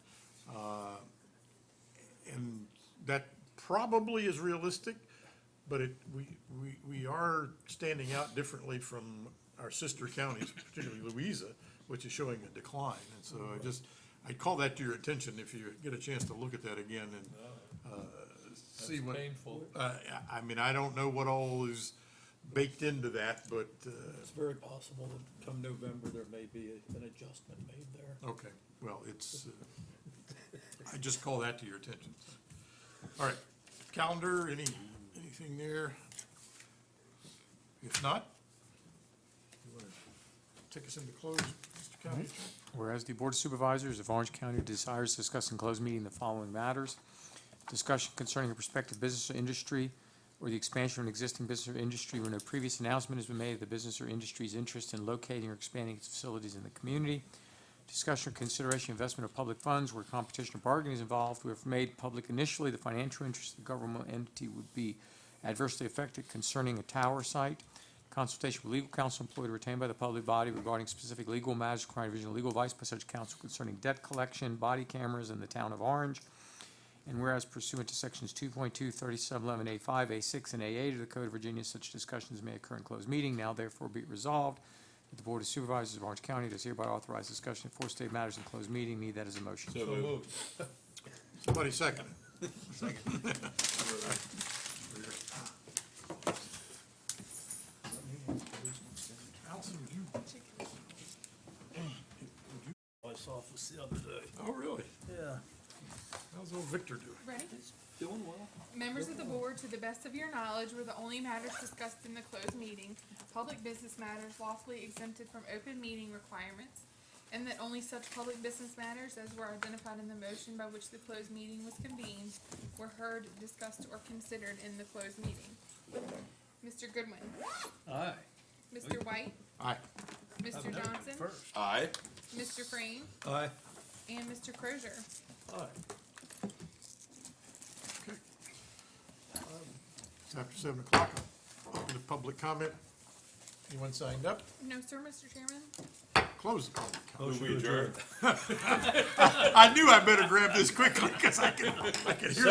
And that probably is realistic, but we are standing out differently from our sister counties, particularly Louisa, which is showing a decline. And so I'd call that to your attention if you get a chance to look at that again and see That's what. painful. I mean, I don't know what all is baked into that, but, It's very possible that come November, there may be an adjustment made there. okay, well, it's, I just call that to your attention. All right, calendar, anything there? If not, you want to take us into close, Mr. County Attorney? Whereas the Board of Supervisors of Orange County desires to discuss in closed meeting the following matters. Discussion concerning a prospective business or industry or the expansion of an existing business or industry where no previous announcement has been made of the business or industry's interest in locating or expanding its facilities in the community. Discussion or consideration of investment of public funds where competition or bargaining is involved. Where if made public initially, the financial interest of the governmental entity would be adversely affected concerning a tower site. Consultation with legal counsel employed or retained by the public body regarding specific legal matters requiring division of legal advice by such counsel concerning debt collection, body cameras in the town of Orange. And whereas pursuant to sections 2.2, 3711, A5, A6, and A8 of the Code of Virginia, such discussions may occur in closed meeting. Now therefore be it resolved that the Board of Supervisors of Orange County does hereby authorize discussion of four state matters in closed meeting. Need that as a motion. So moved. Somebody second it. Allison, would you? I saw this the other day. Oh, really? Yeah. How's old Victor doing? Ready? Doing well. Members of the board, to the best of your knowledge, were the only matters discussed in the closed meeting, public business matters lawfully exempted from open meeting requirements, and that only such public business matters as were identified in the motion by which the closed meeting was convened were heard, discussed, or considered in the closed meeting. Mr. Goodwin, Aye. Mr. White, Aye. Mr. Johnson, First. Aye. Mr. Frame, Aye. and Mr. Crozier. Aye. Okay. It's after 7 o'clock. Open to public comment. Anyone signed up? No, sir, Mr. Chairman. Close the public comment. We adjourn. I knew I better grab this quickly because I can hear